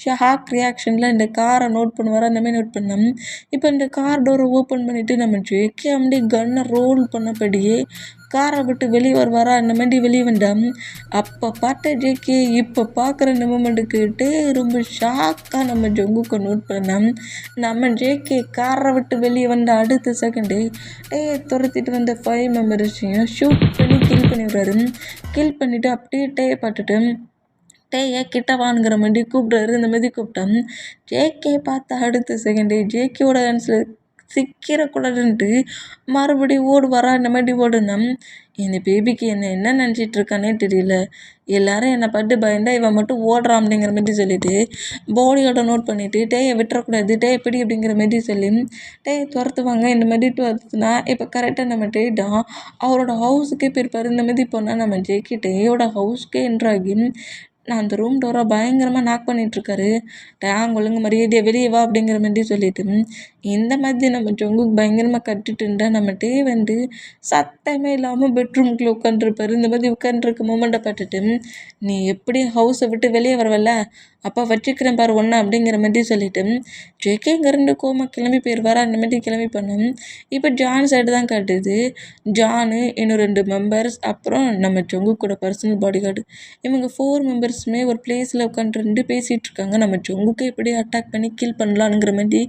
[SPEAKER 1] ஷாக் ரியாக்ஷனில் இந்த காரை நோட் பண்ணுவார். அந்த மாதிரி நோட் பண்ணோம். இப்போ இந்த கார் டோரை ஓப்பன் பண்ணிவிட்டு நம்ம ஜேகே அப்படியே கன்னை ரோல் பண்ணபடியே காரை விட்டு வெளியே வருவாரா. இந்த மாதிரி வெளியே வந்தோம். அப்போ பார்த்த ஜேகே இப்போ பார்க்குற இந்த மூமெண்ட்டுக்கிட்டே ரொம்ப ஷாக்காக நம்ம ஜங்குக்கு நோட் பண்ணோம். நம்ம ஜேகே காரை விட்டு வெளியே வந்த அடுத்த செகண்டு துரத்திட்டு வந்த 5 மெம்பர்ஸையும் ஷூட் பண்ணி கில் பண்ணி விடுறாரு. கில் பண்ணிவிட்டு அப்படியே பார்த்துட்டு டேய் ஏன் கிட்ட வாங்கிற மாதிரி கூப்பிட்றாரு. இந்த மாதிரி கூப்பிட்டேன். ஜேகே பார்த்தா அடுத்த செகண்டே ஜேகேவோட ஹேண்ட்ஸில் சிக்கிடக்கூடாதுன்ட்டு மறுபடியும் ஓடுவாரா. இந்த மாதிரி ஓடுனேன். இந்த பேபிக்கு என்ன நினச்சிட்டு இருக்கானே தெரியல. எல்லாரும் என்னை பார்த்து பயந்தா இவன் மட்டும் ஓடுறான் அப்படிங்கிற மாதிரி சொல்லிட்டு பாடியோட நோட் பண்ணிவிட்டு டேயை விட்டுறக்கூடாது டே எப்படி அப்படிங்கிற மாதிரி சொல்லி டேயை துரத்துவாங்க. இந்த மாதிரி துரத்துனா இப்போ கரெக்டாக நம்ம டேட்டான் அவரோட ஹவுஸுக்கே போயிருப்பார். இந்த மாதிரி போனால் நம்ம ஜேகே டேயோட ஹவுஸ்க்கே என்ட்ராகி நான் அந்த ரூம் டோரை பயங்கரமாக நாக் பண்ணிகிட்ருக்காரு. டேங் ஒழுங்கு மரியாதையை வெளியே வா அப்படிங்கிற மாதிரி சொல்லிட்டு இந்த மாதிரி நம்ம ஜங்குக்கு பயங்கரமாக கட்டுட்டுண்டா நம்ம டே வந்து சத்தமே இல்லாமல் பெட்ரூம்குள்ளே உட்காந்துருப்பாரு. இந்த மாதிரி உட்காந்துருக்க மூமெண்ட்டை பார்த்துட்டு நீ எப்படி ஹவுஸை விட்டு வெளியே வரவல்ல அப்போ வச்சுக்கிறேன் பாரு ஒன்று அப்படிங்கிற மாதிரி சொல்லிட்டு ஜேகே இங்கேருந்து கோமா கிளம்பி போயிடுவாரா. அந்த மாதிரி கிளம்பி பண்ணோம். இப்போ ஜான் சைடு தான் காட்டுது. ஜானு இன்னும் 2 மெம்பர்ஸ் அப்புறம் நம்ம ஜங்கு கூட பர்சனல் பாடி கார்டு இவங்க 4 மெம்பர்ஸுமே ஒரு பிளேஸில் உட்காந்துருந்து பேசிகிட்டு இருக்காங்க. நம்ம ஜங்குக்கு எப்படி அட்டாக் பண்ணி கில் பண்ணலாங்கிற மாதிரி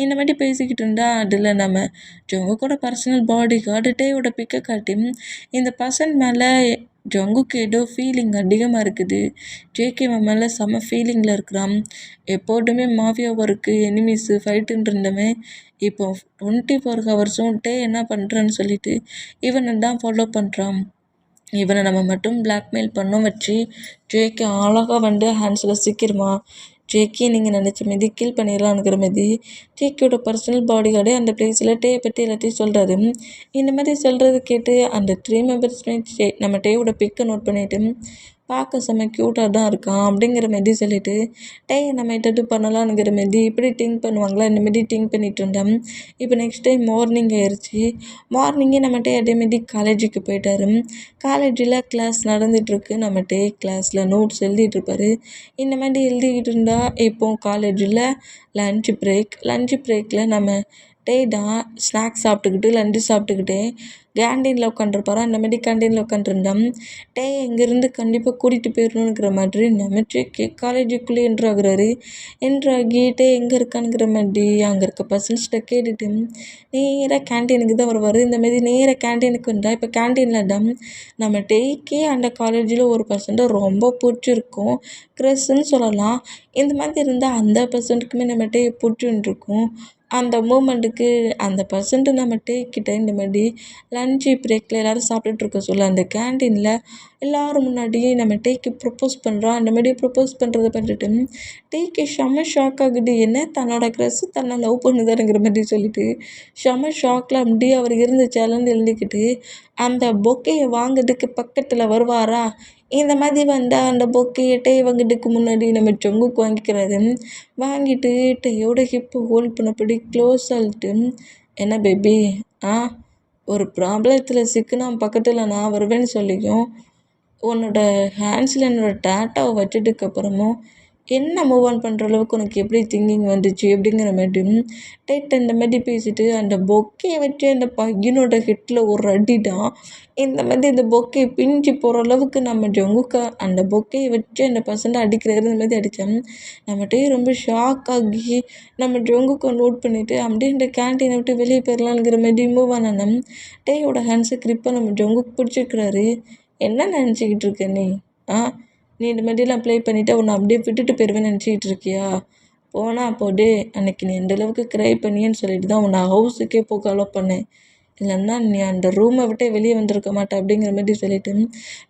[SPEAKER 1] இந்த மாதிரி பேசிக்கிட்டு இருந்தா அதில் நம்ம ஜங்கு கூட பர்சனல் பாடி கார்டு டேயோட பிக்கை காட்டி இந்த பர்சன் மேலே ஜங்குக்கு ஏதோ ஃபீலிங் அதிகமாக இருக்குது. ஜேகே மேலே செம்ம ஃபீலிங்கில் இருக்கிறான். எப்போதுமே மாஃபியா ஒர்க்கு எனிமீஸு ஃபைட்டுன்னு இருந்தவன் இப்போ 24 ஹவர்ஸும் டே என்ன பண்ணுறான்னு சொல்லிட்டு இவனை தான் ஃபாலோ பண்ணுறான். இவனை நம்ம மட்டும் பிளாக்மெயில் பண்ணோம் வச்சு ஜேகே அழகாக வந்து ஹேண்ட்ஸில் சிக்கிருமா. ஜேகே நீங்கள் நினச்ச மாரி கில் பண்ணிடலான்னுங்கிற மாரி ஜேகேயோட பர்சனல் பாடி கார்டே அந்த பிளேஸில் டேயை பற்றி எல்லாத்தையும் சொல்கிறாரு. இந்த மாதிரி சொல்கிறது கேட்டு அந்த 3 மெம்பர்ஸுமே நம்ம டேயோட பிக்கை நோட் பண்ணிவிட்டு பார்க்க செம்ம க்யூட்டாக தான் இருக்கான் அப்படிங்கிற மாரி சொல்லிட்டு டேயை நம்ம எதாவது பண்ணலான்னுங்கிற மாரி இப்படி திங்க் பண்ணுவாங்களா இந்த மாரி திங்க் பண்ணிகிட்டு இருந்தேன். இப்போ நெக்ஸ்ட் டைம் மார்னிங் ஆயிடுச்சு. மார்னிங்கே நம்ம டே அதேமாரி காலேஜுக்கு போயிட்டாரு. காலேஜில் கிளாஸ் நடந்துகிட்ருக்கு. நம்ம டே கிளாஸில் நோட்ஸ் எழுதிட்டுருப்பாரு. இந்த மாதிரி எழுதிக்கிட்டு இருந்தால் இப்போது காலேஜில் லன்ச் பிரேக்கில் நம்ம டே தான் ஸ்நாக்ஸ் சாப்பிட்டுக்கிட்டு லஞ்சு சாப்பிட்டுக்கிட்டே கேண்டீனில் உட்காந்துருப்பாரா. அந்த மாதிரி கேண்டீனில் உட்காந்துருந்தோம். டே இங்கேருந்து கண்டிப்பாக கூட்டிகிட்டு போயிடணுங்கிற மாதிரி நம்ம ஜேகே காலேஜுக்குள்ளே என்ட்ராகிறாரு. என்ட்ராகி டே எங்கே இருக்கானுங்கிற மாதிரி அங்கே இருக்க பர்சன்ஸ்கிட்ட கேட்டுட்டு நேராக கேண்டீனுக்கு தான் வருவார். இந்த மாதிரி நேராக கேண்டீனுக்கு வந்தால் இப்போ கேண்டீனில் தான் நம்ம டேக்கே அந்த காலேஜில் ஒரு பர்சன்ட்டை ரொம்ப பிடிச்சிருக்கும். க்ரஸ்ன்னு சொல்லலாம். இந்த மாதிரி இருந்தால் அந்த பர்சன்ட்டுக்குமே நம்ம டே பிடிச்சிருந்துருக்கும். அந்த மூமெண்ட்டுக்கு அந்த பர்சன்ட்டு நம்ம டேக்கிட்ட இந்த மாதிரி லன்ச்சு பிரேக்கில் எல்லோரும் சாப்பிட்டுட்ருக்க சொல்ல அந்த கேண்டீனில் எல்லோரும் முன்னாடியே நம்ம டேக்கு ப்ரப்போஸ் பண்ணுறான். அந்த மாதிரி ப்ரப்போஸ் பண்ணுறத பார்த்துட்டு டேக்கு செம்ம ஷாக் ஆகுது. என்ன தன்னோட க்ரஸ்ஸு தன்னை லவ் பண்ணுதாருங்கிற மாதிரி சொல்லிட்டு செம்ம ஷாக்கில் அப்படியே அவர் இருந்த சேலந்து எழுதிக்கிட்டு அந்த பொக்கையை வாங்கிறதுக்கு பக்கத்தில் வருவாரா. இந்த மாதிரி வந்தால் அந்த பொக்கையை டே வாங்கிறதுக்கு முன்னாடி நம்ம ஜங்குக்கு வாங்கிக்கிறாரு. வாங்கிட்டு டேயோட ஹிப்பு ஹோல்ட் பண்ணப்படி க்ளோஸ் ஆகிட்டு என்ன பேபி ஒரு ப்ராப்ளத்தில் சிக்குனா பக்கத்தில் நான் வருவேன்னு சொல்லியும் உன்னோட ஹேண்ட்ஸில் என்னோடய டேட்டாவை வச்சதுக்கப்புறமும் என்ன மூவ் ஆன் பண்ணுற அளவுக்கு உனக்கு எப்படி திங்கிங் வந்துச்சு அப்படிங்கிற மாதிரி டேட் இந்த மாதிரி பேசிட்டு அந்த பொக்கையை வச்சு அந்த பையனோட ஹெட்டில் ஒரு அடி தான். இந்த மாதிரி இந்த பொக்கையை பிஞ்சு போகிற அளவுக்கு நம்ம ஜங்குக்கா அந்த பொக்கையை வச்சு அந்த பர்சன்ட்டை அடிக்கிறாரு. இந்த மாதிரி அடித்தோம். நம்மகிட்டே ரொம்ப ஷாக் ஆகி நம்ம ஜங்குக்கை நோட் பண்ணிவிட்டு அப்படியே இந்த கேண்டீனை விட்டு வெளியே போயிடலாங்கிற மாதிரி மூவ் ஆனோம். டேயோட ஹேண்ட்ஸை கிரிப்பாக நம்ம ஜங்குக்கு பிடிச்சிருக்கிறாரு. என்ன நினச்சிக்கிட்டு இருக்க நீ இந்த மாதிரிலாம் ப்ளே பண்ணிவிட்டு உன்னை அப்படியே விட்டுட்டு போயிடுவேன்னு நினச்சிக்கிட்டு இருக்கியா? போனால் போடு. அன்றைக்கி நீ எந்தளவுக்கு க்ரை பண்ணியேன்னு சொல்லிட்டு தான் உன்னை ஹவுஸுக்கே போக அலோவ் பண்ணேன். இல்லைன்னா நீ அந்த ரூமை விட்டே வெளியே வந்திருக்க மாட்டேன் அப்படிங்கிற மாதிரி சொல்லிட்டு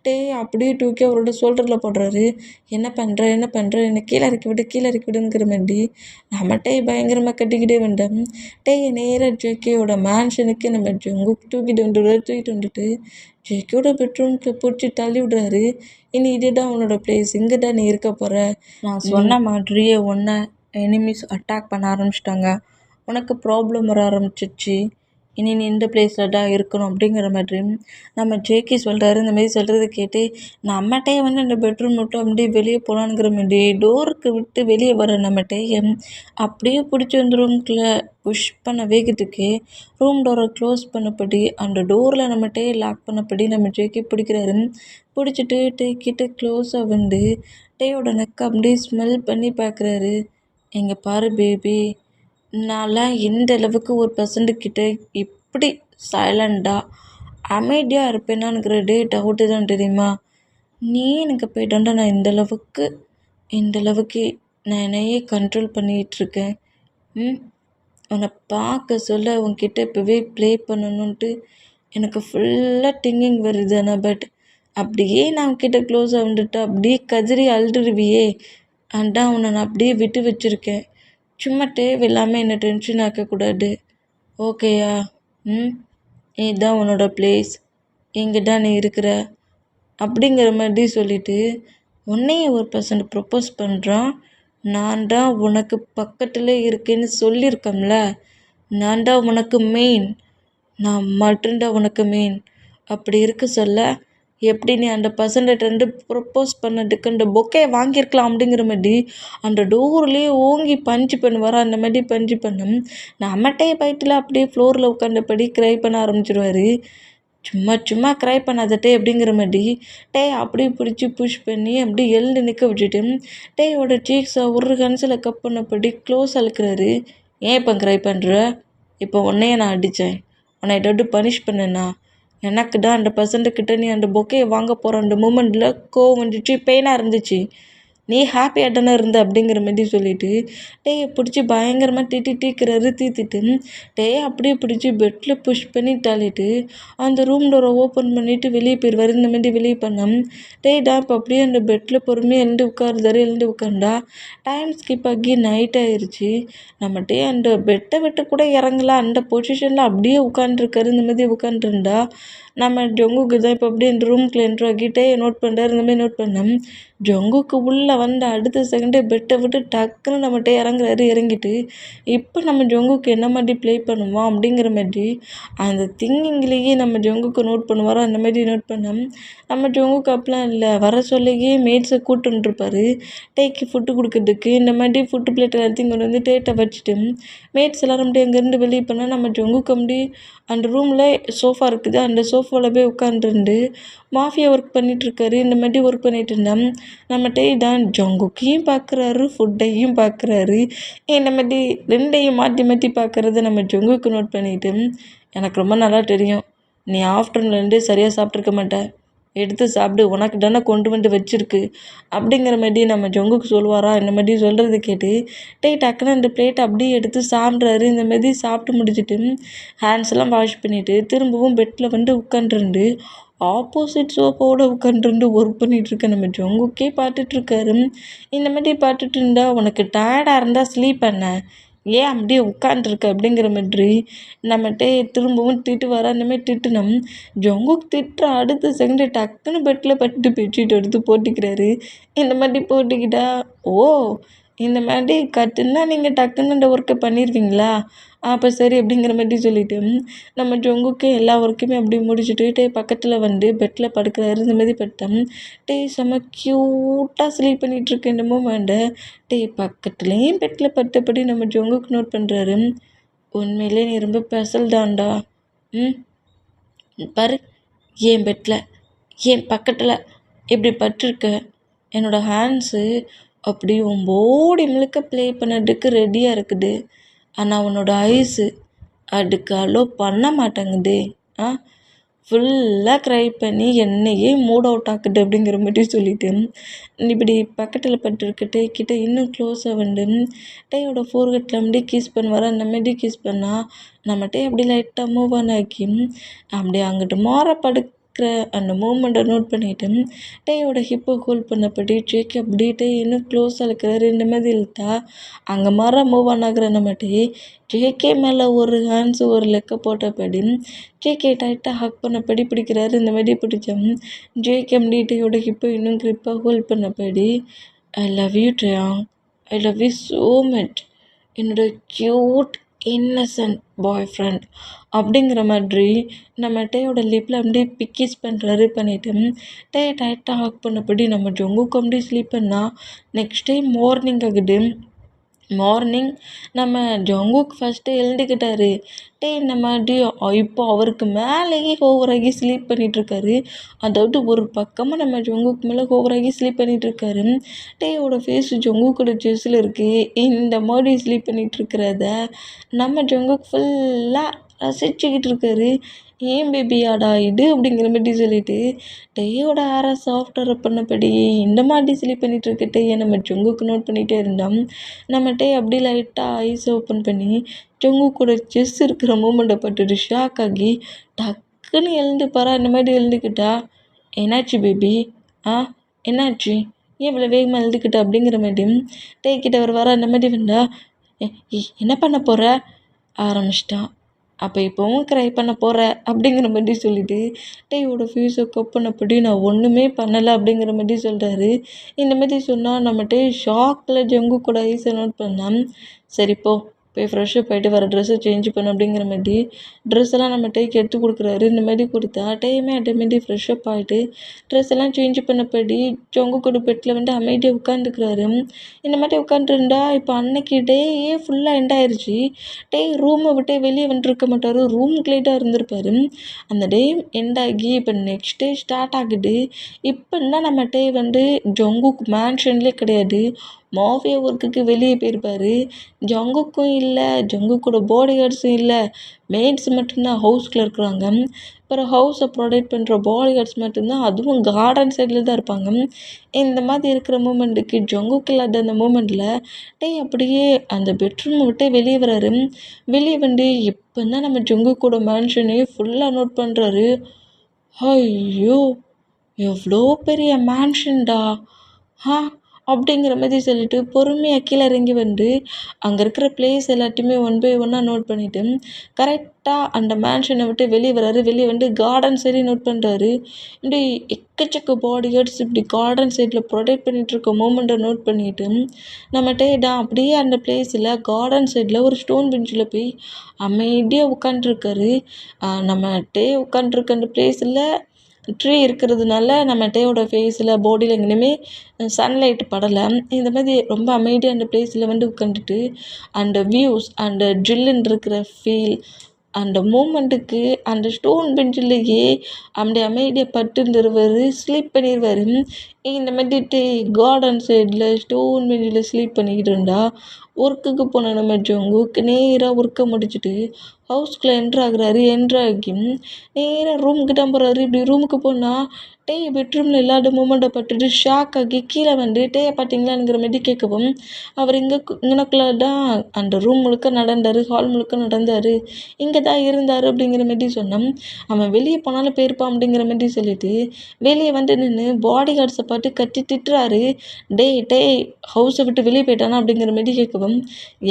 [SPEAKER 1] டே அப்படியே தூக்கி அவரோட ஷோல்டரில் போடுறாரு. என்ன பண்ணுற என்னை கீழே இறக்கி விடுங்கிற மாதிரி நம்ம டே பயங்கரமாக கட்டிக்கிட்டே வந்தோம். டேயை நேராக ஜேகேயோட மேன்ஷனுக்கு நம்ம தூக்கிட்டு வந்துட்டு ஜேகேயோட பெட்ரூம்க்கு பிடிச்சி தள்ளி விடுறாரு. இனி இதுதான் உன்னோட பிளேஸ், இங்கே தான் நீ இருக்க போகிற. நான் சொன்ன மாதிரியே ஒன்றை எனிமீஸ் அட்டாக் பண்ண ஆரம்பிச்சிட்டாங்க. உனக்கு ப்ராப்ளம் வர ஆரம்பிச்சிச்சு. இனி நீ இந்த பிளேஸில் தான் இருக்கணும் அப்படிங்கிற மாதிரி நம்ம ஜேகே சொல்கிறாரு. இந்த மாதிரி சொல்கிறத கேட்டு நம்மகிட்டே வந்து இந்த பெட்ரூம் மட்டும் அப்படியே வெளியே போகலான்ங்கிற மாதிரி டோருக்கு விட்டு வெளியே வர நம்மகிட்டே அப்படியே பிடிச்சி வந்து ரூம்குள்ளே புஷ் பண்ண வேகத்துக்கு ரூம் டோரை க்ளோஸ் பண்ணப்படி அந்த டோரில் நம்மகிட்டே லாக் பண்ணப்படி நம்ம ஜேகே பிடிக்கிறாரு. பிடிச்சிட்டு டேக்கிட்ட க்ளோஸாக வந்து டேயோட நெக்கை அப்படியே ஸ்மெல் பண்ணி பார்க்குறாரு. இங்கே பாரு பேபி, நான்லாம் எந்த அளவுக்கு ஒரு பர்சன்ட்டுக்கிட்ட இப்படி சைலண்டாக அமைதியாக இருப்பேனாங்கிற டவுட்டு தான் தெரியுமா? நீ எனக்கு போயிட்டான்டா நான் இந்த அளவுக்கு நான் என்னையே கண்ட்ரோல் பண்ணிகிட்ருக்கேன். ம் உன்னை பார்க்க சொல்ல உன்கிட்ட இப்போவே ப்ளே பண்ணணுன்ட்டு எனக்கு ஃபுல்லாக திங்கிங் வருது. ஆனால் அப்படியே நான் உன்கிட்ட க்ளோஸாக வந்துட்டு அப்படியே கதறி அழுதுருவியே. அதான் உன்னை நான் அப்படியே விட்டு வச்சுருக்கேன். சும்மா தேவையில்லாமல் என்னை டென்ஷன் ஆக்கக்கூடாது. ஓகேயா? ம் இதுதான் உன்னோட பிளேஸ். இங்கே தான் நீ இருக்கிற அப்படிங்கிற மாதிரி சொல்லிட்டு உன்னையே ஒரு பர்சன்ட் ப்ரப்போஸ் பண்ணுறான். நான் தான் உனக்கு பக்கத்தில் இருக்கேன்னு சொல்லியிருக்கேன்ல. நான் தான் உனக்கு மெயின். நான் மட்டும்தான் உனக்கு மெயின். அப்படி இருக்க சொல்ல எப்படி நீ அந்த பர்சன்கிட்ட ப்ரப்போஸ் பண்ணதுக்கு அந்த பொக்கே வாங்கியிருக்கலாம் அப்படிங்கிற மாதிரி அந்த டோர்லேயே ஓங்கி பஞ்சு பண்ணுவார். அந்த மாதிரி பஞ்சு பண்ணும் நம்மட்டே பைட்டில் அப்படியே ஃப்ளோரில் உட்காந்தபடி க்ரை பண்ண ஆரம்பிச்சிடுவார். சும்மா சும்மா க்ரை பண்ணாதட்டே அப்படிங்கிற மாதிரி அப்படியே பிடிச்சி புஷ் பண்ணி அப்படியே எழுந்து நிற்க வச்சுட்டு டேயோட சீக்ஸை ஒரு கன்சில் கப் பண்ணபடி க்ளோஸ் அழுக்கிறாரு. ஏன் இப்போ க்ரை பண்ணுற? இப்போ உன்னையே நான் அடித்தேன். உன்னை ஏதாவது பனிஷ் பண்ணேன்னா எனக்கு தான் அந்த பர்சன்ட்டுக்கிட்ட நீ அந்த பொக்கையை வாங்க போகிற அந்த மூமெண்ட்டில் கோவம் வந்துச்சு, பெயினாக இருந்துச்சு. நீ ஹாப்பியாக தானே இருந்த அப்படிங்கிற மாதிரி சொல்லிவிட்டு பிடிச்சி பயங்கரமாக தீக்கிறாரு. தீத்திட்டு அப்படியே பிடிச்சி பெட்டில் புஷ் பண்ணி தாளிட்டு அந்த ரூம் டோரை ஓப்பன் பண்ணிவிட்டு வெளியே போயிடுவார். இந்த மாதிரி வெளியே பண்ணோம் தான் இப்போ அப்படியே அந்த பெட்டில் பொறுமையாக எழுந்து உட்காந்தா டைம் ஸ்கிப் ஆகி நைட் ஆயிடுச்சு. நம்ம அந்த பெட்டை விட்டு கூட இறங்கலாம். அந்த பொசிஷனில் அப்படியே உட்காந்துருக்காரு. இந்த மாதிரி உட்காந்துருந்தா நம்ம ஜொங்குக்கு தான் இப்போ அப்படியே இந்த ரூம்குள்ளே என்ட்ரு ஆகிட்டே நோட் பண்ணுறாரு. இந்த மாதிரி நோட் பண்ணோம். ஜொங்குக்கு உள்ளே வந்த அடுத்த செகண்டே பெட்டை விட்டு டக்குன்னு நம்மகிட்ட இறங்கிட்டு இப்போ நம்ம ஜொங்குக்கு என்ன மாதிரி ப்ளே பண்ணுவோம் அப்படிங்கிற மாதிரி அந்த திங்கிங்லேயே நம்ம ஜொங்குக்கு நோட் பண்ணுவாரோ அந்த மாதிரி நோட் பண்ணோம். நம்ம ஜொங்குக்கு அப்பெல்லாம் இல்லை, வர சொல்லியே மேட்ஸை கூட்டுருப்பாரு டேக்கு ஃபுட்டு கொடுக்கறதுக்கு. இந்த மாதிரி ஃபுட்டு பிளேட் எல்லாத்தையும் கொண்டு வந்து டேட்டை வச்சுட்டு மேட்ஸ் எல்லோரும் அப்படியே அங்கேருந்து வெளியே பண்ணால் நம்ம ஜொங்குக்கு அப்படி அந்த ரூமில் சோஃபா இருக்குது. அந்த சோஃபாவில் போய் உட்காந்துருந்து மாஃபியா ஒர்க் பண்ணிகிட்ருக்காரு. இந்த மாதிரி ஒர்க் பண்ணிகிட்டு இருந்தேன். நம்ம தான் ஜொங்குக்கையும் பார்க்குறாரு, ஃபுட்டையும் பார்க்குறாரு. இந்த மாதிரி ரெண்டையும் மாற்றி மாற்றி பார்க்குறத நம்ம ஜொங்குக்கு நோட் பண்ணிவிட்டு எனக்கு ரொம்ப நல்லா தெரியும், நீ ஆஃப்டர்நூன்லேருந்தே சரியாக சாப்பிட்ருக்க மாட்டேன், எடுத்து சாப்பிடு, உனக்கு தானே கொண்டு வந்து வச்சுருக்கு அப்படிங்கிற மாதிரி நம்ம ஜொங்குக்கு சொல்லுவாரா. இந்த மாதிரி சொல்கிறத கேட்டு டக்குன்னு அந்த பிளேட்டை அப்படியே எடுத்து சாப்பிட்றாரு. இந்த மாதிரி சாப்பிட்டு முடிச்சுட்டு ஹேண்ட்ஸ்லாம் வாஷ் பண்ணிவிட்டு திரும்பவும் பெட்டில் வந்து உட்காந்துருந்து ஆப்போசிட் சோஃபாவோட உட்காந்துருந்து ஒர்க் பண்ணிகிட்ருக்க நம்ம ஜொங்குக்கே பார்த்துட்ருக்காரு. இந்த மாதிரி பார்த்துட்டு இருந்தா உனக்கு டயர்டாக இருந்தால் ஸ்லீப் பண்ண, ஏன் அப்படியே உட்காந்துருக்க அப்படிங்கிற மாதிரி நம்மகிட்ட திரும்பவும் வர அந்த மாதிரி திட்டுனோம். ஜொங்குக்கு திட்டுற அடுத்த செகண்டு டக்குன்னு பெட்டில் பட்டு பெட்ஷீட் எடுத்து போட்டுக்கிறாரு. இந்த மாதிரி போட்டுக்கிட்டா இந்த மாதிரி கற்றுன்னா நீங்கள் டக்குன்னு இந்த ஒர்க்கை பண்ணிடுவீங்களா? அப்போ சரி அப்படிங்கிற மாதிரி சொல்லிவிட்டு நம்ம ஜொங்குக்கு எல்லா ஒர்க்குமே அப்படி முடிச்சுட்டு பக்கத்தில் வந்து பெட்டில் படுக்கிறாரு. இந்த மாதிரி படுத்தோம். செம்ம க்யூட்டாக ஸ்லீப் பண்ணிகிட்ருக்க இந்த மூமெண்ட்டை பக்கத்துலேயும் பெட்டில் பட்டபடி நம்ம ஜொங்குக்கு நோட் பண்ணுறாரு. உண்மையிலே நீ ரொம்ப ஸ்பெஷல் தான்டா. பாரு, என் பெட்டில் என் பக்கத்தில் இப்படி பட்டிருக்க, என்னோடய ஹேண்ட்ஸு அப்படி உன் பாடி முழுக்க ப்ளே பண்ணதுக்கு ரெடியாக இருக்குது. ஆனால் உன்னோட ஐஸு அதுக்கு அலோ பண்ண மாட்டேங்குதே. ஃபுல்லாக க்ரை பண்ணி என்னையே மூட் அவுட் ஆக்குது அப்படிங்கிற மாதிரி சொல்லிவிட்டு இப்படி பக்கத்தில் பட்டிருக்க கிட்ட இன்னும் க்ளோஸாக வந்து டேயோட ஃபோர்கட்டில் அப்படியே கிஸ் பண்ணுவார். அந்த மாதிரி கிஸ் பண்ணால் நம்ம அப்படி லைட்டாக மூவ் ஆன் ஆக்கி அப்படியே அங்கிட்டு மாற அந்த மூமெண்ட்டை நோட் பண்ணிவிட்டு டேயோட ஹிப்பை ஹோல்ட் பண்ணபடி ஜேக்கே அப்படியே இன்னும் க்ளோஸாக இருக்கிறாரு. இந்த மாதிரி இழுத்தா அங்கே மூவ் ஆன் ஆகிற நம்ம ஜேகே மேலே ஒரு ஹேண்ட்ஸு ஒரு லெக்கை போட்டபடி ஜேகே டைட்டாக ஹக் பண்ணபடி பிடிக்கிறாரு. இந்த மாதிரி பிடிச்சோம் ஜேகே டேயோட ஹிப்பை இன்னும் க்ரிப்பாக ஹோல்ட் பண்ணபடி ஐ லவ் யூ ட்ரையாங், I love you so much, என்னோட க்யூட் இன்னசென்ட் பாய் ஃப்ரெண்ட் அப்படிங்கிற மாதிரி நம்ம டேயோட லிப்பில் அப்படியே பிக்கிஸ் பண்ணுறாரு. பண்ணிவிட்டு டைட்டாக ஹக் பண்ணபடி நம்ம ஜொங்குக்கு அப்படியே ஸ்லீப் பண்ணால் நெக்ஸ்ட் டே மார்னிங் ஆகுது. மார்னிங் நம்ம ஜொங்குக்கு ஃபஸ்ட்டு எழுந்துக்கிட்டாரு. நம்ம இப்போ அவருக்கு மேலேயே ஓவராகி ஸ்லீப் பண்ணிகிட்ருக்காரு. அதாவது ஒரு பக்கமாக நம்ம ஜொங்குக்கு மேலே ஓவராகி ஸ்லீப் பண்ணிகிட்ருக்காரு. டேயோட ஃபேஸ் ஜொங்குக்கோட செஸ்ஸில் இருக்குது. இந்த மாதிரி ஸ்லீப் பண்ணிகிட்ருக்கிறத நம்ம ஜொங்குக்கு ஃபுல்லாக ரசிச்சுக்கிட்டு இருக்காரு. ஏன் பேபி ஆடா இடு அப்படிங்கிற மாதிரி சொல்லிட்டு டேயோட ஹேரை சாஃப்ட்வேர் பண்ணபடி இந்த மாதிரி ஸ்லீப் பண்ணிட்டு இருக்க டேயை நம்ம ஜங்குக்கு நோட் பண்ணிகிட்டே இருந்தோம். நம்ம டே அப்படி லைட்டாக ஐஸ் ஓப்பன் பண்ணி ஜங்கு கூட செஸ் இருக்கிற மூமெண்ட்டை பட்டுட்டு ஷாக் ஆகி டக்குன்னு எழுந்துப்பாரா இந்த மாதிரி எழுந்துக்கிட்டா என்னாச்சு பேபி ஆ என்னாச்சு ஏன் இவ்வளோ வேகமாக எழுதுக்கிட்ட அப்படிங்கிற மாதிரி டே கிட்ட வர அந்த மாதிரி வந்தா என்ன பண்ண போகிற ஆரம்பிச்சிட்டான். அப்போ இப்போவும் க்ரை பண்ண போகிற அப்படிங்கிற மாதிரி சொல்லிட்டு டேயோட ஃபீஸை கப் பண்ணப்படி நான் ஒன்றுமே பண்ணலை அப்படிங்கிற மாதிரி சொல்கிறாரு. இந்த மாதிரி சொன்னால் நம்மகிட்ட ஷாக்கில் ஜங்கு கூட ஐஸை நோட் பண்ணான். சரி போய் ஃப்ரெஷ்ஷப் ஆகிட்டு வர ட்ரெஸ்ஸை சேஞ்ச் பண்ணு அப்படிங்கிற மாதிரி ட்ரெஸ் எல்லாம் நம்ம டேக்கு எடுத்து கொடுக்குறாரு. இந்த மாதிரி கொடுத்தா டேயுமே ஆட்டோமேட்டி ஃப்ரெஷ்ஷப் ஆகிட்டு ட்ரெஸ் எல்லாம் சேஞ்ச் பண்ணப்படி ஜங்கு கூட பெட்டில் வந்து அமைதியாக உட்காந்துக்கிறாரு. இந்த மாதிரி உட்காந்துருந்தா இப்போ அன்னைக்கு டேயே ஃபுல்லாக எண்ட் ஆயிடுச்சு. டே ரூமை விட்டே வெளியே வந்துருக்க மாட்டார், ரூமுக்குள்ளேட்டாக இருந்திருப்பார். அந்த டே எண்ட் ஆகி இப்போ நெக்ஸ்ட் டே ஸ்டார்ட் ஆகுது. இப்போ என்ன நம்ம டே வந்து ஜங்குக்கு மேன்ஷன்லேயே கிடையாது, மாஃபியா ஒர்க்குக்கு வெளியே போயிருப்பார். ஜங்குக்கும் இல்லை, ஜங்குக்கூட பாடி கார்ட்ஸும் இல்லை, மெய்ட்ஸ் மட்டும்தான் ஹவுஸ்குள்ளே இருக்கிறாங்க. அப்புறம் ஹவுஸை ப்ரொடெக்ட் பண்ணுற பாடி கார்ட்ஸ் மட்டும்தான், அதுவும் கார்டன் சைடில் தான் இருப்பாங்க. இந்த மாதிரி இருக்கிற மூமெண்ட்டுக்கு ஜங்குக்கு இல்லாத அந்த மூமெண்ட்டில் டே அப்படியே அந்த பெட்ரூமை விட்டே வெளியே வராரு. வெளியே வந்து இப்போ தான் நம்ம ஜங்கு கூட மேன்ஷனையே ஃபுல்லாக நோட் பண்ணுறாரு. ஐயோ எவ்வளோ பெரிய மேன்ஷன்டா அப்படிங்கிற மாதிரி சொல்லிட்டு பொறுமையாக கீழே இறங்கி வந்து அங்கே இருக்கிற பிளேஸ் எல்லாத்தையுமே ஒன் பை ஒன்னாக நோட் பண்ணிவிட்டு கரெக்டாக அந்த மேன்ஷனை விட்டு வெளியே வராரு. வெளியே வந்து கார்டன் சைடு நோட் பண்ணுறாரு. இப்படி எக்கச்சக்க பாடி கார்ட்ஸ் இப்படி கார்டன் சைடில் ப்ரொடெக்ட் பண்ணிகிட்டு இருக்க மூமெண்ட்டை நோட் பண்ணிவிட்டு நம்ம டேடா அப்படியே அந்த பிளேஸில் கார்டன் சைடில் ஒரு ஸ்டோன் பெஞ்சில் போய் அமைதியாக உட்காண்ட்ருக்காரு. நம்ம டே உட்காண்ட்ருக்க அந்த பிளேஸில் ட்ரீ இருக்கிறதுனால நம்ம டேயோட ஃபேஸில் பாடியில் எங்கேயுமே சன்லைட் படலை. இந்த மாதிரி ரொம்ப அமைதியாக அந்த பிளேஸில் வந்து உட்காந்துட்டு அந்த வியூஸ் அந்த ஜில்லுன்னு இருக்கிற ஃபீல் அந்த மூமெண்ட்டுக்கு அந்த ஸ்டோன் பெஞ்சிலேயே அப்படியே அமைதியாக பட்டுருந்துருவார், ஸ்லீப் பண்ணிடுவார். இந்த மாதிரி கார்டன் சைடில் ஸ்டோன் பெஞ்சில் ஸ்லீப் பண்ணிக்கிட்டு இருந்தா ஒர்க்குக்கு போன நம்ம ஜங்குக்கு நேராக ஒர்க்கை முடிச்சுட்டு ஹவுஸ்குள்ளே என்ட்ராகிறாரு. என்ட்ராகி நேராக ரூமுக்கு தான் போகிறாரு. இப்படி ரூமுக்கு போனால் டே பெட்ரூமில் இல்லாத மூமெண்ட்டை பட்டுட்டு ஷாக் ஆகி கீழே வந்து டேயை பார்த்தீங்களாங்கிற மாதிரி கேட்கவும் அவர் இங்கனக்குள்ளே தான் அந்த ரூம் முழுக்க நடந்தார், ஹால் முழுக்க நடந்தார், இங்கே தான் இருந்தார் அப்படிங்கிற மாதிரி சொன்னோம். அவன் வெளியே போனாலும் போயிருப்பான் அப்படிங்கிற மாதிரி சொல்லிட்டு வெளியே வந்து நின்று பாடி கார்ட்ஸை பார்த்து கட்டி திட்டுறாரு. டே ஹவுஸை விட்டு வெளியே போயிட்டானா அப்படிங்கிற மாதிரி கேட்கவும்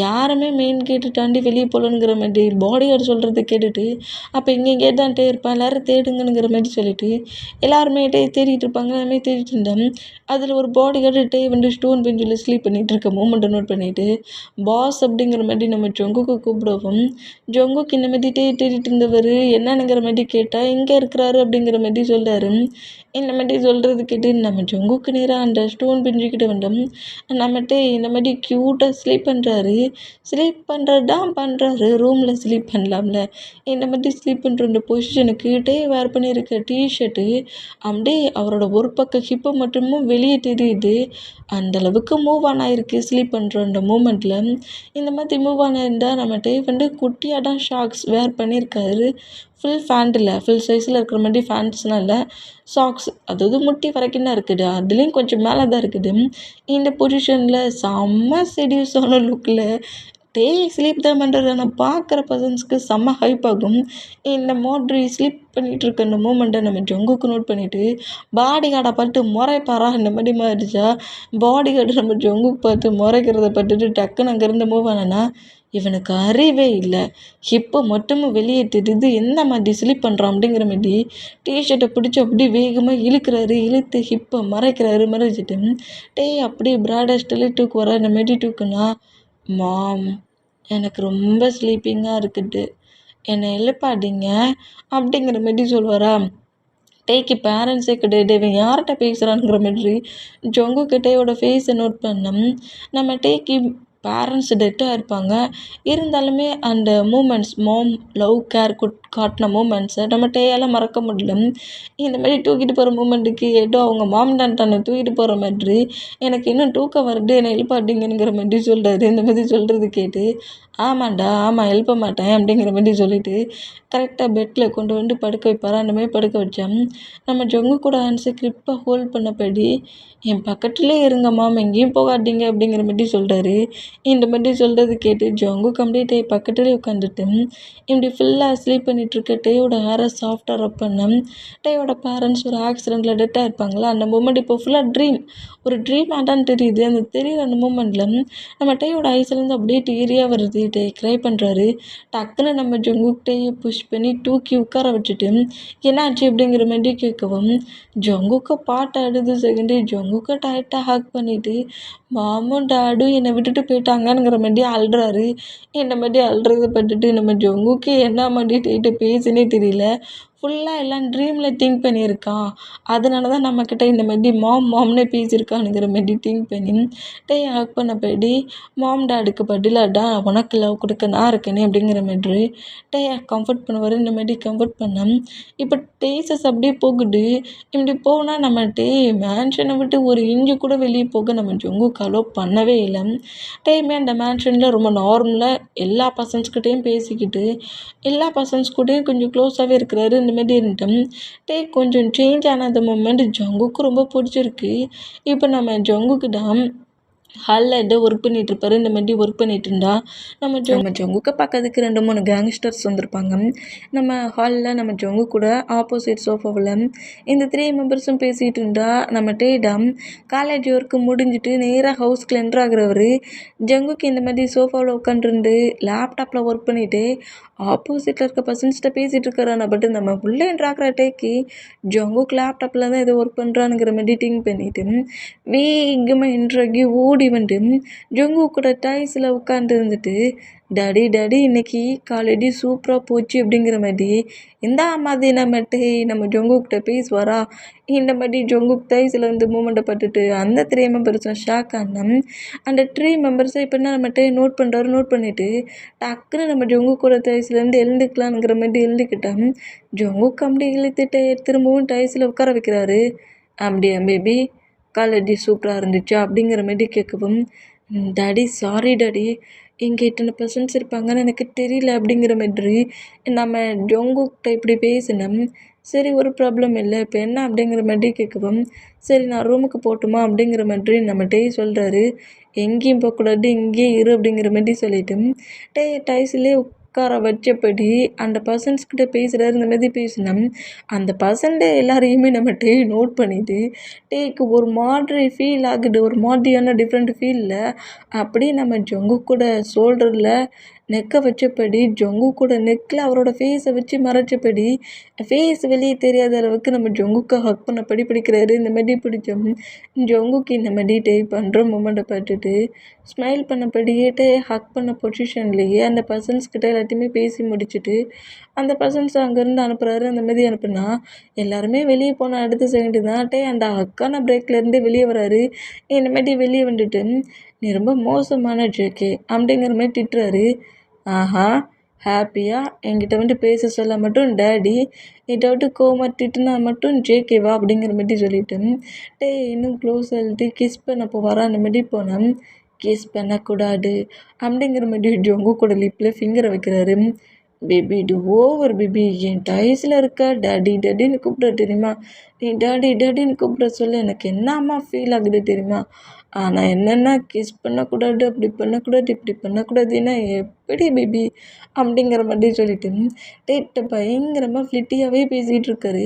[SPEAKER 1] யாருமே மெயின் கேட்டு தாண்டி வெளியே போகலங்கிற மாதிரி பாடி கார்டு சொல்கிறத கேட்டுட்டு அப்போ இங்கே தான் இருப்பான், எல்லோரும் தேடுங்கங்கிற மாதிரி சொல்லிட்டு எல்லாருமே தேடிட்டு இருப்பாங்க. எல்லாமே தேடிட்டு இருந்தேன். அதில் ஒரு பாடி கார்டு டே வந்து ஸ்டோன் பெஞ்சில் ஸ்லீப் பண்ணிகிட்டு இருக்க மூமெண்ட்டை நோட் பண்ணிவிட்டு பாஸ் அப்படிங்கிற மாதிரி நம்ம ஜங்குக்கு கூப்பிடுவோம். ஜங்குக்கு இந்த மாதிரி தேடிட்டு இருந்தவர் என்னன்னுங்கிற மாதிரி கேட்டால் இங்கே இருக்கிறாரு அப்படிங்கிற மாதிரி சொல்கிறாரு. இந்த மாதிரி சொல்கிறது கேட்டு நம்ம ஜங்குக்கு நேராக அந்த ஸ்டோன் பெஞ்சுக்கிட்ட வந்தோம். நம்மகிட்ட இந்த மாதிரி க்யூட்டாக ஸ்லீப் பண்ணுறாரு. ஸ்லீப் பண்ணுறது தான் பண்ணுறாரு, ரூமில் ஸ்லீப் பண்ணலாம்ல. இந்த மாதிரி ஸ்லீப் பண்ணுற இந்த பொசிஷனுக்கு டே வேர் பண்ணியிருக்க டிஷர்ட்டு அப்படியே அவரோட ஒரு பக்கம் ஹிப்பை மட்டுமும் வெளியே தெரியுது. அந்தளவுக்கு மூவ் ஆன் ஆகிருக்கு ஸ்லீப் பண்ணுற அந்த மூமெண்ட்டில். இந்த மாதிரி மூவ் ஆன் ஆயிருந்தால் நம்ம டே வந்து குட்டியாக தான் ஷாக்ஸ் வேர் பண்ணியிருக்காரு. ஃபுல் ஃபேண்ட் இல்லை, ஃபுல் சைஸில் இருக்கிற மாதிரி ஃபேண்ட்ஸ்லாம் இல்லை, சாக்ஸ் அதாவது முட்டி வரைக்கும் தான் இருக்குது, அதுலேயும் கொஞ்சம் மேலே தான் இருக்குது. இந்த பொசிஷனில் செம்ம செடியூஸான லுக்கில் டே ஸ்லீப் தான் பண்ணுறது. ஆனால் பார்க்குற பர்சன்ஸ்க்கு செம்ம ஹைப் ஆகும். இந்த மாதிரி ஸ்லீப் பண்ணிகிட்டு இருக்க அந்த மூமெண்ட்டை நம்ம ஜங்குக்கு நோட் பண்ணிவிட்டு பாடி கார்டை பார்த்து முறைப்பாரா இந்த மாதிரி மாறிடுச்சா. பாடி கார்டு நம்ம ஜங்குக்கு பார்த்து முறைக்கிறத பார்த்துட்டு டக்குன்னு அங்கேருந்து மூவ் ஆனா இவனுக்கு அறிவே இல்லை, ஹிப்பை மட்டும் வெளியே தெரியுது, எந்த மாதிரி ஸ்லீப் பண்ணுறான் அப்படிங்கிற மாதிரி டிஷர்ட்டை பிடிச்சி அப்படியே வேகமாக இழுக்கிறாரு. இழுத்து ஹிப்பை மறைச்சிட்டு டே அப்படியே பிராடஸ்டில் தூக்கு வர இந்த மாதிரி தூக்குனா மாம் எனக்கு ரொம்ப ஸ்லீப்பிங்காக இருக்குது, என்னை எழுப்பாதீங்க அப்படிங்கிற மாதிரி சொல்லுவாரா. டேக்கு பேரண்ட்ஸே கிடையாது, இவன் யார்கிட்ட பேசுகிறான்ங்கிற மாதிரி ஜங்குக்கு டேயோட ஃபேஸை நோட் பண்ணோம். நம்ம டேக்கு பேரண்ட்ஸ் டெத்தாக இருப்பாங்க. இருந்தாலுமே அந்த மூமெண்ட்ஸ் லவ், கேர் காட்டின மூமெண்ட்ஸை நம்ம டேயால் மறக்க முடியல. இந்த மாதிரி தூக்கிட்டு போகிற மூமெண்ட்டுக்கு ஏதோ அவங்க மாம் தான் தன்னை தூக்கிட்டு போகிற மாதிரி எனக்கு இன்னும் தூக்கம் வருது, என்னை எழுப்பாட்டிங்கங்கிற மாதிரி சொல்கிறாரு. இந்த மாதிரி சொல்கிறது கேட்டு ஆமாண்டா ஆமாம் எழுப்ப மாட்டேன் அப்படிங்கிற மாதிரி சொல்லிட்டு கரெக்டாக பெட்டில் கொண்டு வந்து படுக்க வைப்பார். அந்த மாதிரி படுக்க வச்சேன். நம்ம ஜொங்கு கூட ஹேண்ட்ஸை கிரிப்பாக ஹோல்ட் பண்ணபடி என் பக்கத்துலேயே இருங்க மாம், எங்கேயும் போகாதீங்க அப்படிங்கிற மாதிரி சொல்கிறாரு. இந்த மாதிரி சொல்கிறது கேட்டு ஜொங்கு கம்ப்ளீட் ஆகி பக்கத்துலேயே உட்காந்துட்டு இப்படி ஃபுல்லாக ஸ்லீப் பண்ணிகிட்ருக்க டேயோட ஹேரை சாஃப்டாக ரப் பண்ணேன். டேயோட பேரண்ட்ஸ் ஒரு ஆக்சிடெண்ட்டில் டெத்தாக இருப்பாங்களா, அந்த மூமெண்ட் இப்போ ஃபுல்லாக ஒரு ட்ரீமாக தான் தெரியுது. அந்த தெரியுற அந்த மூமெண்ட்டில் நம்ம டேயோட ஐஸ்லேருந்து அப்படியே டீரியாக வருது. டே க்ரை பண்ணுறாரு. டக்குன்னு நம்ம ஜொங்கு டேயை புஷ் பண்ணி தூக்கி உட்கார வச்சுட்டு என்னாச்சு அப்படிங்கிற மாதிரி கேட்கவும் ஜொங்குக்கு பாட்டு அடுத்த செகண்டு ஜொங்குக்கு டைட்டாக ஹக் பண்ணிவிட்டு மாமும் டாடும் என்னை விட்டுட்டு போயிட்டாங்கங்கிற மாதிரி அழுறாரு. இந்த மாதிரி அழுறத பட்டுட்டு நம்ம ஜொங்குக்கு என்ன மாதிரி டேட்ட பேசுனே தெரியல. ஃபுல்லாக எல்லாம் ட்ரீமில் திங்க் பண்ணியிருக்கான். அதனால தான் நம்மக்கிட்ட இந்த மாதிரி மாம்னே பேசியிருக்கானுங்கிற மாதிரி திங்க் பண்ணி டேயை ஹக் பண்ணபடி டாடுக்கு பதிலாக உனக்கு லவ் கொடுக்க நான் இருக்கேனே அப்படிங்கிற மாதிரி டேயை கம்ஃபர்ட் பண்ணுவார். இந்த மாதிரி கம்ஃபர்ட் பண்ணேன். இப்போ டேஸஸ் அப்படியே போகுது. இப்படி போனால் நம்ம மேன்ஷனை விட்டு ஒரு இன்ச்சு கூட வெளியே போக நம்ம ஜொங்குக்கு அலோவ் பண்ணவே இல்லை. டேயுமே அந்த மேன்ஷனில் ரொம்ப நார்மலாக எல்லா பர்சன்ஸ்கிட்டையும் பேசிக்கிட்டு எல்லா பர்சன்ஸ் கூடயும் கொஞ்சம் க்ளோஸாகவே இருக்கிறாரு. இந்த மாதிரி இருந்துட்டோம். கொஞ்சம் சேஞ்ச் ஆன அந்த மூமெண்ட் ஜொங்குக்கு ரொம்ப பிடிச்சிருக்கு. இப்போ நம்ம ஜொங்குக்கு தான் ஹாலில் ஏதோ ஒர்க் பண்ணிகிட்ருப்பாரு. இந்த மாதிரி ஒர்க் பண்ணிகிட்டு இருந்தா நம்ம ஜொங்குக்கு பக்கத்துக்கு 2-3 கேங்ஸ்டர்ஸ் வந்திருப்பாங்க. நம்ம ஹாலில் நம்ம ஜொங்கு கூட ஆப்போசிட் சோஃபாவில் இந்த 3 மெம்பர்ஸும் பேசிகிட்டு இருந்தா நம்ம டேடாம் காலேஜ் ஒர்க்கு முடிஞ்சிட்டு நேராக ஹவுஸ்க்கு என்ட்ரு ஆகுறவர் ஜங்குக்கு இந்த மாதிரி சோஃபாவில் உட்காந்துருந்து லேப்டாப்பில் ஒர்க் பண்ணிவிட்டு ஆப்போசிட்டில் இருக்க பர்சன்ஸ்கிட்ட பேசிகிட்டு இருக்கிறான. பட் நம்ம உள்ளே என்ட்ரு ஆகிற டேக்கு ஜங்குக்கு லேப்டாப்பில் தான் ஏதோ ஒர்க் பண்ணுறானுங்கிற மாதிரி திங்க் பண்ணிவிட்டு வேகமாக என்ட்ரு ஆகி ஓடி வந்து ஜொங்கு கூட டைஸில் உட்காந்து இருந்துட்டு டாடி இன்னைக்கு காலேஜ் சூப்பராக போச்சு அப்படிங்கிற மாதிரி இந்த மாதிரி நம்ம ஜொங்குக்கிட்ட பேசுவாரா இந்த மாதிரி ஜொங்குக்கு டைஸில் வந்து மூமெண்ட்டை பட்டுட்டு அந்த 3 மெம்பர்ஸும் ஷாக் ஆனோம். அந்த 3 மெம்பர்ஸை இப்போ என்ன நம்மகிட்ட நோட் பண்ணிட்டு டக்குன்னு நம்ம ஜொங்கு கூட டைஸ்லேருந்து எழுந்துக்கலாங்கிற மாதிரி எழுந்துக்கிட்டோம். ஜொங்குக்கு அப்படியே இழுத்துட்டு திரும்பவும் டைஸில் உட்கார வைக்கிறாரு. அப்படியா பேபி, காலேஜ் சூப்பராக இருந்துச்சா அப்படிங்கிற மாதிரி கேட்கவும் டாடி சாரி டாடி, இங்கே இத்தனை பர்சன்ஸ் இருப்பாங்கன்னு எனக்கு தெரியல அப்படிங்கிற மாதிரி நம்ம ஜொங்குக்கிட்ட இப்படி பேசினோம். சரி ஒரு ப்ராப்ளம் இல்லை, இப்போ என்ன அப்படிங்கிற மாதிரி கேட்கவும் சரி நான் ரூமுக்கு போகட்டுமா அப்படிங்கிற மாதிரி நம்ம சொல்கிறாரு. எங்கேயும் போகக்கூடாது, இங்கேயே இரு அப்படிங்கிற மாதிரி சொல்லிவிட்டு டைஸ்லேயே உட்கார வச்சபடி அந்த பர்சன்ஸ்கிட்ட பேசுகிறாரு. இந்த மாதிரி பேசினோம். அந்த பர்சன்ட்டு எல்லாரையுமே நம்ம நோட் பண்ணிவிட்டு டேக்கு ஒரு மாதிரி ஃபீல் ஆகுது. ஒரு மாதிரியான டிஃப்ரெண்ட் ஃபீலில் அப்படியே நம்ம ஜொங்கு கூட ஷோல்டரில் நெக்கை வச்சபடி ஜொங்கு கூட நெக்கில் அவரோட ஃபேஸை வச்சு மறைச்சபடி ஃபேஸ் வெளியே தெரியாத அளவுக்கு நம்ம ஜொங்குக்கு ஹக் பண்ணபடி பிடிக்கிறாரு. இந்த மாதிரி பிடிச்சோம். ஜொங்குக்கு இந்த மாதிரி பண்ணுற மூமெண்ட்டை பார்த்துட்டு ஸ்மைல் பண்ணபடியே ஹக் பண்ண பொசிஷன்லேயே அந்த பர்சன்ஸ்கிட்ட எல்லாத்தையுமே பேசி முடிச்சுட்டு அந்த பர்சன்ஸ் அங்கேருந்து அனுப்புகிறாரு. அந்த மாதிரி அனுப்புனா எல்லாருமே வெளியே போன அடுத்த செகண்டு தான் அந்த ஹக்கான பிரேக்லேருந்து வெளியே வராரு. இந்த மாதிரி வெளியே வந்துட்டு நீ ரொம்ப மோசமான ஜேகே அப்படிங்கிற மாதிரி திட்டுறாரு. ஆஹா, ஹாப்பியாக என்கிட்ட வந்து பேச சொல்ல மட்டும் டாடி, எதாவது கோவமாக திட்டுனா மட்டும் ஜேகேவா அப்படிங்கிற மாதிரி சொல்லிவிட்டு இன்னும் க்ளோஸ் ஆகிட்டு கிஸ் பண்ண போவாரா. அந்த மாதிரி போனேன். கிஸ் பண்ணக்கூடாது அப்படிங்கிற மாதிரி ஜொங்கு கூட லிப்பில் ஃபிங்கரை வைக்கிறாரு. பேபி இது ஓவர் பேபி, என் டைஸில் இருக்க டாடின்னு கூப்பிட தெரியுமா, நீ டாடின்னு கூப்பிட சொல்ல எனக்கு என்னம்மா ஃபீல் ஆகுது தெரியுமா. ஆனால் என்னென்னா கிஸ் பண்ணக்கூடாது, அப்படி பண்ணக்கூடாது, இப்படி பண்ணக்கூடாதுன்னா எப்படி பேபி அப்படிங்கிற மாதிரி சொல்லிட்டு டேட்ட பயங்கரமாக ஃப்ளிட்டியாகவே பேசிகிட்டு இருக்காரு.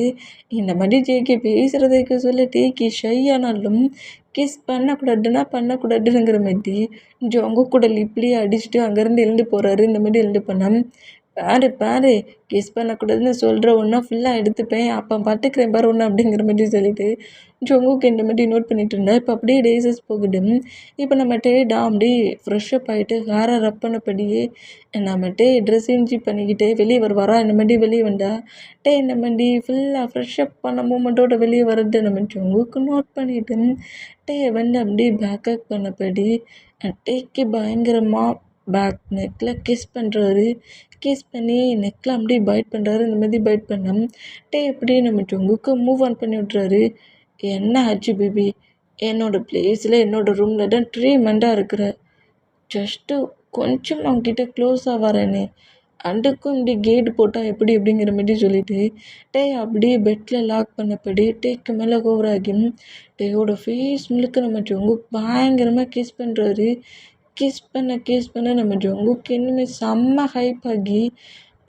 [SPEAKER 1] இந்த மாதிரி ஜேகே பேசுகிறதுக்கு சொல்ல டேக்கி ஷை ஆனாலும் கிஸ் பண்ணக்கூடாதுங்கிற மாதிரி ஜொங்கு கூட லிப்லேயே அடிச்சுட்டு அங்கேருந்து எழுந்து போகிறாரு. இந்த மாதிரி எழுந்து பண்ண பாரு பாரு கிஸ் பண்ணக்கூடாதுன்னு சொல்கிற ஒன்றா ஃபுல்லாக எடுத்துப்பேன் அப்போ பார்த்துக்கிறேன் பாரு ஒன்று அப்படிங்கிற மாதிரி சொல்லிட்டு ஜொங்குக்கு இந்த மாதிரி நோட் பண்ணிட்டு இருந்தா. இப்போ அப்படியே டேஸஸ் போகுது. இப்போ நம்ம டேடா அப்படியே ஃப்ரெஷ்ஷப் ஆகிட்டு ஹேரை ரப் பண்ணபடியே நம்ம ட்ரெஸ் சேஞ்ச் பண்ணிக்கிட்டே வெளியே வருவாரா இந்த மாதிரி வெளியே வந்தா இந்த மாதிரி ஃபுல்லாக ஃப்ரெஷ்ஷப் பண்ண மூமெண்ட்டோட வெளியே வரது நம்ம ஜொங்குக்கு நோட் பண்ணிட்டு வந்து அப்படியே பேக்கப் பண்ணபடி டேக்கு பயங்கரமாக பேக் நெக்கில் கிஸ் பண்ணுறாரு. கிஸ் பண்ணி நெக்கில் அப்படியே பைட் பண்ணுறாரு. இந்த மாதிரி பைட் பண்ண அப்படியே நம்ம ஜொங்குக்கு மூவ் ஆன் பண்ணி விட்றாரு. என்ன ஆச்சு பேபி? என்னோடய பிளேஸில் என்னோடய ரூமில் தான் ட்ரீட்மெண்ட்டாக இருக்கிற. ஜஸ்ட்டு கொஞ்சம் அவங்ககிட்ட க்ளோஸாக வரேனே அதுக்கும் இப்படி கேட் போட்டால் எப்படி அப்படிங்கிற மாதிரி சொல்லிட்டு அப்படியே பெட்டில் லாக் பண்ணபடி டேக்கு மேலே ஓவர் ஆகி டேயோட ஃபேஸ் முழுக்க நம்ம ஜொங்குக்கு பயங்கரமாக கிஸ் பண்ணுறாரு. கிஸ் பண்ண நம்ம ஜொங்குக்கு இன்னுமே செம்ம ஹைப் ஆகி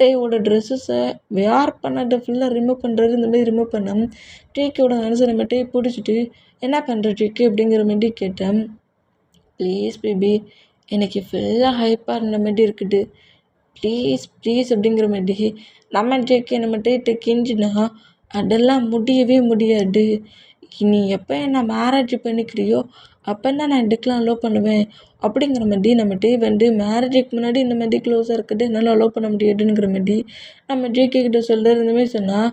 [SPEAKER 1] டேயோட ட்ரெஸ்ஸஸை வேர் பண்ணதை ஃபுல்லாக ரிமூவ் பண்ணுறாரு. இந்த மாதிரி ரிமூவ் பண்ண டேக்கோட ஆன்சர் நம்ம பிடிச்சிட்டு என்ன பண்ணுற டேக்கு அப்படிங்கிற மாதிரி கேட்டேன். ப்ளீஸ் பேபி எனக்கு ஃபுல்லாக ஹைப்பாக இருந்த மாதிரி இருக்குது. ப்ளீஸ் அப்படிங்கிற மாதிரி நம்ம ஜேக்கே நம்ம டேட்டை கெஞ்சினா அதெல்லாம் முடியவே முடியாது. நீ எப்போ என்ன மேரேஜ் பண்ணிக்கிறியோ அப்போ தான் நான் இதுக்கெலாம் அலோவ் பண்ணுவேன் அப்படிங்கிற மாதிரி நம்ம வந்து மேரேஜுக்கு முன்னாடி இந்த மாதிரி க்ளோஸாக இருக்கிறது என்னால் அலோவ் பண்ண முடியாதுங்கிற மாதிரி நம்ம ஜேகே கிட்ட சொல்கிறார். இந்த மாதிரி சொன்னால்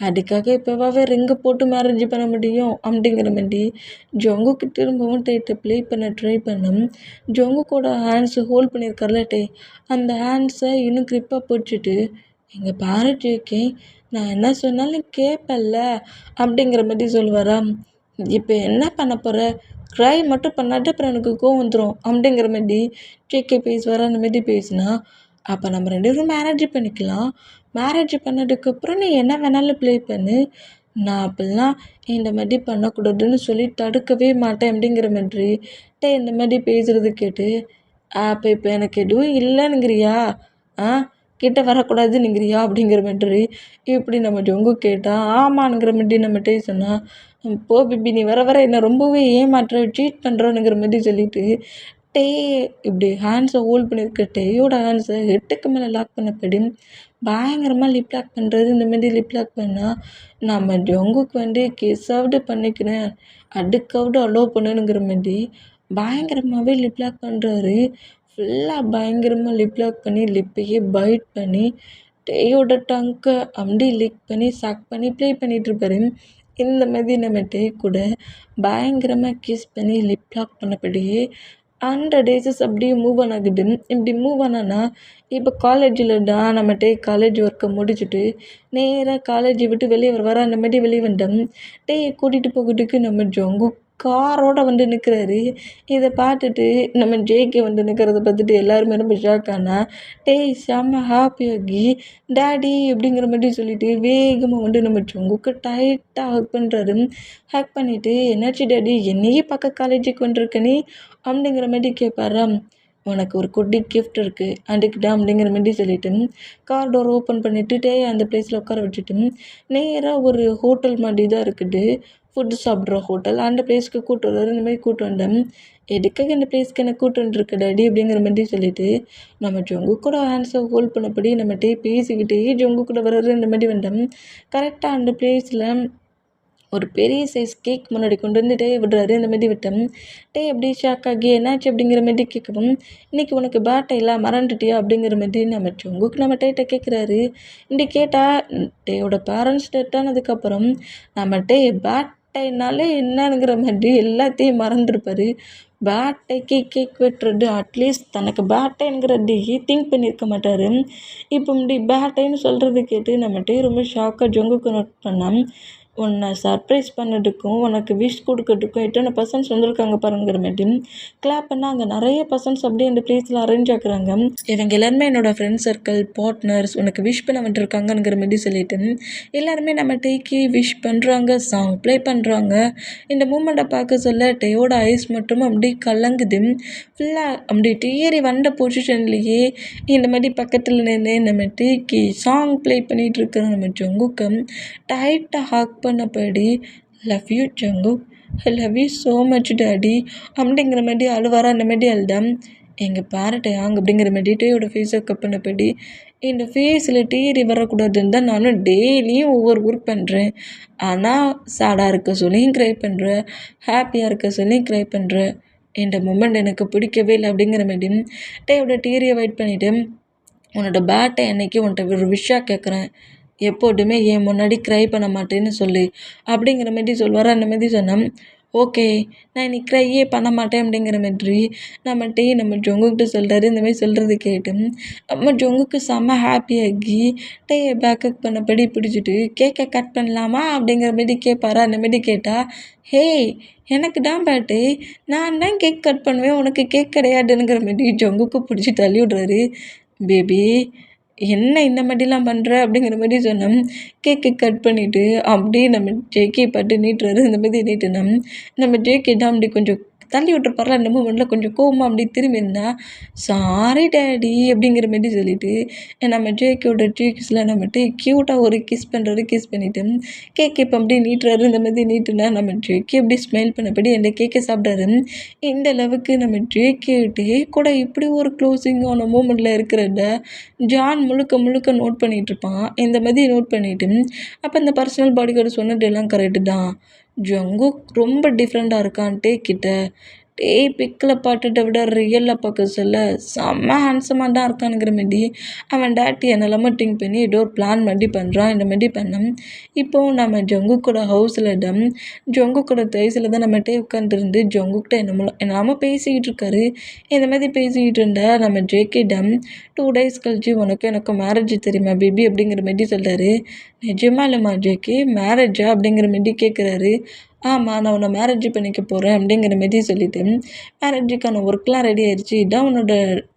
[SPEAKER 1] அதுக்காக இப்போவாவே ரிங்கு போட்டு மேரேஜ் பண்ண முடியும் அப்படிங்கிற மாதிரி ஜொங்குக்கு திரும்பவும் டேட்டை ப்ளே பண்ண ட்ரை பண்ணோம். ஜொங்குக்கோட ஹேண்ட்ஸு ஹோல்ட் பண்ணியிருக்கார்ல அந்த ஹேண்ட்ஸை இன்னும் க்ரிப்பாக பிடிச்சிட்டு எங்கள் பாரு ஜேகே நான் என்ன சொன்னாலும் கேட்பல்ல அப்படிங்கிற மாதிரி சொல்லுவாரா. இப்போ என்ன பண்ண போகிற? ட்ரை மட்டும் பண்ணாட்டு அப்புறம் எனக்கு கோவம் வந்துடும் அப்படிங்கிற மாதிரி ஜேகே பேசுவார். அந்த மாதிரி பேசினா அப்போ நம்ம 2 பேரும் மேரேஜ் பண்ணிக்கலாம். மேரேஜ் பண்ணதுக்கப்புறம் நீ என்ன வேணாலும் ப்ளே பண்ணு. நான் அப்படிலாம் இந்த மாதிரி பண்ணக்கூடாதுன்னு சொல்லி தடுக்கவே மாட்டேன் அப்படிங்கிற மாதிரி இந்த மாதிரி பேசுகிறது கேட்டு அப்போ இப்போ எனக்கு எதுவும் இல்லைன்னுங்கிறியா? கிட்ட வரக்கூடாதுன்னுங்கிறியா அப்படிங்கிற மாதிரி இப்படி நம்ம ஜொங்கு கேட்டால் ஆமாங்கிற மாதிரி நம்ம சொன்னால் போ பிபி நீ வர வர என்னை ரொம்பவே ஏமாற்ற சீட் பண்ணுறோன்னுங்கிற மாதிரி சொல்லிட்டு இப்படி ஹேண்ட்ஸை ஹோல்ட் பண்ணியிருக்க டேயோட ஹேண்ட்ஸை ஹெட்டுக்கு மேலே லாக் பண்ணப்படி பயங்கரமாக லிப் லாக் பண்ணுறது. இந்த மாதிரி லிப் லாக் பண்ணால் நம்ம ஜொங்குக்கு வந்து கிஸ்ஸாவது பண்ணிக்கிறேன் அதுக்காவது அலோவ் பண்ணணுங்கிற மாதிரி பயங்கரமாகவே லிப் லாக் பண்ணுறாரு. ஃபுல்லாக பயங்கரமாக லிப் லாக் பண்ணி லிப்பையே பைட் பண்ணி டேயோட டங்கை அப்படி லிக் பண்ணி சக் பண்ணி ப்ளே பண்ணிகிட்ருப்பாரு. இந்த மாதிரி நம்ம கூட பயங்கரமாக கிஸ் பண்ணி லிப் லாக் பண்ணபடியே 100 டேஸஸ் அப்படியே மூவ் ஆன் ஆகுது. இப்படி மூவ் ஆனா இப்போ காலேஜில் தான் நம்ம காலேஜ் ஒர்க்கை முடிச்சுட்டு நேராக காலேஜை விட்டு வெளியே வருவாரா. அந்த மாதிரி வெளியே வந்தோம். கூட்டிகிட்டு போகிறதுக்கு நம்ம ஜொங்கு காரோட வந்து நிற்கிறாரு. இதை பார்த்துட்டு நம்ம ஜேகே வந்து நிற்கிறத பார்த்துட்டு எல்லாருமே ரொம்ப ஷாக் ஆனா செம்ம ஹாப்பியாகி டேடி அப்படிங்கிற மாதிரி சொல்லிட்டு வேகமாக வந்து நம்ம ஜொங்குக்கு டைட்டாக ஹக் பண்ணுறாரு. ஹக் பண்ணிவிட்டு என்னாச்சு டேடி என்னையே பார்க்க காலேஜுக்கு வந்துருக்க நீ அப்படிங்கிற மாதிரி கேட்பாரா. உனக்கு ஒரு குட்டி கிஃப்ட் இருக்குது அதுக்குடா அப்படிங்கிற மாதிரி சொல்லிட்டு கார் டோர் ஓப்பன் பண்ணிவிட்டு அந்த பிளேஸில் உட்கார வச்சுட்டு நேராக ஒரு ஹோட்டல் மாதிரி தான் இருக்குது. ஃபுட்டு சாப்பிட்ற ஹோட்டல் அந்த பிளேஸ்க்கு கூப்பிட்டு வர்றாரு. இந்த மாதிரி கூப்பிட்டு வந்தேன். எதுக்காக இந்த பிளேஸ்க்கு என்ன கூப்பிட்டு வந்துருக்கு டாடி அப்படிங்கிற மாதிரி சொல்லிட்டு நம்ம ஜொங்கு கூட ஹேண்ட்ஸை ஹோல்ட் பண்ணபடி நம்ம பேசிக்கிட்டே ஜொங்கு கூட வர்றாரு. இந்த மாதிரி வந்தேன். கரெக்டாக அந்த பிளேஸில் ஒரு பெரிய சைஸ் கேக் முன்னாடி கொண்டு வந்து விடுறாரு. இந்த மாதிரி விட்டேன். எப்படி ஷாக் ஆகி என்னாச்சு அப்படிங்கிற மாதிரி கேட்கவும் இன்றைக்கி உனக்கு பேட்டை இல்லை மறந்துட்டியா அப்படிங்கிற மாதிரி நம்ம ஜொங்குக்கு நம்ம கேட்குறாரு. இப்படி கேட்டால் டேயோட பேரண்ட்ஸ் டெத் ஆனதுக்கப்புறம் நம்ம பேட்டைனாலே என்னங்கிற மாதிரி எல்லாத்தையும் மறந்துருப்பார். பேட்டைக்கு கேக் வெட்டுறது அட்லீஸ்ட் தனக்கு பேட்டைங்கிறது திங்க் பண்ணியிருக்க மாட்டார். இப்போ இப்படி பேட்டைன்னு சொல்கிறது கேட்டு நம்ம ரொம்ப ஷாக்காக ஜொங்குக்கு நோட் பண்ணால் உன்னை சர்ப்ரைஸ் பண்ணதுக்கும் உனக்கு விஷ் கொடுக்கறதுக்கும் எத்தனை பர்சன்ஸ் வந்திருக்காங்க பாருங்கிற மாதிரி கிளாப் பண்ணால் அங்கே நிறைய பர்சன்ஸ் அப்படியே அந்த பிளேஸில் அரேஞ்ச் ஆக்குறாங்க. இவங்க எல்லாருமே என்னோடய ஃப்ரெண்ட் சர்க்கிள் பார்ட்னர்ஸ் உனக்கு விஷ் பண்ண வந்துருக்காங்கங்கிற மாதிரி சொல்லிட்டு எல்லாருமே நம்ம விஷ் பண்ணுறாங்க, சாங் ப்ளே பண்ணுறாங்க. இந்த மூமெண்ட்டை பார்க்க சொல்ல டேயோட ஐஸ் மட்டும் அப்படியே கலங்குது. ஃபுல்லாக அப்படி டேரி வந்த பொசிஷன்லேயே இந்த மாதிரி பக்கத்தில் நின்று நம்ம சாங் ப்ளே பண்ணிகிட்டு இருக்கிற நம்ம ஜொங்குக்கு டைட்டாக ஹாக் பண்ணபடி லவ் யூ ஜங்கு, I love you so much daddy அப்படிங்கிற மாதிரி அழுவாரா. அந்த மாதிரி அழுதா எங்கள் பேரட்டை ஆங்க அப்படிங்கிற மாதிரி டேயோட ஃபேஸை கப் பண்ணபடி இந்த ஃபேஸில் டீரி வரக்கூடாதுன்னு தான் நானும் டெய்லியும் ஒவ்வொரு ஒர்க் பண்ணுறேன். ஆனால் சேடாக இருக்க சொல்லியும் க்ரை பண்ணுறேன், ஹாப்பியாக இருக்க சொல்லியும் க்ரை பண்ணுறேன். இந்த மொமெண்ட் எனக்கு பிடிக்கவே இல்லை அப்படிங்கிற மாதிரி டேயோட டீரியை வெயிட் பண்ணிவிட்டு உன்னோட பேட்டை அன்னைக்கு உன்கிட்ட ஒரு விஷயம் கேட்குறேன், எப்போதுமே என் முன்னாடி க்ரை பண்ண மாட்டேன்னு சொல்லு அப்படிங்கிற மாரி சொல்லுவார். அந்த மாரி சொன்னேன். ஓகே, நான் இன்னைக்கு க்ரையே பண்ண மாட்டேன் அப்படிங்கிற மாதிரி நம்ம ஜொங்குக்கிட்ட சொல்கிறாரு. இந்த மாதிரி சொல்கிறது கேட்டு நம்ம ஜொங்குக்கு செம்ம ஹாப்பியாகி டேயை பேக்கப் பண்ணபடி பிடிச்சிட்டு கேக்கை கட் பண்ணலாமா அப்படிங்கிற மாரி கேட்பாரா. அந்த மாரி கேட்டால் ஹேய், எனக்கு தான் பேட்டே, நான் தான் கேக் கட் பண்ணுவேன், உனக்கு கேக் கிடையாதுங்கிற மாரி ஜொங்குக்கு பிடிச்சி தள்ளி விட்றாரு. பேபி, என்ன இந்த மாதிரிலாம் பண்ணுற அப்படிங்கிற மாதிரி சொன்னோம். கேக்கு கட் பண்ணிவிட்டு அப்படியே நம்ம ஜேகே பாட்டு நீட்டுறாரு. இந்த மாதிரி நீட்டுனா நம்ம ஜேகே தான் அப்படி கொஞ்சம் தள்ளி விட்டுருப்பார்ல. அந்த மூமெண்ட்டில் கொஞ்சம் கோவமாக அப்படி திரும்பி இருந்தா சாரி டேடி அப்படிங்கிற மாதிரி சொல்லிவிட்டு நம்ம ஜேகேயோட சீக்ஸில் நம்மகிட்ட க்யூட்டாக ஒரு கிஸ் பண்ணுறாரு. கிஸ் பண்ணிவிட்டு கேக் இப்போ அப்படியே நீட்டுறாரு. இந்த மாதிரி நீட்டுனா நம்ம ஜேகே அப்படி ஸ்மைல் பண்ணபடி அந்த கேக்கை சாப்பிட்றாரு. இந்த அளவுக்கு நம்ம ஜேகேட்டே கூட இப்படி ஒரு க்ளோஸிங்கான மூமெண்ட்டில் இருக்கிறத ஜான் முழுக்க முழுக்க நோட் பண்ணிகிட்ருப்பான். இந்த மாதிரி நோட் பண்ணிவிட்டு அப்போ இந்த பர்சனல் பாடி கார்டு சொன்னது எல்லாம் கரெக்டு தான், ஜங்குக் ரொம்ப டிஃப்ரெண்ட்டாக இருக்கான் கிட்ட. பிக்கில் பாட்டுட்டை விட ரியலில் பார்க்க சொல்ல செம்ம ஹேண்ட்ஸமாக தான் இருக்கானுங்கிற மாரி அவன் டேட்டி என்னெல்லாமோ திங்க் பண்ணி ஏதோ ஒரு பிளான் பண்ணி பண்ணுறான். இந்த மாதிரி பண்ணோம். இப்போது நம்ம ஜங்குக்கோட ஹவுஸில் ஜங்குக்கோட தைஸில் தான் நம்ம உட்காந்துருந்து ஜங்குக்கிட்ட என்னமோ பேசிக்கிட்டு இருக்காரு. இந்த மாதிரி பேசிக்கிட்டு இருந்தா நம்ம ஜேகேடம் 2 days கழிச்சு எனக்கு மேரேஜ் தெரியுமா பேபி அப்படிங்கிற மாரி சொல்கிறாரு. நிஜமா இல்லைம்மா ஜேகே, மேரேஜா அப்படிங்கிற மாரி கேட்குறாரு. ஆமாம், நான் உன்னை மேரேஜ் பண்ணிக்க போகிறேன் அப்படிங்கிற மாரி சொல்லிவிட்டு மேரேஜுக்கான ஒர்க்லாம் ரெடி ஆயிடுச்சு, இதான் உன்னோட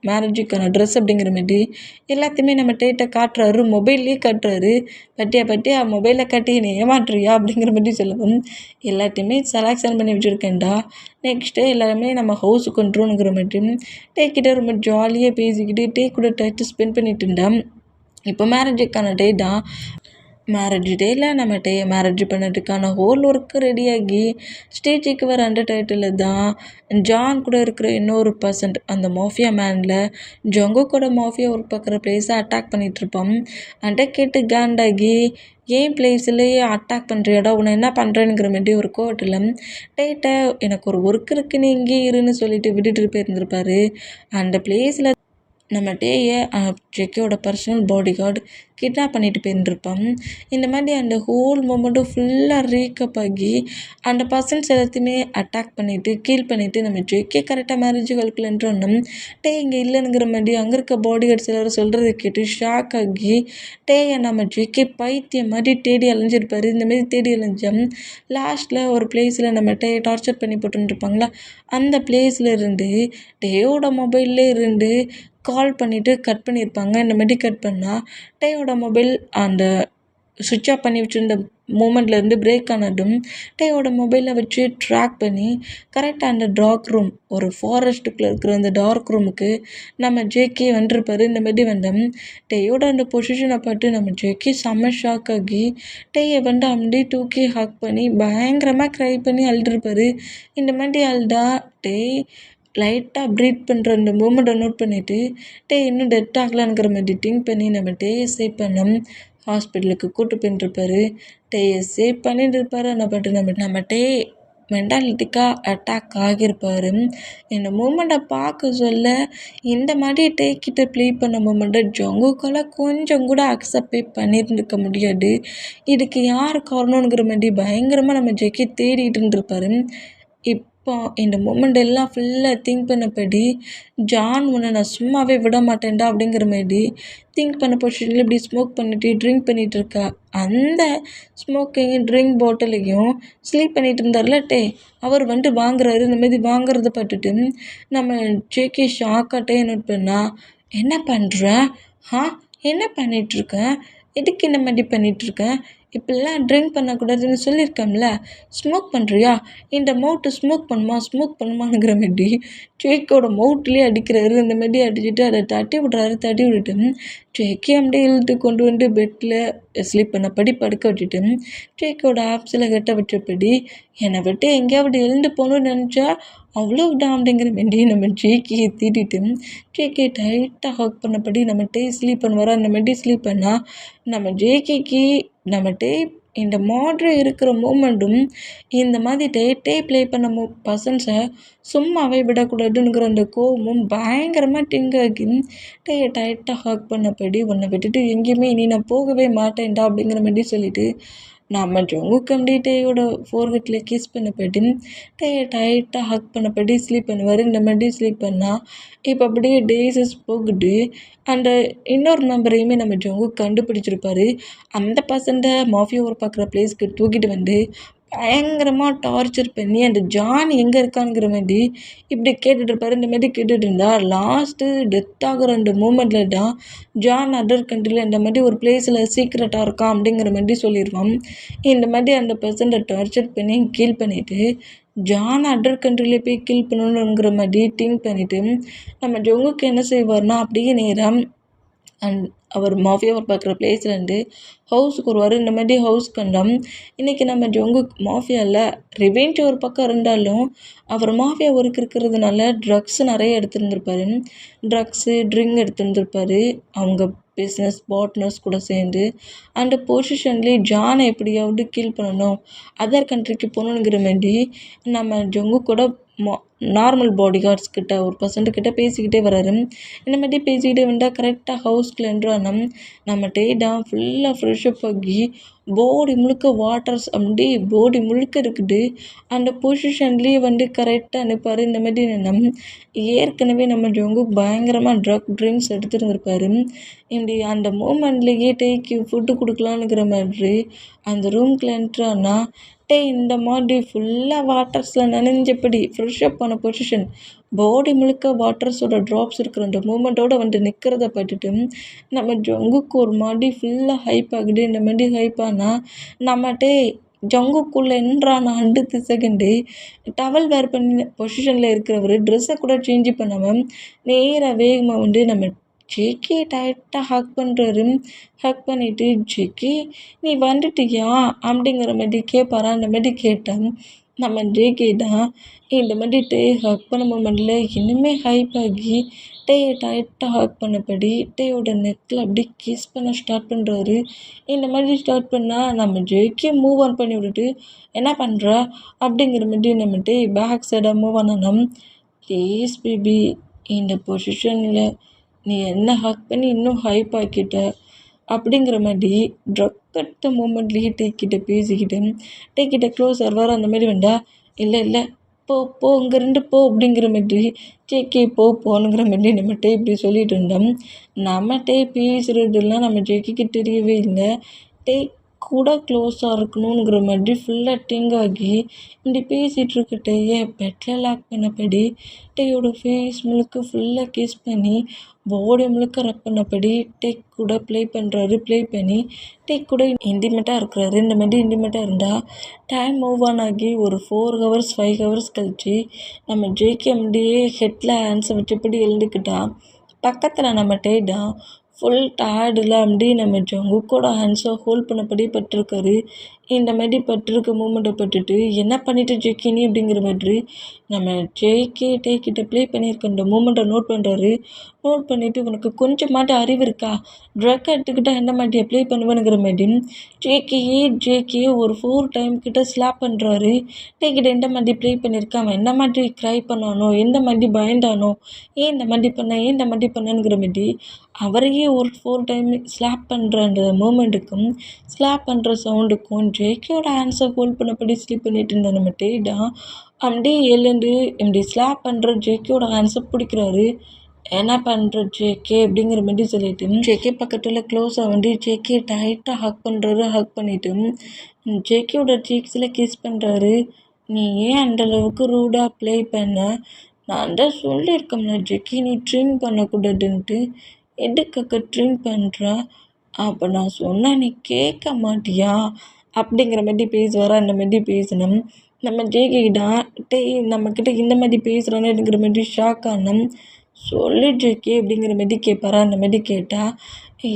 [SPEAKER 1] மேரேஜுக்கான ட்ரெஸ் அப்படிங்கிற மாரி எல்லாத்தையுமே நம்ம டேட்டை காட்டுறாரு. மொபைல்லேயே காட்டுறாரு. பட்டியா மொபைலில் காட்டி நீ ஏமாற்றுறியா அப்படிங்கிற மாதிரி சொல்லவும் எல்லாத்தையுமே செலக்ஷன் பண்ணி வச்சுருக்கேன்டா, நெக்ஸ்ட்டு எல்லாருமே நம்ம ஹவுஸுக்கு வந்துருங்கிற மாதிரி கிட்ட ரொம்ப ஜாலியாக பேசிக்கிட்டு கூட டைட்டு ஸ்பெண்ட் பண்ணிட்டு இருந்தேன். இப்போ மேரேஜுக்கான டே தான். மேரேஜ் டேயில் நம்ம மேரேஜ் பண்ணதுக்கான ஹோல் ஒர்க்கு ரெடியாகி ஸ்டேஜுக்கு வர அந்த டைட்டில் தான் ஜான் கூட இருக்கிற இன்னொரு பர்சன்ட் அந்த மாஃபியா மேனில் ஜொங்கோ கூட மாஃபியா ஒர்க் பார்க்குற பிளேஸை அட்டாக் பண்ணிகிட்ருப்பான். அன்ட்ட கேட்டு காண்டாகி ஏன் பிளேஸ்லேயே அட்டாக் பண்ணுறியாடா, உன்னை என்ன பண்ணுறேனுங்கிற மாதிரி ஒரு கோவத்தில் டேட்டை எனக்கு ஒரு ஒர்க் இருக்குது நீ இங்கே இருன்னு சொல்லிட்டு விட்டுட்டு போயிருந்துருப்பாரு. அந்த பிளேஸில் நம்ம டேயை ஜெக்கியோட பர்சனல் பாடி கார்டு கிட்னாப் பண்ணிட்டு போயிருந்துருப்பான். இந்த மாதிரி அந்த ஹோல் மூமெண்ட்டும் ஃபுல்லாக ரீக்கப் ஆகி அந்த பர்சன்ஸ் எல்லாத்தையுமே அட்டாக் பண்ணிவிட்டு கீல் பண்ணிவிட்டு நம்ம ஜெக்கே கரெக்டாக மேரேஜ் கால்குலன்றோன்னா இங்கே இல்லைங்கிற மாதிரி அங்கே இருக்க பாடி கார்ட்ஸ் எல்லோரும் சொல்கிறத கேட்டு ஷாக் ஆகி டேயை நம்ம ஜெக்கே பைத்தியம் மாதிரி தேடி அலைஞ்சிருப்பார். இந்தமாரி தேடி அலைஞ்சோம் லாஸ்ட்டில் ஒரு பிளேஸில் நம்ம டேயை டார்ச்சர் பண்ணி போட்டுருப்பாங்களா, அந்த பிளேஸில் இருந்து டேயோட மொபைல்லே இருந்து கால் பண்ணிவிட்டு கட் பண்ணியிருப்பாங்க. இந்த மாதிரி கட் பண்ணால் டேயோட மொபைல் அந்த சுவிட்ச் ஆஃப் பண்ணி வச்சுருந்த மூமெண்ட்லேருந்து பிரேக் ஆனதும் டேயோட மொபைலை வச்சு ட்ராக் பண்ணி கரெக்டாக அந்த டார்க் ரூம், ஒரு ஃபாரஸ்ட்டுக்குள்ளே இருக்கிற அந்த டார்க் ரூமுக்கு நம்ம ஜேகே வந்துருப்பார். இந்த மாதிரி வந்தோம் டேயோட அந்த பொசிஷனை பார்த்து நம்ம ஜேகே செம்ம ஷாக் ஆகி டேயை அப்படியே தூக்கி ஹக் பண்ணி பயங்கரமாக க்ரை பண்ணி அழுதுருப்பார். இந்த மாதிரி அழுதா டே லைட்டாக ப்ரீத் பண்ணுற அந்த மூமெண்ட்டை நோட் பண்ணிவிட்டு இன்னும் டெத் ஆகலாங்கிற மாதிரி திங்க் பண்ணி நம்ம டேயை சேவ் பண்ணோம். ஹாஸ்பிட்டலுக்கு கூட்டு போயிட்டுருப்பாரு. டேயை சேவ் பண்ணிட்டு இருப்பார். ஆனால் பட் நம்ம டே மென்டாலிட்டிக்காக அட்டாக் ஆகியிருப்பார். இந்த மூமெண்ட்டை பார்க்க சொல்ல இந்த மாதிரி கிட்ட ப்ளே பண்ண மூமெண்ட்டை ஜங்குக்கால் கொஞ்சம் கூட அக்செப்டே பண்ணியிருந்துருக்க முடியாது. இதுக்கு யார் காரணங்கிற மாதிரி பயங்கரமாக நம்ம ஜெக்கி தேடிட்டு இருந்திருப்பாரு. இப்போ இந்த மூமெண்ட் எல்லாம் ஃபுல்லாக திங்க் பண்ணபடி ஜான் உன்னை நான் சும்மாவே விட மாட்டேன்டா அப்படிங்கிற மாதிரி திங்க் பண்ண பொசிஷனில் இப்படி ஸ்மோக் பண்ணிட்டு ட்ரிங்க் பண்ணிகிட்டு இருக்கா. அந்த ஸ்மோக்கிங் ட்ரிங்க் பாட்டிலையும் ஸ்லீப் பண்ணிட்டு இருந்தார்ல அவர் வாங்குறாரு. இந்த மாதிரி வாங்குறத பார்த்துட்டு நம்ம ஜேகே ஷாக்காட்டே நோட் பண்ணா, என்ன பண்ணுற, என்ன பண்ணிகிட்ருக்கேன், எதுக்கு இந்த மாதிரி பண்ணிகிட்ருக்கேன், இப்படிலாம் ட்ரிங்க் பண்ணக்கூடாதுன்னு சொல்லியிருக்கேன்ல. ஸ்மோக் பண்ணுறியா? இந்த மவுத்து ஸ்மோக் பண்ணுமாங்கிற மாரி ஜேக்கோட மவுத்லேயே அடிக்கிறாரு. இந்த மாரி அடிச்சுட்டு அதை தட்டி விட்றாரு. தட்டி விட்டுட்டு ஜேக்கே அப்படியே இழுத்து கொண்டு வந்து பெட்டில் ஸ்லீப் பண்ணபடி படுக்க வச்சுட்டு ஜேக்கோட ஆப்ஸில் கட்ட வச்சபடி என்னை விட்டு எங்கேயாவது எழுந்து போகணும்னு நினச்சா அவ்வளோதான் அப்படிங்கிற மாரி நம்ம ஜேக்கியை தீட்டிட்டு ஜேகே டைட்டாக ஹக் பண்ணபடி நம்ம டே ஸ்லீப் பண்ணுவாரா. அந்த மாரி ஸ்லீப் பண்ணால் நம்ம ஜேகேக்கு நம்ம டே இந்த மாதிரி இருக்கிற மூமெண்ட்டும் இந்த மாதிரி டே ப்ளே பண்ண பர்சன்ஸை சும்மாவே விடக்கூடாதுங்கிற அந்த கோவமும் பயங்கரமாக டிங்காகி டேயை டைட்டாக ஹக் பண்ணபடி உன்னை விட்டுட்டு எங்கேயுமே இனி நான் போகவே மாட்டேன்டா அப்படிங்கிற மாதிரி சொல்லிட்டு நம்ம ஜங்குக் அப்படியே டேயோட ஃபோர்ஹெட்டில் கிஸ் பண்ணபடி டேயை டைட்டாக ஹக் பண்ணபடி ஸ்லீப் பண்ணுவார். இந்த மாதிரி ஸ்லீப் பண்ணால் இப்போ அப்படியே டேஸஸ் போகுது. அந்த இன்னொரு நம்பரையுமே நம்ம ஜங்குக் கண்டுபிடிச்சிருப்பாரு. அந்த பர்சன்ட்டை மாஃபியா ஒர்க் பார்க்குற பிளேஸ்க்கு தூக்கிட்டு வந்து பயங்கரமாக டார்ச்சர் பண்ணி அந்த ஜான் எங்கே இருக்காங்கிற மாதிரி இப்படி கேட்டுட்டு இருப்பாரு. இந்த மாதிரி கேட்டுட்டு இருந்தா லாஸ்ட்டு டெத் ஆகிற அந்த மூமெண்ட்டில் தான் ஜான் அதர் கண்ட்ரியில் இந்த மாதிரி ஒரு பிளேஸில் சீக்ரெட்டாக இருக்கான் அப்படிங்கிற மாதிரி சொல்லிடுவான். இந்த மாதிரி அந்த பர்சன்ட்டை டார்ச்சர் பண்ணி கீல் பண்ணிவிட்டு ஜான் அதர் கண்ட்ரிலே போய் கீல் பண்ணணுங்கிற மாதிரி திங்க் பண்ணிவிட்டு நம்ம ஜங்குக்கு என்ன செய்வார்னா அப்படியே நேரம் அண்ட் அவர் மாஃபியா ஒர்க் பார்க்குற பிளேஸ்லேருந்து ஹவுஸுக்கு வருவார். இந்த மாதிரி ஹவுஸ் கண்டம் இன்றைக்கி நம்ம ஜங்குக் மாஃபியாவில் ரிவெஞ்ச் ஒரு பக்கம் இருந்தாலும் அவர் மாஃபியா ஒர்க் இருக்கிறதுனால ட்ரக்ஸ் நிறைய எடுத்துருந்துருப்பார். ட்ரிங்க் எடுத்துருந்துருப்பார் அவங்க பிஸ்னஸ் பார்ட்னர்ஸ் கூட சேர்ந்து. அந்த பொசிஷன்லேயே ஜானை எப்படியாவது கில் பண்ணணும், அதர் கண்ட்ரிக்கு போகணுங்கிற மாதிரி நம்ம ஜங்கு கூட நார்மல் பாடி கார்ட்ஸ் கிட்ட ஒரு பர்சன்ட்டுக்கிட்ட பேசிக்கிட்டே வராரு. இந்த மாதிரி பேசிக்கிட்டே வந்தால் கரெக்டாக ஹவுஸ்க்குள்ள என்றானம் நம்ம டேடா ஃபுல்லாக ஃப்ரெஷ்அப் ஆகி பாடி முழுக்க வாட்டர்ஸ் அப்படி பாடி முழுக்க இருக்குது. அந்த பொசிஷன்லேயே வந்து கரெக்டாக அனுப்பார். இந்த மாதிரி ஏற்கனவே நம்ம ஜங்கு பயங்கரமாக ட்ரிங்க்ஸ் எடுத்துருந்துருப்பார். இப்படி அந்த மூமெண்ட்லேயே டேக்கு ஃபுட்டு கொடுக்கலான்னுங்கிற மாதிரி அந்த ரூம்குள்ள என்ட்ரானா டே இந்த மாதிரி ஃபுல்லாக வாட்டர்ஸில் நனைஞ்சபடி ஃப்ரெஷ்அப் ஆன பொசிஷன் பாடி முழுக்க வாட்டர்ஸோட ட்ராப்ஸ் இருக்கிற அந்த மூமெண்ட்டோடு வந்து நிற்கிறத பார்த்துட்டு நம்ம ஜங்குக்கு ஒரு மாதிரி ஃபுல்லாக ஹைப் ஆகுது. இந்த மாதிரி ஹைப் ஆனால் நம்மகிட்டே ஜங்குக்குள்ளே என்றான அடுத்த செகண்டு டவல் வேர் பண்ணி பொசிஷனில் இருக்கிறவர் ட்ரெஸ்ஸை கூட சேஞ்சு பண்ணாமல் நேராக வேகமாக வந்து நம்ம ஜேகே டைட்டாக ஹக் பண்ணுறாரு. ஹக் பண்ணிவிட்டு ஜேகே நீ வந்துட்டியா அப்படிங்கிற மாதிரி கேட்பாரா. அந்த மாதிரி கேட்டால் நம்ம ஜேகே தான் இந்த மாதிரி டே ஹக் பண்ண மூமெண்ட்டில் இன்னுமே ஹைப் ஆகி டேயை டைட்டாக ஹக் பண்ணபடி டேயோட நெக்கில் அப்படியே கிஸ் பண்ண ஸ்டார்ட் பண்ணுறாரு. இந்த மாதிரி ஸ்டார்ட் பண்ணால் நம்ம ஜேகே மூவ் ஆன் பண்ணி விட்டுட்டு என்ன பண்ணுறா அப்படிங்கிற மாதிரி நம்ம டே பேக் சைடாக மூவ் ஆனோம். ப்ளீஸ் பேபி இந்த பொசிஷனில் நீ என்ன ஹக் பண்ணி இன்னும் ஹைப் ஆக்கிட்ட அப்படிங்கிற மாதிரி ட்ரக் எடுத்த மூமெண்ட்லேயே டேக்கிட்ட பேசிக்கிட்டு டேக்கிட்ட க்ளோஸ் ஆர்வார். அந்த மாதிரி வேண்டா இல்லை போ இங்கேருந்து போ அப்படிங்கிற மாதிரி ஜேகே போனுங்கிற மாதிரி நம்மகிட்ட இப்படி சொல்லிட்டு இருந்தோம். நம்மகிட்ட பேசுகிறதுலாம் நம்ம ஜேகேக்கு தெரியவே இல்லை. டே கூட க்ளோஸாக இருக்கணுங்கிற மாதிரி ஃபுல்லாக டிங்காகி இப்படி பேசிகிட்டு இருக்க டேயை பெட்டில் லாக் பண்ணபடி டேயோட ஃபேஸ் முழுக்க ஃபுல்லாக கிஸ் பண்ணி பாடி முழுக்க ரப் பண்ணபடி டேக் கூட ப்ளே பண்ணி டேக் கூட இன்டிமேட்டாக இருக்கிறாரு. இந்த மாதிரி இன்டிமேட்டாக இருந்தால் டைம் மூவ் ஆன் ஆகி ஒரு 4 ஹவர்ஸ் 5 ஹவர்ஸ் கழிச்சு நம்ம ஜேகேஎம்டியே ஹெட்டில் ஆன்சர் வச்சபடி எழுந்துக்கிட்டா பக்கத்தில் நம்ம டேடா ஃபுல் டயர்டில் அப்படி நம்ம ஜங்குக்கோட ஹேண்ட்ஸை ஹோல்ட் பண்ணபடி பட்டிருக்காரு. இந்த மாதிரி பட்டிருக்க மூமெண்ட்டை பட்டுட்டு என்ன பண்ணிட்டு ஜேகே நீ அப்படிங்கிற மாதிரி நம்ம ஜேகே டேக்கிட்ட ப்ளே பண்ணியிருக்க அந்த மூமெண்ட்டை நோட் பண்ணுறாரு. நோட் பண்ணிவிட்டு உனக்கு கொஞ்சமாட்டு அறிவு இருக்கா, ட்ரக் எடுத்துக்கிட்டால் என்ன மாதிரி ப்ளே பண்ணுவேனுங்கிற மாதிரி ஜேகே ஒரு 4 டைம் கிட்ட ஸ்லாப் பண்ணுறாரு. டேக்கிட்ட எந்த மாதிரி ப்ளே பண்ணியிருக்கா, அவன் என்ன மாதிரி க்ரை பண்ணானோ, எந்த மாதிரி பயந்தானோ, ஏன் இந்த மாதிரி பண்ணனுங்கிற மாதிரி அவரையே ஒரு 4 டைம் ஸ்லாப் பண்ணுற அந்த மூமெண்ட்டுக்கும் ஸ்லாப் பண்ணுற சவுண்டுக்கும் ஜேகேயோட ஹேண்ட்ஸை ஹோல்ட் பண்ணபடி ஸ்லீப் பண்ணிட்டு இருந்த நம்ம டேடா அப்படியே எழுந்து இப்படி ஸ்லாப் பண்ணுற ஜேகேயோட ஹேண்ட்ஸை பிடிக்கிறாரு. என்ன பண்ணுற ஜேகே அப்படிங்கிற மாதிரி சொல்லிட்டு ஜேகே பக்கத்தில் க்ளோஸாக வந்து ஜேகே டைட்டாக ஹக் பண்ணுறாரு. ஹக் பண்ணிவிட்டு ஜேகேயோட சீக்ஸில் கிஸ் பண்ணுறாரு. நீ ஏன் அந்தளவுக்கு ரூடாக ப்ளே பண்ண, நான் தான் சொல்லியிருக்கேன்ல ஜேகே நீ ட்ரிங்க் பண்ணக்கூடாதுன்ட்டு, எதுக்காக ட்ரிங்க் பண்ணுற, அப்போ நான் சொன்னா நீ கேட்க மாட்டியா அப்படிங்கிற மாதிரி பேசுவாரா அந்த மாதிரி பேசணும். நம்ம ஜேகேடா டேய் நம்மக்கிட்ட இந்த மாதிரி பேசுகிறானேங்கிற மாதிரி ஷாக் ஆனோம். சொல்லு ஜேகே அப்படிங்கிற மாதிரி கேட்பாரா அந்த மாதிரி கேட்டால்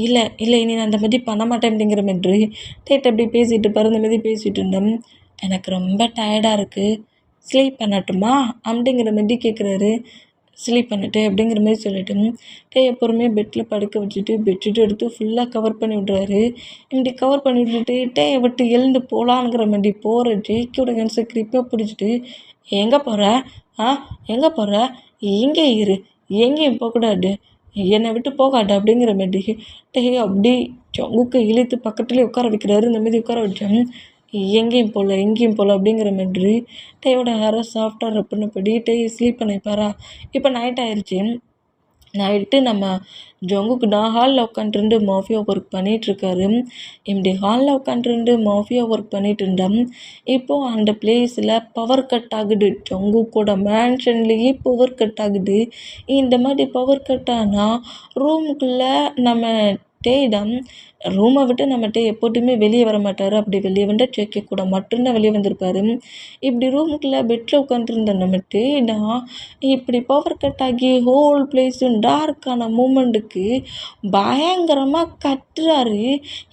[SPEAKER 1] இல்லை இல்லை இனி நான் அந்த மாதிரி பண்ண மாட்டேன் அப்படிங்கிற மாதிரி டேட் அப்படி பேசிகிட்டு இருப்பார். அந்த மாதிரி பேசிகிட்டு இருந்தோம். எனக்கு ரொம்ப டயர்டாக இருக்குது, ஸ்லீப் பண்ணட்டுமா அப்படிங்கிற மாதிரி கேட்குறாரு. ஸ்லீப் பண்ணிட்டு அப்படிங்கிற மாதிரி சொல்லிட்டு டேயை பொறுமையாக பெட்டில் படுக்க வச்சுட்டு பெட்ஷீட் எடுத்து ஃபுல்லாக கவர் பண்ணி விட்றாரு. இப்படி கவர் பண்ணி விட்டுட்டு டேயை விட்டு எழுந்து போகலாங்கிற மாதிரி போகிற ஜேக்கியோட ஹேண்ட்ஸை கிரிப்பாக பிடிச்சிட்டு எங்கே போகிற எங்கே போகிற, எங்கே இரு, எங்கேயும் போகக்கூடாது, என்னை விட்டு போகாது அப்படிங்கிற மாதிரி டேய் அப்படி ஜங்குக்கை இழுத்து பக்கத்துலேயே உட்கார வைக்கிறாரு. இந்த மாதிரி உட்கார வச்சேன். எங்கேயும் போகல அப்படிங்கிற மாதிரி டேயோட ஹேரை சாஃப்டாக ரப் பண்ணபடி டே ஸ்லீப் பண்ணிப்பாரா. இப்போ நைட் ஆயிடுச்சு. நைட்டு நம்ம ஜங்குக்கு ஹாலில் உட்காந்துருந்து மாஃபியா ஒர்க் பண்ணிகிட்ருக்காரு. இப்படி ஹாலில் உட்காந்துருந்து மாஃபியா ஒர்க் பண்ணிகிட்டு இருந்தோம். இப்போது அந்த பிளேஸில் பவர் கட் ஆகுது. ஜங்குக்கோட மேன்ஷன்லேயே பவர் கட் ஆகுது. இந்த மாதிரி பவர் கட் ஆனால் ரூமுக்குள்ளே நம்ம டேயிடம் ரூமை விட்டு நம்ம டே எப்போதுமே வெளியே வர மாட்டார். அப்படி வெளியே வந்தால் ஜேகே கூட மட்டும்தான் வெளியே வந்திருப்பார். இப்படி ரூமுக்குள்ளே பெட்டில் உட்காந்துருந்த நம்ம டேடா இப்படி பவர் கட் ஆகி ஹோல் பிளேஸும் டார்க்கான மூமெண்ட்டுக்கு பயங்கரமாக கத்துறாரு.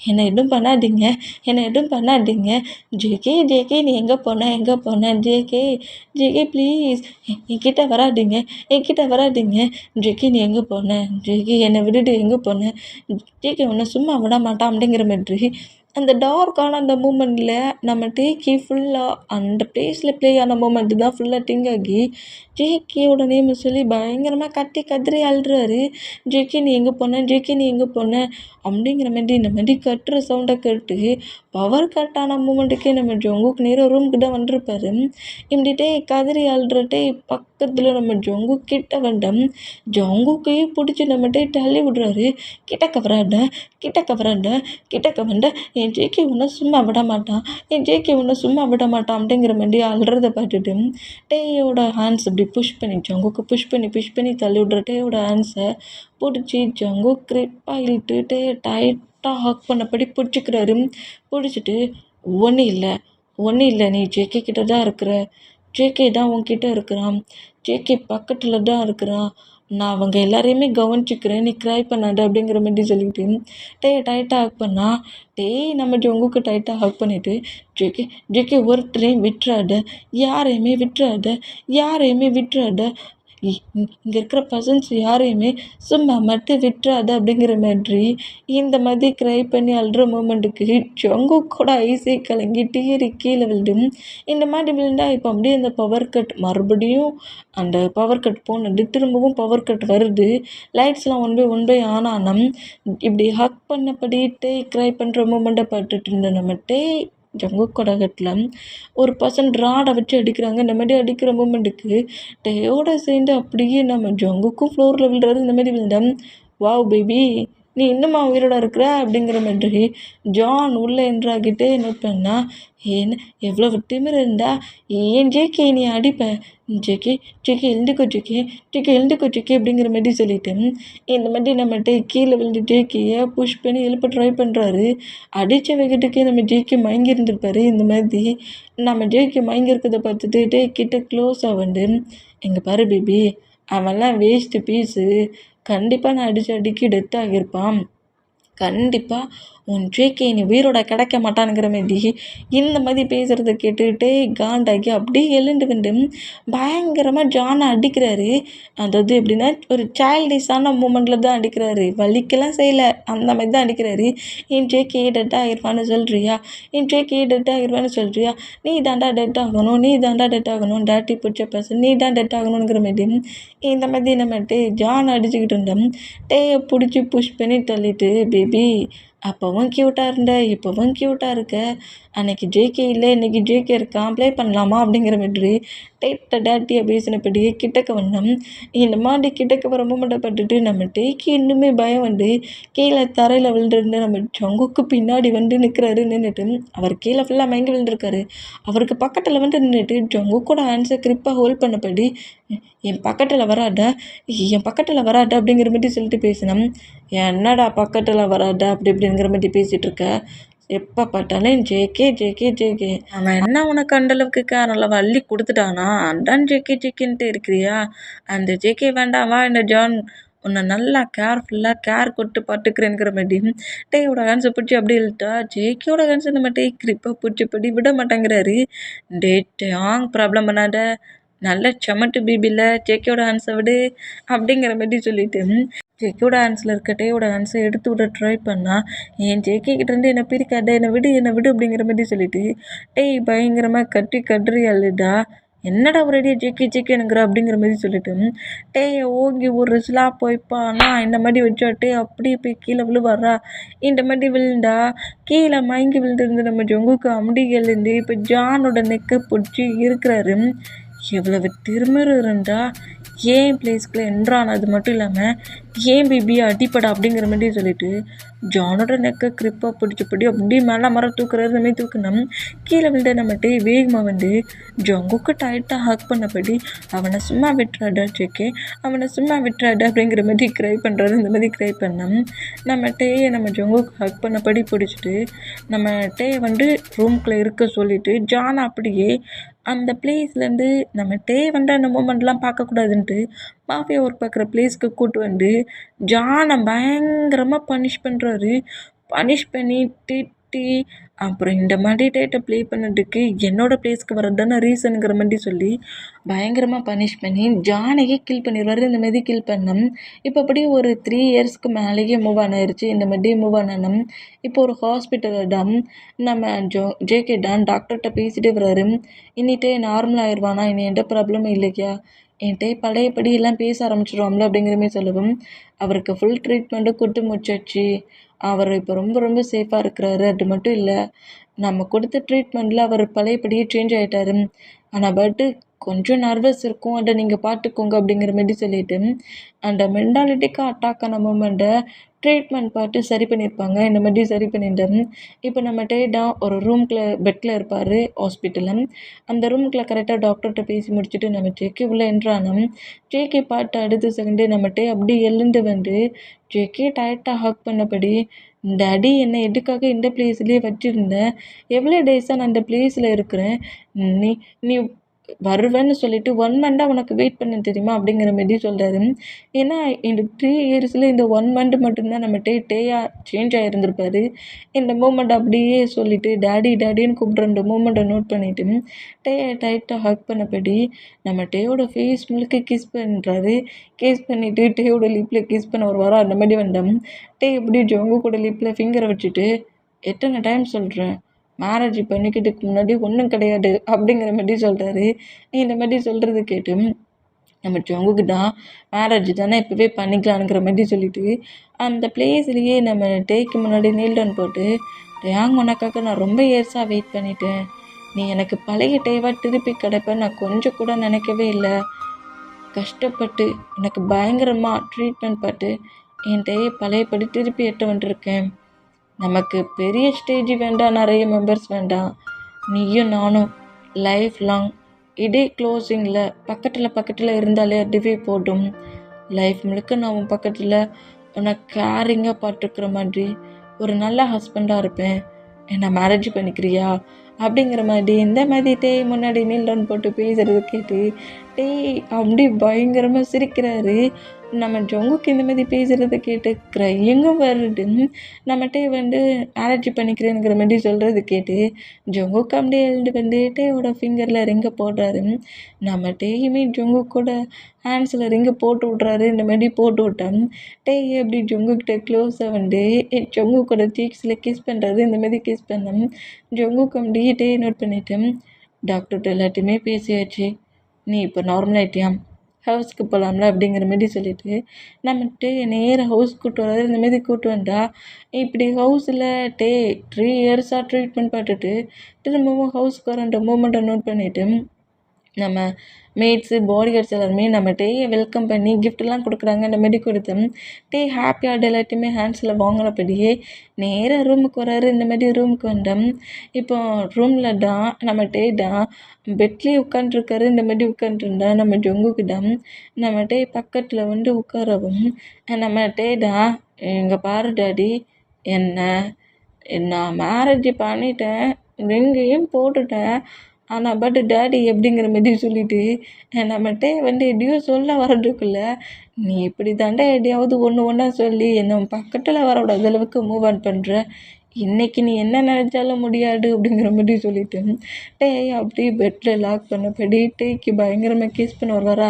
[SPEAKER 1] என்னை எதுவும் பண்ணாதீங்க, என்னை எதுவும் பண்ணாதீங்க, ஜேகே நீ எங்கே போன ஜேகே ப்ளீஸ் என்கிட்ட வராதீங்க ஜேகே நீ எங்கே போன, ஜேகே என்னை விட்டுட்டு எங்கே போன, ஜேகே உன்னை சும்மா விட மாட்டான் அப்படிங்கிற மாதிரி அந்த டார்க்கான அந்த மூமெண்ட்டில் நம்ம டேக்கி ஃபுல்லாக அந்த பிளேஸில் ப்ளே ஆன மூமெண்ட்டு தான் ஃபுல்லாக திங்க் ஆகி ஜேகேயோட நேமை சொல்லி பயங்கரமாக கதறி அழுறாரு. ஜேகே நீ எங்கே போன அப்படிங்கிற மாதிரி இந்த மாதிரி கட்டுற சவுண்டை கேட்டு பவர் கட்டான மூமெண்ட்டுக்கே நம்ம ஜங்குக்கு நேராக ரூமுக்கு தான் வந்திருப்பாரு. இப்படிட்டே கதறி அழுறட்டே பக்கத்தில் நம்ம ஜங்கு கிட்ட வந்தோம். ஜங்குக்கையும் பிடிச்சி நம்மகிட்டே தள்ளி விடுறாரு. கிட்டக்க வந்த என் ஜேகே உன்னை சும்மா விட மாட்டான் அப்படிங்கிற மாதிரி அழுறதை பார்த்துட்டு டேயோட ஹேண்ட்ஸ் அப்படி ஜங்குக்கு புஷ் பண்ணி தள்ளி விட்ற டேயோட ஹேண்ட்ஸை பிடிச்சி ஜங்கு கிரிப்பாக இழுட்டு டேயை டைட்டாக ஹாக் பண்ணபடி பிடிச்சிட்டு ஒன்றும் இல்லை நீ ஜேகே கிட்ட தான் இருக்கிற, ஜேகே தான் உன்கிட்ட இருக்கிறான், ஜேகே பக்கத்தில் தான் இருக்கிறான், நான் அவங்க எல்லாரையுமே கவனிச்சிக்கிறேன், நீ க்ரை பண்ணாத அப்படிங்கிற மாதிரி சொல்லிட்டு டேயை டைட்டாக ஹக் பண்ணா. நம்ம ஜங்குக்கு டைட்டாக ஹக் பண்ணிவிட்டு ஜேகே ஒருத்தரையும் விட்டுறாத, யாரையுமே விட்டுறாத, இங்கே இருக்கிற பர்சன்ஸ் யாரையுமே சும்மா மட்டும் விட்டுறாத அப்படிங்கிற மாதிரி இந்த மாதிரி க்ரை பண்ணி அழுற மூமெண்ட்டுக்கு ஜங்கு கூட ஐஸே கலங்கி டீரி கீழே விழுடும். இந்த மாதிரி விழுந்தா இப்போ அப்படியே அந்த பவர் கட் மறுபடியும் அந்த பவர் கட் போனது திரும்பவும் பவர் கட் வருது. லைட்ஸ்லாம் ஒன் பை ஆன் ஆனம். இப்படி ஹக் பண்ணபடி க்ரை பண்ணுற மூமெண்ட்டை பார்த்துட்டு இருந்த நம்ம ஜங்குக்கோட ஹெட்டில் ஒரு பர்சன் ராடை வச்சு அடிக்கிறாங்க. இந்த மாதிரி அடிக்கிற மூமெண்ட்டுக்கு டேயோட சேர்ந்து அப்படியே நம்ம ஜங்குக்கும் ஃப்ளோரில் விழுறாரு. இந்த மாதிரி விழுந்தேன். வாவ் பேபி நீ இன்னுமா உயிரோட இருக்கிற அப்படிங்கிற மாதிரி ஜான் உள்ளே என்ட்ராகிட்டே என்ன பண்ணா, ஏன்னு எவ்வளோ திமிரு இருந்தா ஏன் ஜேகே நீ அடிப்பேன், ஜேகே எழுந்துக்கோ அப்படிங்கிற மாதிரி சொல்லிட்டு இந்த மாதிரி நம்மகிட்ட கீழே விழுந்து ஜேகேயை புஷ் பண்ணி எழுப்ப ட்ரை பண்ணுறாரு. அடித்த வேகத்துக்கே நம்ம ஜேகே மயங்கி இருந்திருப்பாரு. இந்த மாதிரி நம்ம ஜேகே மயங்கி இருக்கிறத பார்த்துட்டு கிட்ட க்ளோஸ் ஆகண்டு, எங்கே பாரு பேபி அவன்லாம் வேஸ்ட்டு பீஸு, கண்டிப்பாக நான் அடிக்கி டெத் ஆகியிருப்பான், கண்டிப்பாக உன் ஜேகே நீ உயிரோட கிடைக்க மாட்டானுங்கிற மாதிரி இந்த மாதிரி பேசுகிறத கேட்டுக்கிட்டே காண்டாகி அப்படியே எழுந்து வந்து பயங்கரமாக ஜானை அடிக்கிறாரு. அதாவது எப்படின்னா ஒரு சைல்டிஷான மூமெண்ட்டில் தான் அடிக்கிறாரு, வலிக்கெல்லாம் செய்யலை, அந்த மாதிரி தான் அடிக்கிறாரு. என் ஜேகே டெட் ஆகிருப்பான்னு சொல்கிறியா, நீ தாண்டா டெட் ஆகணும், டேட்டி பிடிச்ச பர்சன் நீ தான் டெட் ஆகணுங்கிற மாதிரி இந்த மாதிரி நம்ம ஜான் அடிச்சுக்கிட்டு இருந்தோம். டேயை பிடிச்சி புஷ் பண்ணி தள்ளிட்டு பேபி அப்போவும் க்யூட்டாக இருந்த, இப்போவும் க்யூட்டாக இருக்க, அன்றைக்கி ஜேகே இல்லை இன்றைக்கி ஜேகே இருக்கான், ப்ளே பண்ணலாமா அப்படிங்கிற மாதிரி டேட்டியை பேசினபடியே கிட்டக்க வந்தோம். இந்த மாதிரி கிட்டக்க வர மூமெண்ட்டை பட்டுட்டு நம்ம டேக்கு இன்னுமே பயம் வந்து கீழே தரையில் விழுந்துருந்து நம்ம ஜங்குக்கு பின்னாடி வந்து நின்றுட்டு அவர் கீழே ஃபுல்லாக மயங்கி விழுந்திருக்காரு. அவருக்கு பக்கத்தில் வந்து நின்றுட்டு ஜங்குக்கோட ஹேண்ட்ஸை கிரிப்பாக ஹோல்ட் பண்ணபடி என் பக்கத்தில் வராத அப்படிங்கிற மாதிரி சொல்லிட்டு பேசினோம். என்னடா பக்கத்தில் வராத அப்படி அப்படிங்கிற மாதிரி பேசிகிட்டு இருக்க. எப்போ பார்த்தாலும் ஜேகே ஜேகே ஜேகே. அவன் என்ன உனக்கு அந்தளவுக்கு கேரளாவை அள்ளி கொடுத்துட்டானா? அதான் ஜேகே ஜேகேன்ட்டு இருக்கிறியா? அந்த ஜேகே வேண்டாவா இந்த ஜான் உன்னை நல்லா கேர்ஃபுல்லாக கேர் கொட்டு பார்த்துக்கிறேங்கிற மாதிரி டேயோட ஹேண்ட்ஸை பிடிச்சி அப்படி இழுத்தா ஜேகேயோட ஹேண்ட்ஸை நம்ம டே கிரிப்பாக பிடிச்சபடி விட மாட்டேங்கிறாரு. டேங் ப்ராப்ளம் பண்ணாத, நல்ல சமட்டு பிபியில் ஜேகேயோட ஹேண்ட்ஸை விடு அப்படிங்கிற மாதிரி சொல்லிட்டு ஜேகேயோட ஹேண்ட்ஸில் இருக்க டேயோட ஹேண்ட்ஸை எடுத்து விட ட்ரை பண்ணா. என் ஜேகே கிட்டேருந்து என்னை பிரிக்காத, என்னை விடு அப்படிங்கிற மாதிரி சொல்லிட்டு டேய் பயங்கரமாக கட்டி கட்டுறி அழுடா. என்னடா ஒரேடியாக ஜேகே ஜேகேனுங்கிற அப்படிங்கிற மாதிரி சொல்லிட்டு டேயை ஓங்கி ஒரு ஸ்லாப் போய்ப்பானா இந்த மாதிரி வச்சாட்டே அப்படியே போய் கீழே விழுவாரா. இந்த மாதிரி விழுந்தா கீழே மயங்கி விழுந்துருந்து நம்ம ஜொங்குக்கு அம்படிகள்லேருந்து இப்போ ஜானோட நெக்கை பிடிச்சி இருக்கிறாரு. எவ்வளவு திறமை இருந்தா ஏன் பிளேஸ்க்குள்ள என்ட்ரான், அது மட்டும் இல்லாமல் ஏன் பிபி அடிப்படா அப்படிங்கிற மாதிரி சொல்லிட்டு ஜானோட நெக்கை கிரிப்பாக பிடிச்சபடி அப்படியே மேலே மரம் தூக்குறாரு. இந்த மாதிரி தூக்குனோம் கீழே விழுந்த நம்மகிட்ட வேகமாக வந்து ஜங்குக்கு டைட்டாக ஹக் பண்ணபடி அவனை சும்மா விட்டுறாடா ஜேகே, அவனை சும்மா விட்டுறாடா அப்படிங்கிற மாதிரி க்ரை பண்ணுறாரு. இந்த மாதிரி க்ரை பண்ணோம் நம்ம டேயை நம்ம ஜங்குக்கு ஹக் பண்ணபடி பிடிச்சிட்டு நம்ம டேயை வந்து ரூம்குள்ளே இருக்க சொல்லிவிட்டு ஜான் அப்படியே அந்த பிளேஸ்லேருந்து நம்ம டே வந்து அந்த மூமெண்ட்லாம் பார்க்கக்கூடாதுன்ட்டு மாஃபியா ஒர்க் பார்க்குற பிளேஸ்க்கு கூட்டு வந்து ஜானை பயங்கரமாக பனிஷ் பண்ணுறாரு. பனிஷ் பண்ணி திட்டி அப்புறம் இந்த மாதிரி டேட்டை ப்ளே பண்ணதுக்கு என்னோடய பிளேஸ்க்கு வர்றது தானே ரீசனுங்கிற மாதிரி சொல்லி பயங்கரமாக பனிஷ் பண்ணி ஜானையே கில் பண்ணிடுவார். இந்த மாதிரி கில் பண்ணோம். இப்போ அப்படியே ஒரு 3 இயர்ஸ்க்கு மேலேயே மூவ் ஆன் ஆயிடுச்சு. இந்த மாதிரி மூவ் ஆன் ஆனோம். இப்போ ஒரு ஹாஸ்பிட்டலில் தான் நம்ம ஜேகே தான் டாக்டர்கிட்ட பேசிகிட்டே வர்றாரு. இன்னிட்டே நார்மல் ஆயிடுவானா, இனி எந்த ப்ராப்ளமும் இல்லையா, என்கிட்ட பழையபடி எல்லாம் பேச ஆரம்பிச்சிடுவோம்ல அப்படிங்கிற மாதிரி சொல்லவும் அவருக்கு ஃபுல் ட்ரீட்மெண்ட்டு கொடுத்து முடிச்சாச்சு. அவர் இப்போ ரொம்ப ரொம்ப சேஃபாக இருக்கிறாரு. அது மட்டும் இல்லை, நம்ம கொடுத்த ட்ரீட்மெண்ட்டில் அவர் பழையபடியே சேஞ்ச் ஆகிட்டாரு. ஆனால் பட்டு கொஞ்சம் நர்வஸ் இருக்கும், அதை நீங்கள் பார்த்துக்கோங்க அப்படிங்கிற மாதிரி சொல்லிவிட்டு அந்த மென்டாலிட்டிக்கு அட்டாக் ஆன மூமெண்ட்டை ட்ரீட்மெண்ட் பார்த்து சரி பண்ணியிருப்பாங்க. இந்த மாதிரி சரி பண்ணிட்டேன். இப்போ நம்ம டேடா ஒரு ரூம்குள்ளே பெட்டில் இருப்பார் ஹாஸ்பிட்டலில். அந்த ரூமுக்குள்ளே கரெக்டாக டாக்டர்கிட்ட பேசி முடிச்சுட்டு நம்ம ஜேகே உள்ளே என்ட்ரானோம். ஜேகே பார்த்து அடுத்த செகண்டு நம்ம டே அப்படியே எழுந்து வந்து ஜேகே டைட்டாக ஹக் பண்ணபடி டாடி என்னை எதுக்காக இந்த பிளேஸ்லேயே வச்சுருந்தேன், எவ்வளோ டேஸாக நான் அந்த பிளேஸில் இருக்கிறேன், நீ நீ வருவேன்னு சொல்லிட்டு 1 மந்தாக உனக்கு வெயிட் பண்ண தெரியுமா அப்படிங்கிற மாதிரி சொல்கிறாரு. ஏன்னா இந்த 3 இயர்ஸில் இந்த 1 மந்த் மட்டும்தான் நம்ம டேயாக சேஞ்ச் ஆகிருந்திருப்பாரு. இந்த மூமெண்ட் அப்படியே சொல்லிவிட்டு டாடி டாடின்னு கூப்பிட்ற அந்த மூமெண்ட்டை நோட் பண்ணிவிட்டு டேயை டைட்டாக ஹக் பண்ணபடி நம்ம டேயோட ஃபேஸ் முழுக்க கிஸ் பண்ணுறாரு. கிஸ் பண்ணிவிட்டு டேயோட லிப்பில் கிஸ் பண்ண ஒரு வாரம் அந்த மாதிரி வந்தோம். டே எப்படி ஜோங்கு கூட லிப்பில் ஃபிங்கரை வச்சுட்டு எத்தனை டைம் சொல்கிறேன், மேரேஜ் பண்ணிக்கிறதுக்கு முன்னாடி ஒன்றும் கிடையாது அப்படிங்கிற மாதிரி சொல்கிறாரு. இந்த மாதிரி சொல்கிறது கேட்டு நம்ம ஜங்குக்கு தான் மேரேஜ் தானே இப்போவே பண்ணிக்கலானுங்கிற மாதிரி சொல்லிவிட்டு அந்த பிளேஸ்லேயே நம்ம டேக்கு முன்னாடி நீல் டவுன் போட்டு டேங் உனக்காக நான் ரொம்ப இயர்ஸாக வெயிட் பண்ணிட்டேன், நீ எனக்கு பழைய டேவாக திருப்பி கிடைப்பேன் நான் கொஞ்சம் கூட நினைக்கவே இல்லை, கஷ்டப்பட்டு எனக்கு பயங்கரமாக ட்ரீட்மெண்ட் பார்த்து என் டேயை பழையபடி திருப்பி எட்டு வந்துருக்கேன். நமக்கு பெரிய ஸ்டேஜ் வேண்டாம், நிறைய மெம்பர்ஸ் வேண்டாம், நீயும் நானும் லைஃப் லாங் இதே க்ளோஸிங்கில் பக்கத்தில் இருந்தாலே அதுவே போதும். லைஃப் முழுக்க நான் உன் பக்கத்தில் உன்னை கேரிங்காக பார்த்துக்கிற மாதிரி ஒரு நல்ல ஹஸ்பண்டாக இருப்பேன், என்னை மேரேஜ் பண்ணிக்கிறியா அப்படிங்கிற மாதிரி இந்த மாதிரி டே முன்னாடி நீல் டவுன் போட்டு பேசுகிறது கேட்டு டே அப்படி பயங்கரமாக சிரிக்கிறாரு. நம்ம ஜங்குக்கு இந்த மாதிரி பேசுகிறத கேட்டு க்ரையிங்கும் வருது. நம்மகிட்டே வந்து மேரேஜ் பண்ணிக்கிறேங்கிற மாதிரி சொல்கிறது கேட்டு ஜங்குக்கு அப்படியே எழுந்து வந்து டேயோட ஃபிங்கரில் ரிங்கை போடுறாரு. நம்ம டேயுமே ஜங்கு கூட ஹேண்ட்ஸில் ரிங்கை போட்டு விட்றாரு. இந்த மாதிரி போட்டு விட்டோம். டே எப்படி ஜங்குக்கிட்ட க்ளோஸாக வந்து ஜங்கு கூட சீக்ஸில் கிஸ் பண்ணுறாரு. இந்த மாதிரி கிஸ் பண்ணோம். ஜங்குக்கு அப்படியே டே நோட் பண்ணிட்டேன். டாக்டர்கிட்ட எல்லாத்தையுமே பேசியாச்சு, நீ இப்போ நார்மல் ஆகிட்டியா, ஹவுஸ்க்கு போகலாம்ல அப்படிங்கிற மாதிரி சொல்லிவிட்டு நம்மகிட்ட நேராக ஹவுஸ்க்கு கூப்பிட்டு வராது. இந்த மாதிரி கூப்பிட்டு வந்தா இப்படி ஹவுஸில் 3 இயர்ஸாக ட்ரீட்மெண்ட் பார்த்துட்டு திரும்பவும் ஹவுஸ்க்கு வரன்ற மூமெண்ட்டை நோட் பண்ணிவிட்டு நம்ம மேட்ஸு பாடி கார்ட்ஸ் எல்லாருமே நம்ம டேயை வெல்கம் பண்ணி கிஃப்ட்லாம் கொடுக்குறாங்க. இந்த மாதிரி கொடுத்தோம். டே ஹாப்பியாக எல்லாத்தையுமே ஹேண்ட்ஸில் வாங்கினபடியே நேராக ரூமுக்கு வராரு. இந்த மாதிரி ரூமுக்கு வந்தோம். இப்போ ரூமில் தான் நம்ம டே தான் பெட்லேயே உட்காண்ட்ருக்காரு. இந்த மாதிரி உட்காண்ட்ருந்தா நம்ம ஜங்குக்கு தான் நம்ம டே பக்கத்தில் வந்து உட்காரவும் நம்ம டே தான் இங்கே பாரு டாடி, என்ன நான் மேரேஜ் பண்ணிட்டேன், ரிங்கையும் போட்டுட்டேன். ஆனால் டாடி எப்படிங்கிற மாரி சொல்லிட்டு நம்மகிட்ட எதையும் சொல்ல வர்றதுக்குள்ள நீ இப்படி தாண்டா எதையாவது ஒன்று ஒன்றா சொல்லி என்னை பக்கத்தில் வரவிடாத அளவுக்கு மூவ் ஆன் பண்ணுற. இன்னைக்கு நீ என்ன நினச்சாலும் முடியாது அப்படிங்கிற மாதிரி சொல்லிட்டு டேய் அப்படியே பெட்டில் லாக் பண்ணபடி டேய்க்கு பயங்கரமாக கிஸ் பண்ண வருவாரா.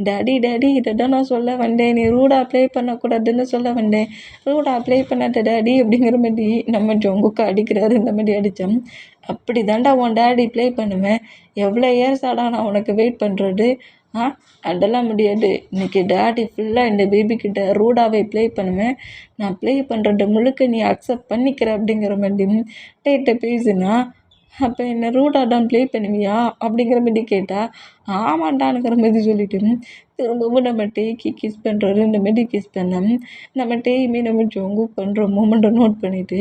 [SPEAKER 1] டாடி இதை தான் நான் சொல்ல வந்தேன், நீ ரூடாக ப்ளே பண்ணக்கூடாதுன்னு சொல்ல வந்தேன், ரூடாக ப்ளே பண்ணாத டாடி அப்படிங்கிற மாதிரி நம்ம ஜொங்குக்கு அடிக்கிறாரு. இந்த மாதிரி அடித்தோம். அப்படி தாண்டா உன் டாடி ப்ளே பண்ணுவேன், எவ்வளோ இயர்ஸ் ஆடா நான் உனக்கு வெயிட் பண்ணுறது. அதெல்லாம் முடியாது. இன்றைக்கி டாடி ஃபுல்லாக இந்த பேபிக்கிட்ட ரூடாகவே ப்ளே பண்ணுவேன், நான் ப்ளே பண்ணுறது முழுக்க நீ அக்செப்ட் பண்ணிக்கிற அப்படிங்கிற மாதிரி டேட்ட பேசுனா. அப்போ என்ன ரூடாக தான் ப்ளே பண்ணுவியா அப்படிங்கிற மாதிரி கேட்டால் ஆமாண்டானுங்கிற மாதிரி சொல்லிட்டு திரும்பவும் நம்ம டேக்கு கிஸ் பண்ணுறாரு. இந்த மாதிரி கிஸ் பண்ணோம். நம்ம டேயுமே நம்ம ஜொங்கு பண்ணுற மூமெண்ட்டை நோட் பண்ணிவிட்டு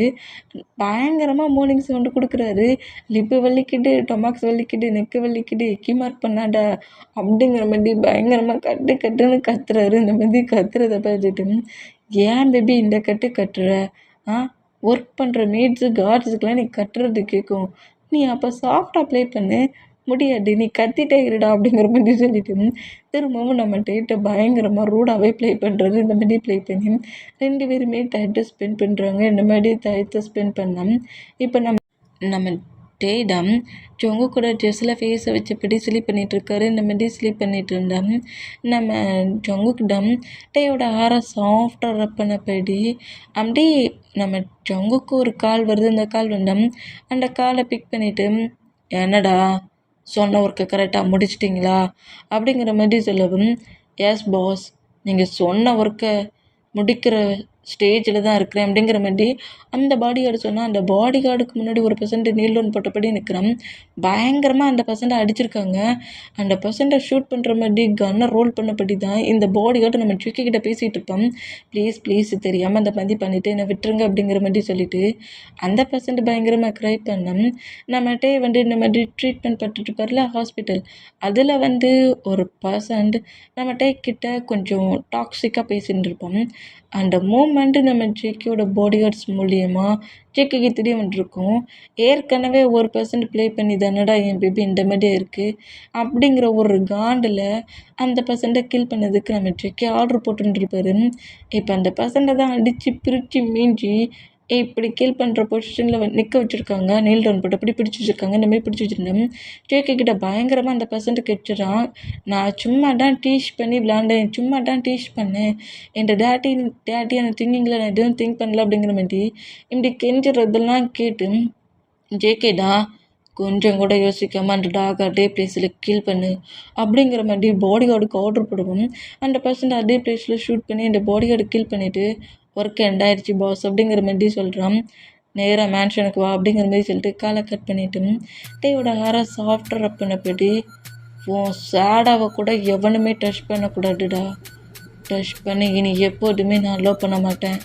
[SPEAKER 1] பயங்கரமாக மார்னிங் சவுண்டு கொடுக்குறாரு. லிப்பு வலிக்குது, டொமாக்ஸ் வலிக்குது, நெக்கு வலிக்குது, எக்கி மார்க் பண்ணாடா அப்படிங்கிற மாதிரி பயங்கரமாக கட்டுன்னு கத்துறாரு. இந்த மாதிரி கத்துறதை பார்த்துட்டு ஏன் பேபி இந்த கட்டுற? ஒர்க் பண்ணுற மேட்ஸு கார்ட்ஸுக்கெலாம் நீ கட்டுறது கேட்கும், நீ அப்போ சாஃப்டாக ப்ளே பண்ணு. முடியாது, நீ கத்திட்டே இருடா அப்படிங்கிற மாதிரி சொல்லிட்டு திரும்பவும் நம்ம டேட்டை பயங்கரமாக ரூடாகவே ப்ளே பண்ணுறது. இந்த மாதிரி ப்ளே பண்ணி 2 பேருமே டயத்தை ஸ்பெண்ட் பண்ணுறாங்க. இந்த மாதிரி டயத்தை ஸ்பெண்ட் பண்ணோம். இப்போ நம்ம டேடம் ஜொங்கு கூட ட்ரெஸ்ஸில் ஃபேஸை வச்சபடி ஸ்லீப் பண்ணிகிட்ருக்காரு. இந்த மாதிரி ஸ்லீப் பண்ணிகிட்டு இருந்தோம். நம்ம ஜொங்குக்கிடம் டேயோட ஹாரை சாஃப்டாக ரப் பண்ணபடி அப்படியே நம்ம ஜொங்குக்கு ஒரு கால் வருது. அந்த கால் வந்தோம். அந்த காலை பிக் பண்ணிவிட்டு என்னடா சொன்ன ஒர்க்கை கரெக்டாக முடிச்சிட்டிங்களா அப்படிங்கிற மாதிரி சொல்லவும், எஸ் பாஸ், நீங்கள் சொன்ன ஒர்க்கை முடிக்கிற ஸ்டேஜில் தான் இருக்கிறேன் அப்படிங்கிற மாதிரி அந்த பாடி கார்டு சொன்னால், அந்த பாடி கார்டுக்கு முன்னாடி ஒரு பர்சன்ட் நீல் டவுன் போட்டபடி நிற்கிறோம். பயங்கரமாக அந்த பர்சன்ட்டை அடிச்சிருக்காங்க. அந்த பர்சன்ட்டை ஷூட் பண்ணுற மாதிரி கன்னை ரோல் பண்ணபடி தான் இந்த பாடி கார்டு நம்ம ட்ரிக்கிட்ட பேசிகிட்டு இருப்போம். ப்ளீஸ் தெரியாமல் அந்த மாதிரி பண்ணிவிட்டு என்னை விட்டுருங்க அப்படிங்கிற மாதிரி சொல்லிவிட்டு அந்த பர்சன்ட் பயங்கரமாக க்ரை பண்ணோம். நம்மகிட்டே இந்த மாதிரி ட்ரீட்மெண்ட் பட்டுட்டு இருப்பார்ல ஹாஸ்பிட்டல், அதில் ஒரு பர்சன்ட் நம்மகிட்ட கிட்ட கொஞ்சம் டாக்ஸிக்காக பேசிகிட்டு இருப்போம். அந்த மூமெண்ட்டு நம்ம ஜேகேயோட பாடி கார்ட்ஸ் மூலியமா ஜேகேக்கு தெரிய வந்துருக்கும். ஏற்கனவே ஒரு பர்சன்ட் ப்ளே பண்ணி தானடா என் பேபி இந்த மாதிரியே இருக்குது அப்படிங்கிற ஒரு காண்டில் அந்த பர்சன்ட்டை கில் பண்ணதுக்கு நம்ம ஜேகே ஆர்டர் போட்டுருப்பாரு. இப்போ அந்த பர்சன்ட்டை தான் அடித்து பிரித்து மீஞ்சி இப்படி கீல் பண்ணுற பொசிஷனில் நிற்க வச்சுருக்காங்க. நீல் டவுன் போட்டு அப்படி பிடிச்சி வச்சுருக்காங்க. இந்த மாதிரி பிடிச்சி வச்சுருந்தேன். ஜேகே கிட்ட பயங்கரமாக அந்த பர்சன்ட் கெட்டுறான். நான் சும்மா தான் டீச் பண்ணி விளாண்டேன், சும்மா தான் டீச் பண்ணேன், என் டேட்டி அந்த திங்கிங்கில் நான் எதுவும் திங்க் பண்ணல அப்படிங்கிற மாதிரி இப்படி கெஞ்சுறதெல்லாம் கேட்டு ஜேகேடா கொஞ்சம் கூட யோசிக்காமல் அந்த டாக் அதே பிளேஸில் கில் பண்ணு அப்படிங்கிற மாதிரி பாடி கார்டுக்கு ஆர்டர் போடுவோம். அந்த பர்சன்ட் அதே பிளேஸில் ஷூட் பண்ணி அந்த பாடி கார்டு கில் பண்ணிவிட்டு ஒர்க் எண்ட் ஆயிடுச்சு பாஸ் அப்படிங்கிற மாதிரி சொல்கிறான். நேராக மேன்ஷனுக்கு வா அப்படிங்கிற மாதிரி சொல்லிட்டு காலை கட் பண்ணிவிட்டு டேயோட ஹாரை சாஃப்டாக ரப் பண்ணபடி உன் சேடாவை கூட எவனுமே டச் பண்ணக்கூடாதுடா, டச் பண்ணி இனி எப்போதுமே நான் லவ் பண்ண மாட்டேன்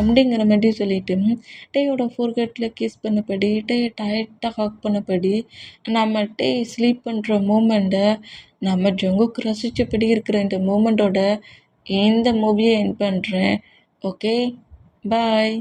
[SPEAKER 1] அப்படிங்கிற மாதிரி சொல்லிவிட்டு டேயோட ஃபோர்கட்டில் கிஸ் பண்ணபடி டேயை டைட்டாக ஹாக் பண்ணபடி நம்ம டே ஸ்லீப் பண்ணுற மூமெண்ட்டை நம்ம ஜொங்குக்கு ரசித்தபடி இருக்கிற இந்த மூமெண்ட்டோட இந்த மூவியை என் பண்ணுறேன். ஓகே, பாய்.